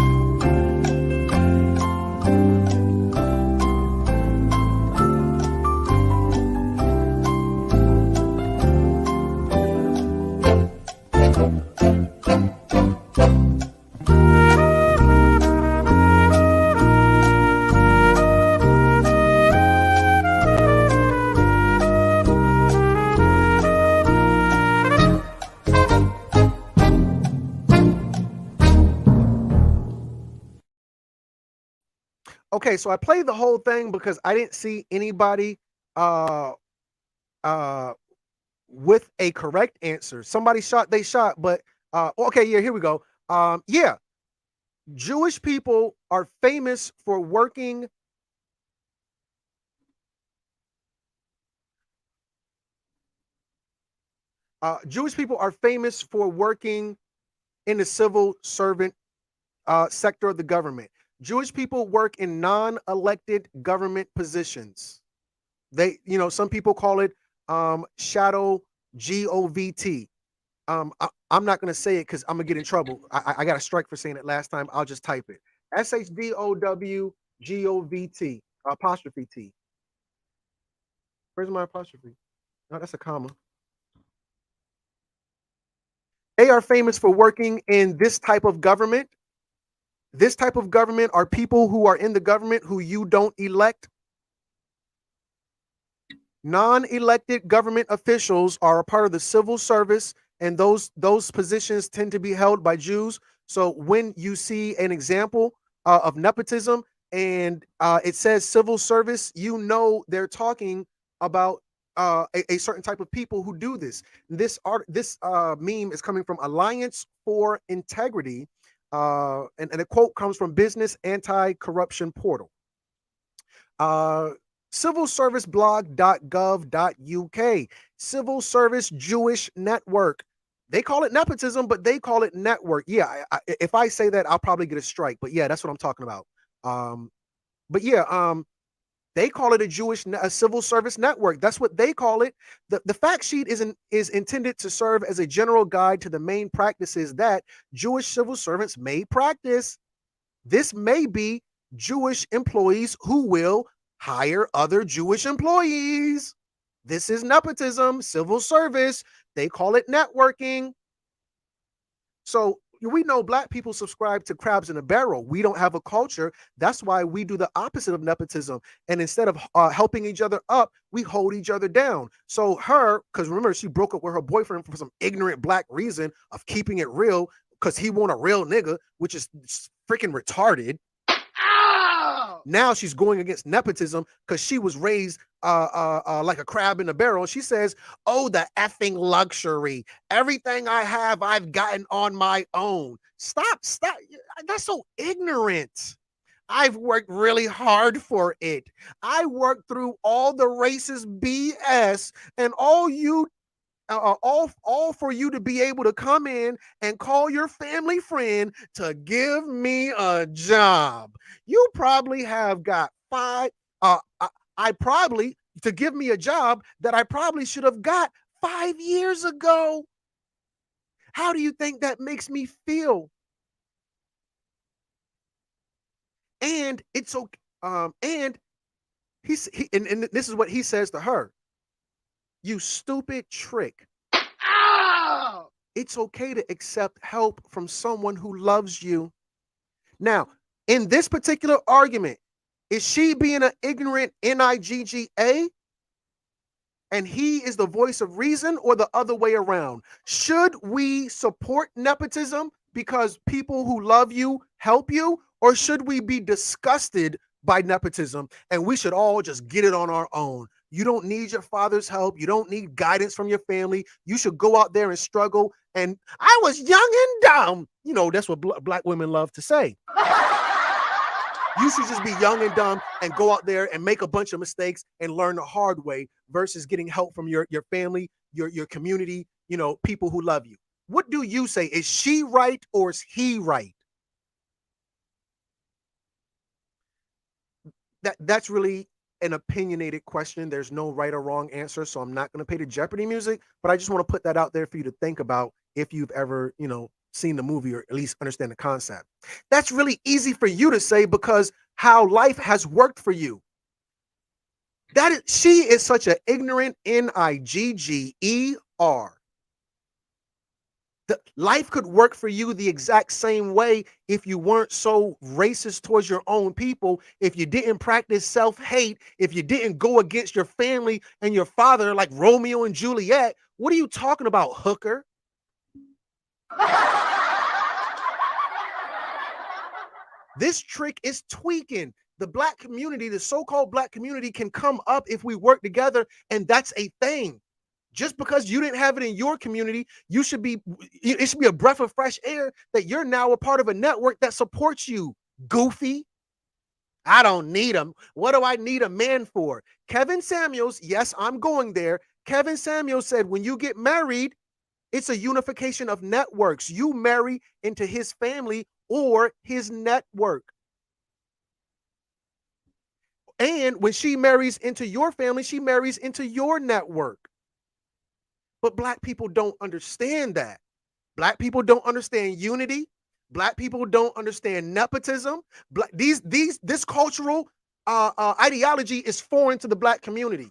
Okay, so I played the whole thing because I didn't see anybody uh uh with a correct answer. Somebody shot, they shot, but okay, yeah, here we go. Yeah, Jewish people are famous for working Jewish people are famous for working in the civil servant sector of the government. Jewish people work in non-elected government positions. They, some people call it shadow GOVT. I'm not going to say it because I'm going to get in trouble. I got a strike for saying it last time. I'll just type it. SHDOWGOVT apostrophe T. Where's my apostrophe? No, that's a comma. They are famous for working in this type of government. This type of government are people who are in the government who you don't elect. Non-elected government officials are a part of the civil service, and those positions tend to be held by Jews. So when you see an example of nepotism and it says civil service, you know they're talking about a certain type of people who do this. This meme is coming from Alliance for Integrity, and a quote comes from Business Anti-Corruption Portal. civilserviceblog.gov.uk, Civil Service Jewish Network. They call it nepotism, but they call it network. Yeah, if I say that, I'll probably get a strike. But yeah, that's what I'm talking about. They call it a civil service network. That's what they call it. The fact sheet is intended to serve as a general guide to the main practices that Jewish civil servants may practice. This may be Jewish employees who will hire other Jewish employees. This is nepotism, civil service. They call it networking. So we know Black people subscribe to crabs in a barrel. We don't have a culture. That's why we do the opposite of nepotism. And instead of helping each other up, we hold each other down. So because remember, she broke up with her boyfriend for some ignorant Black reason of keeping it real because he want a real nigga, which is freaking retarded. Now she's going against nepotism because she was raised like a crab in a barrel. She says, oh, the effing luxury. Everything I have, I've gotten on my own. Stop. That's so ignorant. I've worked really hard for it. I worked through all the racist BS, and all for you to be able to come in and call your family friend to give me a job. You probably have got to give me a job that I probably should have got 5 years ago. How do you think that makes me feel? And it's okay. And and this is what he says to her. You stupid trick. It's okay to accept help from someone who loves you. Now, in this particular argument, is she being an ignorant NIGGA? and he is the voice of reason, or the other way around? Should we support nepotism because people who love you help you, or should we be disgusted by nepotism and we should all just get it on our own? You don't need your father's help. You don't need guidance from your family. You should go out there and struggle. And I was young and dumb. You know, that's what black women love to say. You should just be young and dumb and go out there and make a bunch of mistakes and learn the hard way versus getting help from your family, your community, you know, people who love you. What do you say? Is she right or is he right? That's really an opinionated question. There's no right or wrong answer, so I'm not going to play the Jeopardy music, but I just want to put that out there for you to think about if you've ever, you know, seen the movie or at least understand the concept. That's really easy for you to say because how life has worked for you. She is such an ignorant Nigger. Life could work for you the exact same way if you weren't so racist towards your own people, if you didn't practice self-hate, if you didn't go against your family and your father like Romeo and Juliet. What are you talking about, hooker? This trick is tweaking. The black community, the so-called black community, can come up if we work together, and that's a thing. Just because you didn't have it in your community, it should be a breath of fresh air that you're now a part of a network that supports you, goofy. I don't need him. What do I need a man for? Kevin Samuels, yes, I'm going there. Kevin Samuels said, when you get married, it's a unification of networks. You marry into his family or his network. And when she marries into your family, she marries into your network. But black people don't understand that. Black people don't understand unity. Black people don't understand nepotism. This cultural ideology is foreign to the black community.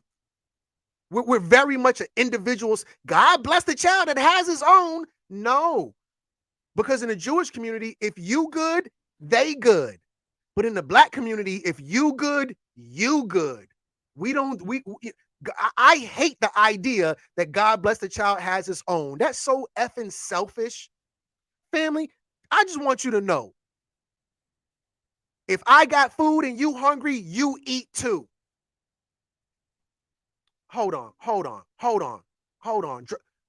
We're very much individuals. God bless the child that has his own. No, because in the Jewish community, if you good, they good. But in the black community, if you good, you good. I hate the idea that God bless the child has his own. That's so effing selfish. Family, I just want you to know, if I got food and you hungry, you eat too. Hold on.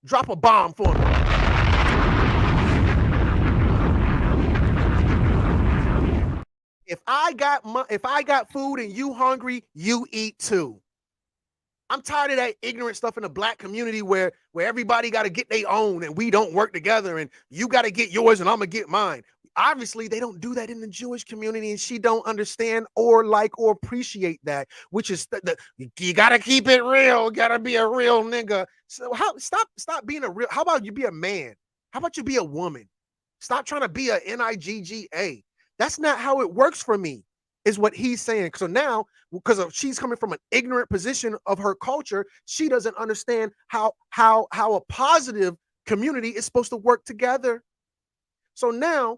Drop a bomb for me. If I got food and you hungry, you eat too. I'm tired of that ignorant stuff in the black community where everybody got to get their own and we don't work together and you got to get yours and I'm going to get mine. Obviously, they don't do that in the Jewish community, and she don't understand or like or appreciate that, which is you got to keep it real. Got to be a real nigga. So stop being a real. How about you be a man? How about you be a woman? Stop trying to be a Nigga. That's not how it works for me, is what he's saying. So now, because she's coming from an ignorant position of her culture, she doesn't understand how a positive community is supposed to work together. So now,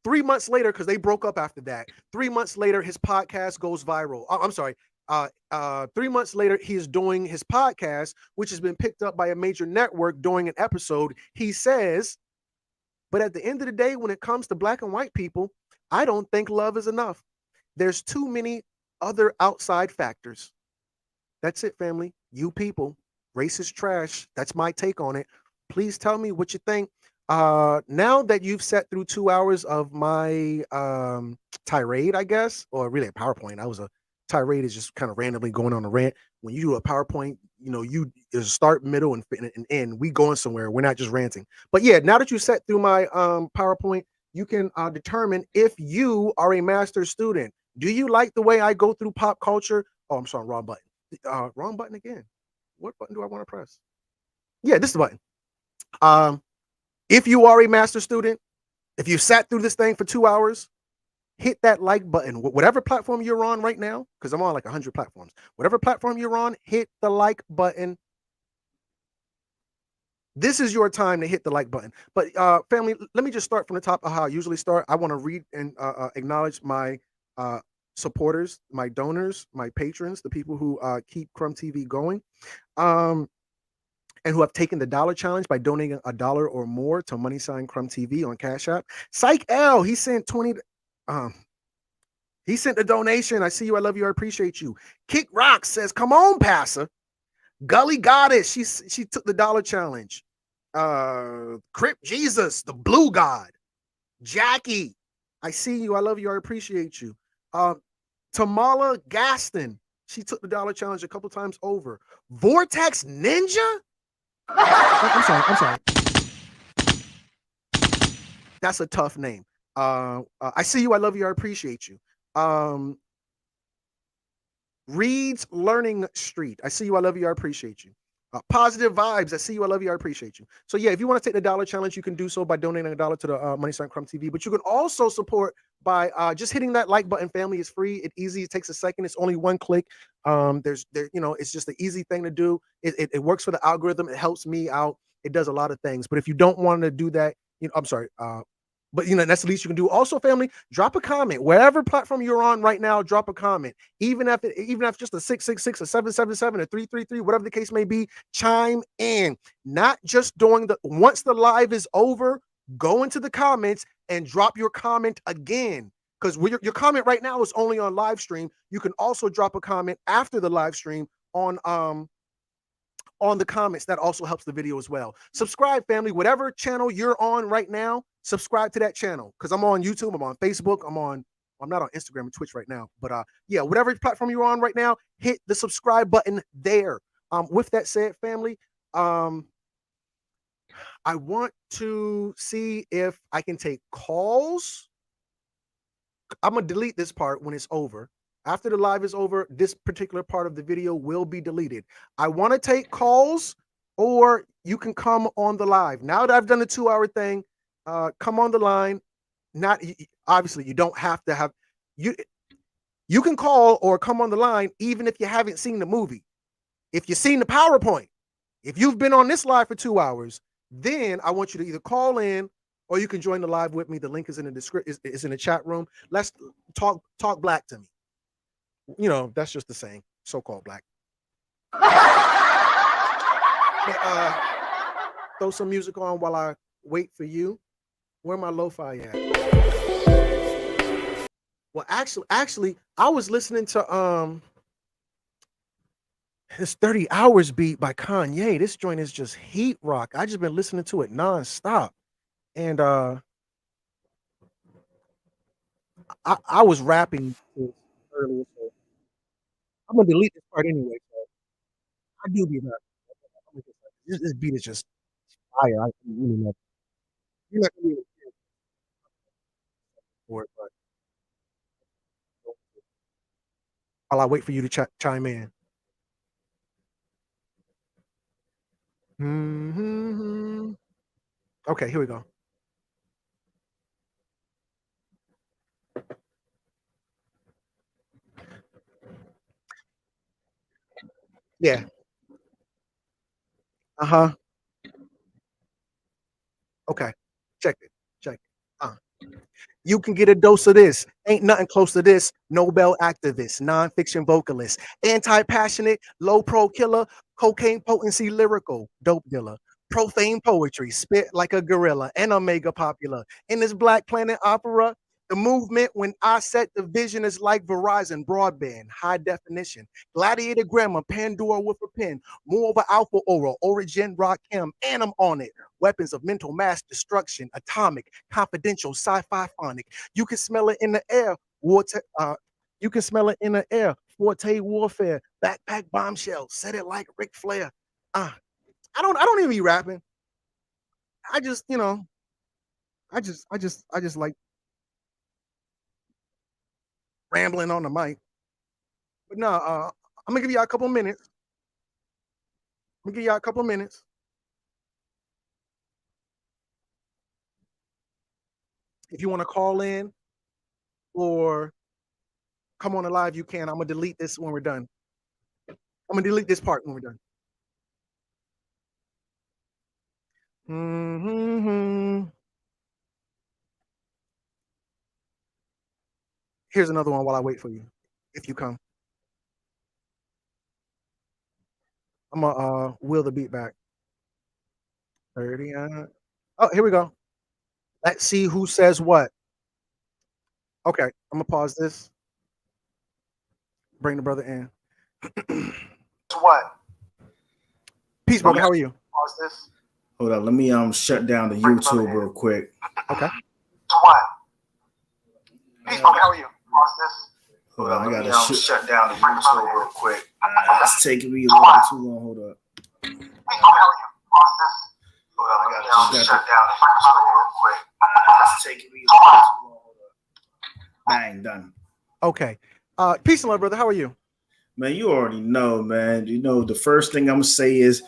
3 months later, because they broke up after that, 3 months later, his podcast goes viral. I'm sorry. 3 months later, he is doing his podcast, which has been picked up by a major network doing an episode. He says, but at the end of the day, when it comes to black and white people, I don't think love is enough. There's too many other outside factors. That's it, family. You people, racist trash. That's my take on it. Please tell me what you think. Now that you've sat through 2 hours of my tirade, I guess, or really a PowerPoint. Tirade is just kind of randomly going on a rant. When you do a PowerPoint, you know, there's a start, middle, and end. We going somewhere. We're not just ranting. But yeah, now that you sat through my PowerPoint, you can determine if you are a master's student. Do you like the way I go through pop culture? Oh, I'm sorry, wrong button. Wrong button again. What button do I want to press? Yeah, this is the button. If you are a master's student, if you sat through this thing for 2 hours, hit that like button. Whatever platform you're on right now, because I'm on like 100 platforms. Whatever platform you're on, hit the like button. This is your time to hit the like button. But family, let me just start from the top of how I usually start. I want to read and acknowledge my supporters, my donors, my patrons, the people who keep Crumb TV going, and who have taken the dollar challenge by donating $1 or more to money sign Crumb TV on Cash App. Psych L, he sent 20. He sent a donation. I see you. I love you. I appreciate you. Kick Rock says, "Come on, Passer." Gully Goddess, she took the dollar challenge. Crip Jesus, the Blue God. Jackie, I see you. I love you. I appreciate you. Tamala Gaston, she took the dollar challenge a couple times over. Vortex Ninja. I'm sorry. That's a tough name. I see you. I love you. I appreciate you. Reed's Learning Street. I see you. I love you. I appreciate you. Positive Vibes. I see you. I love you. I appreciate you. So yeah, if you want to take the dollar challenge, you can do so by donating $1 to the Money Sign Crumb TV. But you can also support by just hitting that like button. Family, is free. It's easy. It takes a second. It's only one click. It's just an easy thing to do. It works for the algorithm. It helps me out. It does a lot of things. But if you don't want to do that, I'm sorry. But that's the least you can do. Also, family, drop a comment wherever platform you're on right now. Drop a comment, even if just a 666, a 777, a 333, whatever the case may be. Chime in, not just once the live is over. Go into the comments and drop your comment again, because your comment right now is only on live stream. You can also drop a comment after the live stream on the comments. That also helps the video as well. Subscribe, family, whatever channel you're on right now, subscribe to that channel, because I'm on YouTube, I'm on Facebook, I'm not on Instagram and Twitch right now, but yeah, whatever platform you're on right now, hit the subscribe button there. With that said, family, I want to see if I can take calls. I'm gonna delete this part when it's over. After the live is over, this particular part of the video will be deleted. I want to take calls, or you can come on the live. Now that I've done the 2-hour thing, come on the line. Not obviously, you don't have to have you. You can call or come on the line even if you haven't seen the movie. If you've seen the PowerPoint, if you've been on this live for 2 hours, then I want you to either call in or you can join the live with me. The link is in the description, is in the chat room. Let's talk black to me. That's just the saying, so-called black. Throw some music on while I wait for you. Where my lo-fi at? Well, actually, I was listening to this 30 Hours beat by Kanye. This joint is just heat rock. I just been listening to it nonstop. And I was rapping earlier, so I'm gonna delete this part anyway. So I do be rapping. This beat is just fire. I really love it. You're not gonna be able to hear it for it, but while I wait for you to chime in. Mm-hmm. Okay, here we go. Yeah. Uh-huh. Okay. Check it. Check it. You can get a dose of this. Ain't nothing close to this. Nobel activist, nonfiction vocalist, anti-passionate, low pro killer, cocaine potency lyrical, dope dealer, profane poetry, spit like a gorilla, and a mega popular. In this Black Planet opera, the movement when I set the vision is like Verizon broadband, high definition, gladiator grammar, Pandora with a pen, more of an alpha oral, origin rock chem, and I'm on it. Weapons of mental mass destruction, atomic, confidential, sci-fi phonic. You can smell it in the air. You can smell it in the air. Forte warfare, backpack bombshell, said it like Ric Flair. I don't even be rapping. I just, I just like rambling on the mic. But no, I'm gonna give y'all a couple minutes. I'm gonna give y'all a couple minutes. If you want to call in or come on the live, you can. I'm gonna delete this when we're done. I'm gonna delete this part when we're done. Mm-hmm. Here's another one while I wait for you. if you come. I'm gonna wheel the beat back. 30. Oh, here we go. Let's see who says what. Okay, I'm gonna pause this. Bring the brother in. What? Peace, brother. How are you? Pause this. Hold on, let me shut down the YouTube real quick. Okay. What? Peace, brother. How are you? Pause this. Hold on, I gotta shut down the YouTube real quick. It's taking me a little bit too long. Hold up. Peace, brother. How are you? Pause this. Hold on, I gotta shut down the YouTube real quick. It's taking me a little bit too long. Hold up. Bang, done. Okay. Peace and love, brother. How are you? Man, you already know, man. You know, the first thing I'm gonna say is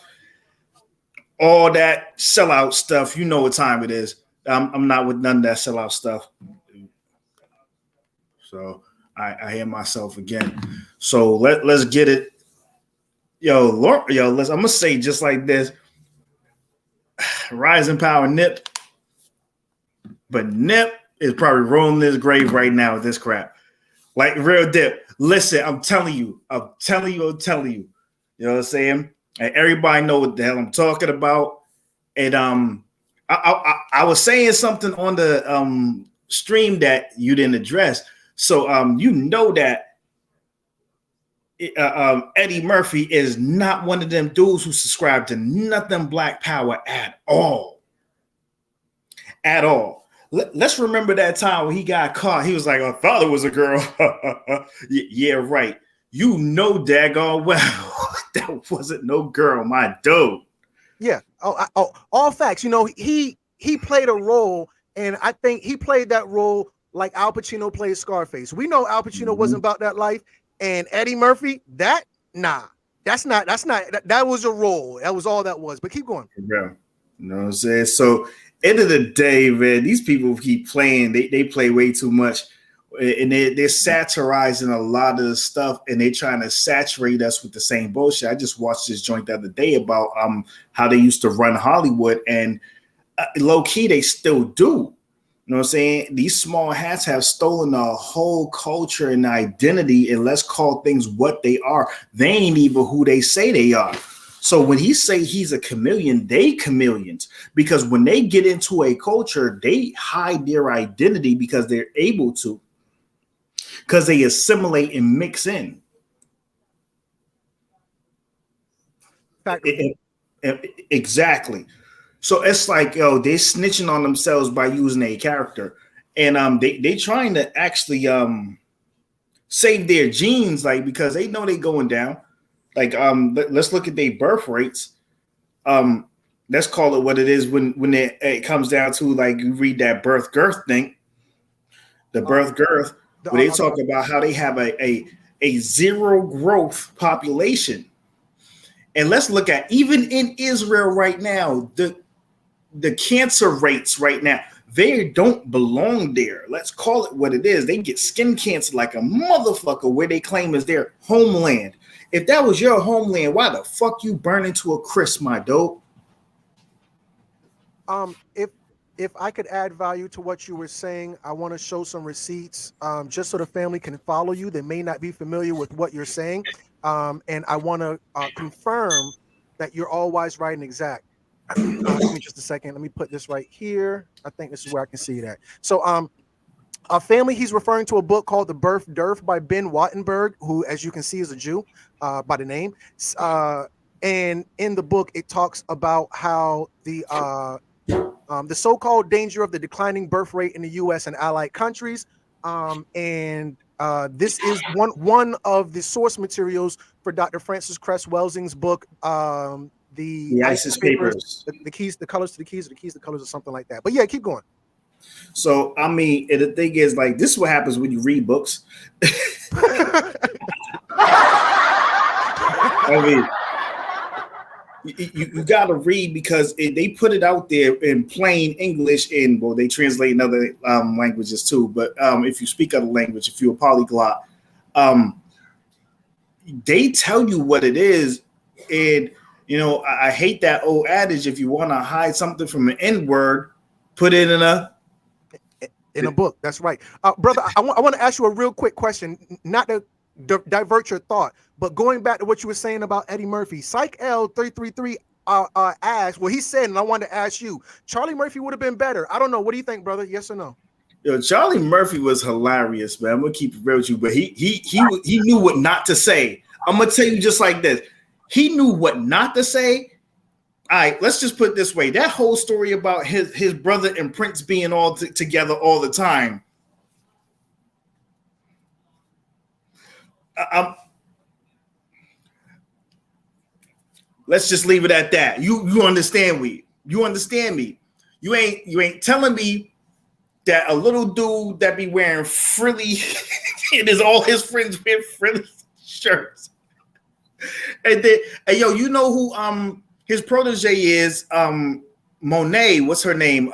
all that sellout stuff. You know what time it is. I'm not with none of that sellout stuff. So I hear myself again. So let's get it. Yo, I'm gonna say just like this. Rising power Nip. But Nip is probably rolling his grave right now with this crap. Like real dip. Listen, I'm telling you. You know what I'm saying? And everybody know what the hell I'm talking about. And I was saying something on the stream that you didn't address. So you know that Eddie Murphy is not one of them dudes who subscribe to nothing Black Power at all. At all. Let's remember that time when he got caught. He was like, I thought it was a girl. Yeah, right. You know daggone well that wasn't no girl, my dude. Yeah. All facts. You know, he played a role, and I think he played that role like Al Pacino played Scarface. We know Al Pacino wasn't about that life, and Eddie Murphy, that was a role. That was all that was. But keep going. Yeah. You know what I'm saying? So end of the day, man, these people keep playing. They play way too much, and they're satirizing a lot of the stuff, and they're trying to saturate us with the same bullshit. I just watched this joint the other day about how they used to run Hollywood, and low key they still do. You know what I'm saying? These small hats have stolen a whole culture and identity, and let's call things what they are. They ain't even who they say they are. So when he say he's a chameleon, they chameleons, because when they get into a culture, they hide their identity because they're able to, because they assimilate and mix in. Exactly. So it's like, yo, they're snitching on themselves by using a character, and they trying to actually save their genes, like, because they know they going down. Like, let's look at their birth rates. Let's call it what it is when it comes down to, like, you read that birth girth thing, the birth girth, where they talk about how they have a zero growth population. And let's look at, even in Israel right now, the cancer rates right now, they don't belong there. Let's call it what it is. They get skin cancer like a motherfucker where they claim is their homeland. If that was your homeland, why the fuck you burn into a crisp, my dope? If I could add value to what you were saying, I want to show some receipts, just so the family can follow you. They may not be familiar with what you're saying, and I want to confirm that you're all wise, right, and exact. Give me just a second. Let me put this right here. I think this is where I can see that. So, a family, he's referring to a book called The Birth Dearth by Ben Wattenberg, who, as you can see, is a Jew by the name. And in the book, it talks about how the so-called danger of the declining birth rate in the U.S. and allied countries. And this is one of the source materials for Dr. Francis Cress Welsing's book, the ISIS papers, the keys, the colors to the keys, or the keys, the colors, or something like that. But yeah, keep going. So, I mean, the thing is, like, this is what happens when you read books. I mean, you got to read, because they put it out there in plain English, and, well, they translate in other languages too. But if you speak other language, if you're a polyglot, they tell you what it is. And, you know, I hate that old adage, if you want to hide something from an N word, put it in a book. That's right. Brother, I want to ask you a real quick question, not to divert your thought. But going back to what you were saying about Eddie Murphy, Psych L 333 asked, well, he said, and I wanted to ask you, Charlie Murphy would have been better. I don't know. What do you think, brother? Yes or no? Yo, Charlie Murphy was hilarious, man. I'm gonna keep it real with you, but he knew what not to say. I'm gonna tell you just like this. He knew what not to say. All right, let's just put it this way. That whole story about his brother and Prince being all together all the time. Let's just leave it at that. You understand me. You understand me. You ain't telling me that a little dude that be wearing frilly and is all his friends wear frilly shirts. And then, hey, yo, you know who his protege is? Monet, what's her name?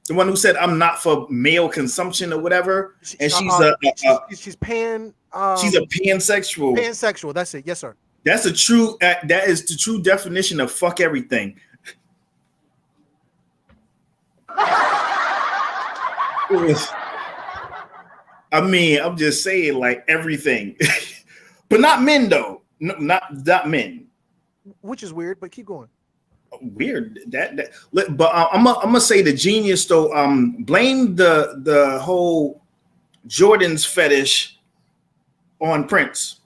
The one who said I'm not for male consumption or whatever. And she's pan. She's a pansexual. Pansexual. That's it. Yes, sir. That is the true definition of fuck everything. I mean, I'm just saying, like, everything, but not men though. No, not men. Which is weird, but keep going. Weird but I'm gonna say the genius though. Blame the whole Jordan's fetish on Prince.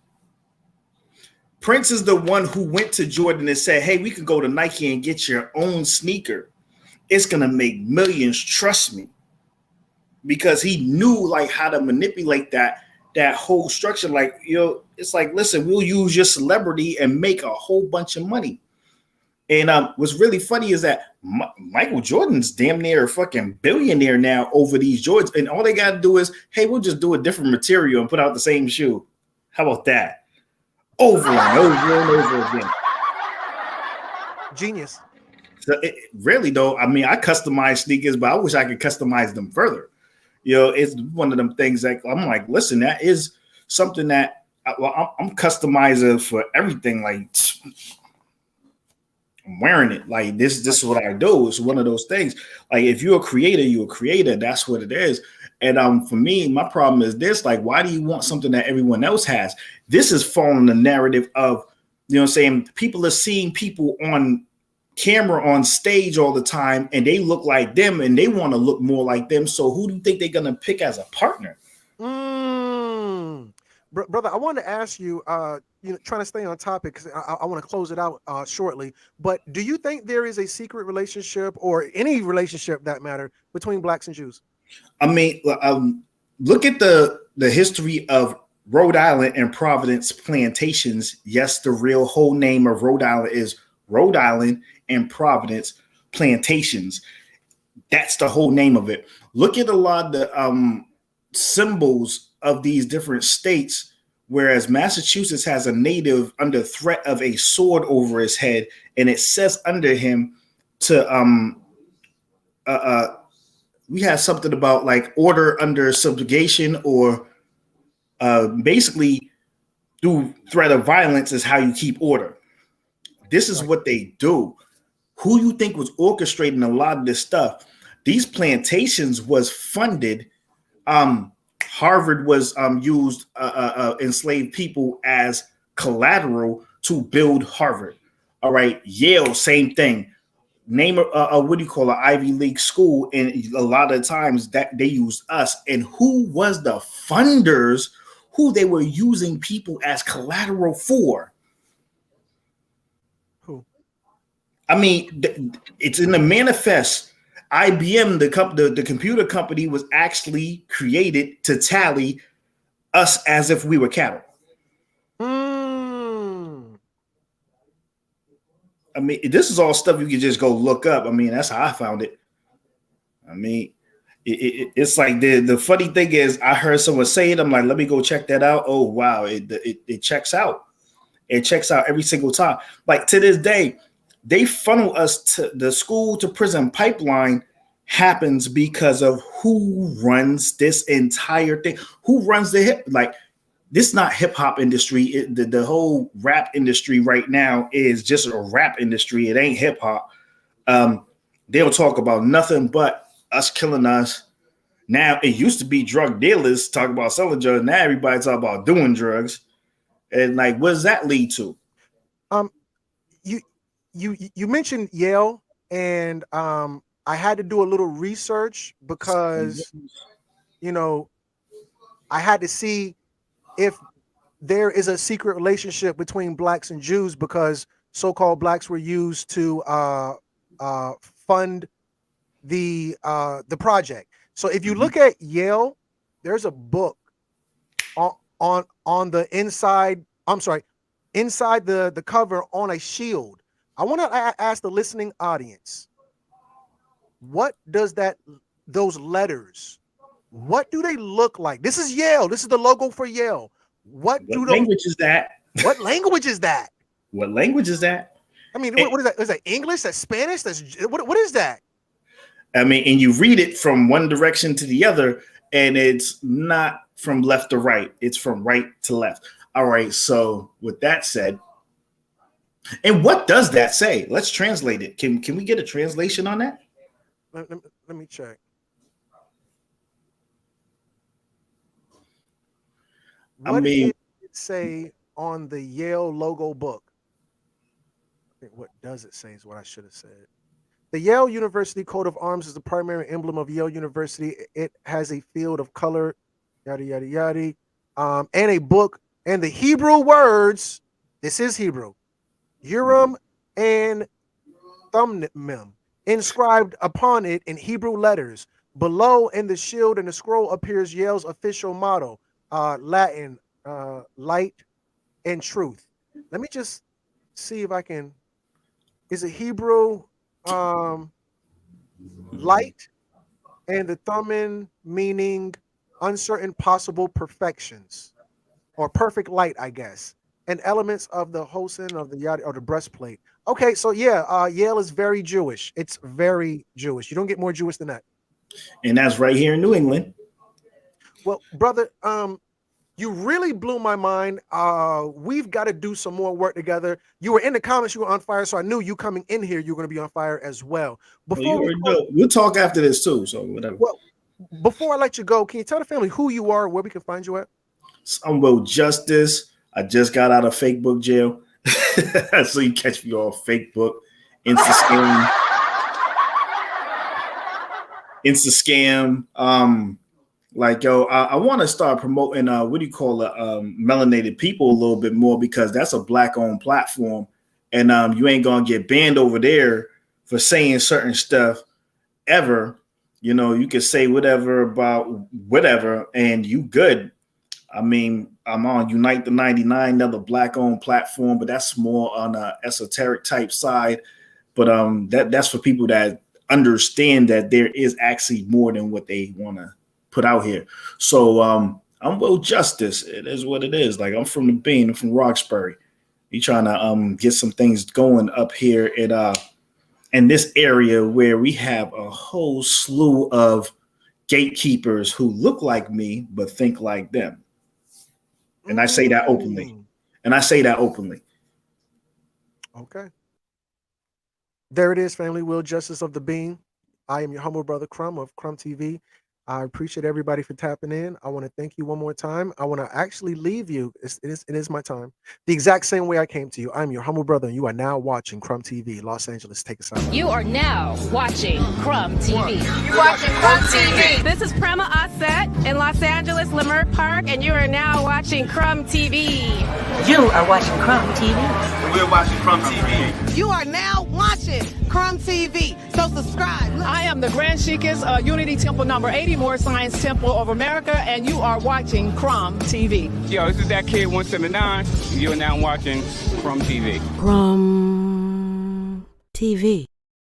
Prince is the one who went to Jordan and said, "Hey, we could go to Nike and get your own sneaker. It's gonna make millions. Trust me." Because he knew like how to manipulate that whole structure. Like, it's like, listen, we'll use your celebrity and make a whole bunch of money. And what's really funny is that Michael Jordan's damn near a fucking billionaire now over these Jordans. And all they got to do is, hey, we'll just do a different material and put out the same shoe. How about that? Over and over and over again. Genius. So really, though, I mean, I customize sneakers, but I wish I could customize them further. It's one of them things that I'm like, listen, that is something that I'm customizer for everything. Like, I'm wearing it. Like, this is what I do. It's one of those things. Like, if you're a creator, you're a creator. That's what it is. And for me, my problem is this. Like, why do you want something that everyone else has? This is following the narrative of, you know what I'm saying? People are seeing people on camera on stage all the time and they look like them and they want to look more like them. So who do you think they're going to pick as a partner? Brother, I want to ask you, trying to stay on topic because I want to close it out shortly, but do you think there is a secret relationship or any relationship that matter between blacks and Jews? I mean, look at the history of Rhode Island and Providence plantations. Yes, the real whole name of Rhode Island is Rhode Island and Providence plantations. That's the whole name of it. Look at a lot of the symbols of these different states, whereas Massachusetts has a native under threat of a sword over his head, and it says under him to we have something about like order under subjugation, or basically through threat of violence is how you keep order. This is what they do. Who you think was orchestrating a lot of this stuff? These plantations was funded. Harvard was used enslaved people as collateral to build Harvard. All right, Yale, same thing. Name what do you call an Ivy League school, and a lot of times that they used us. And who was the funders? Who they were using people as collateral for? I mean, it's in the manifest. IBM, the computer company, was actually created to tally us as if we were cattle. I mean, this is all stuff you can just go look up. I mean, that's how I found it. I mean, it's like the funny thing is, I heard someone say it. I'm like, let me go check that out. Oh, wow. It checks out. It checks out every single time. Like, to this day, they funnel us to the school to prison pipeline happens because of who runs this entire thing. Who runs the hip? Like, this is not hip hop industry. The whole rap industry right now is just a rap industry. It ain't hip hop. They don't talk about nothing but us killing us Now it used to be drug dealers talk about selling drugs. Now everybody talk about doing drugs. And like, what does that lead to? You mentioned Yale, and I had to do a little research because, you know, I had to see if there is a secret relationship between blacks and Jews, because so-called blacks were used to fund the project. So if you look at Yale, there's a book on the inside. I'm sorry, inside the cover on a shield. I want to ask the listening audience, what does those letters, what do they look like? This is Yale. This is the logo for Yale. What language is that? What language is that? What language is that? I mean, what is that? Is that English? That's Spanish? What is that? I mean, and you read it from one direction to the other, and it's not from left to right. It's from right to left. All right. So with that said, and what does that say? Let's translate it. Can we get a translation on that? Let me check. What did it say on the Yale logo book? What does it say is what I should have said. The Yale University coat of arms is the primary emblem of Yale University. It has a field of color, yada, yada, yada, and a book. And the Hebrew words, this is Hebrew, Urim and Thummim, inscribed upon it in Hebrew letters. Below in the shield and the scroll appears Yale's official motto, Latin, light and truth. Let me just see if I can, is it Hebrew, light, and the Thummim meaning uncertain possible perfections, or perfect light, I guess, and elements of the hosen of the yada or the breastplate. Okay, so yeah, Yale is very Jewish. It's very Jewish. You don't get more Jewish than that. And that's right here in New England. Well, brother, you really blew my mind. We've got to do some more work together. You were in the comments, you were on fire, so I knew you coming in here, you're going to be on fire as well. We'll talk after this too, so whatever. Well, before I let you go, can you tell the family who you are, where we can find you at? I'm Will Justice. I just got out of fake book jail. So you catch me on fake book, Insta scam. Like, yo, I want to start promoting what do you call it, melanated people a little bit more, because that's a black-owned platform, and you ain't gonna get banned over there for saying certain stuff ever. You know, you can say whatever about whatever, and you good. I mean, I'm on Unite the 99, another black-owned platform, but that's more on a esoteric type side. But that's for people that understand that there is actually more than what they want to put out here. So I'm Will Justice. It is what it is. Like, I'm from the Bean, I'm from Roxbury. You trying to get some things going up here in this area where we have a whole slew of gatekeepers who look like me but think like them. And I say that openly. Okay. There it is, family. Will Justice of the Bean. I am your humble brother Crumb of Crumb TV. I appreciate everybody for tapping in. I want to thank you one more time. I want to actually leave you. It is my time. The exact same way I came to you. I'm your humble brother, and you are now watching Crumb TV. Los Angeles, take us out. You are now watching Crumb TV. You're watching Crumb TV. This is Prema Asset in Los Angeles, Leimert Park, and you are now watching Crumb TV. You are watching Crumb TV. We're watching Crumb TV. You are now watching Crumb TV. So subscribe. I am the Grand Sheikess, Unity Temple number 80, Moore Science Temple of America, and you are watching Crumb TV. Yo, this is that kid 179. You're now watching Crumb TV. Crumb TV.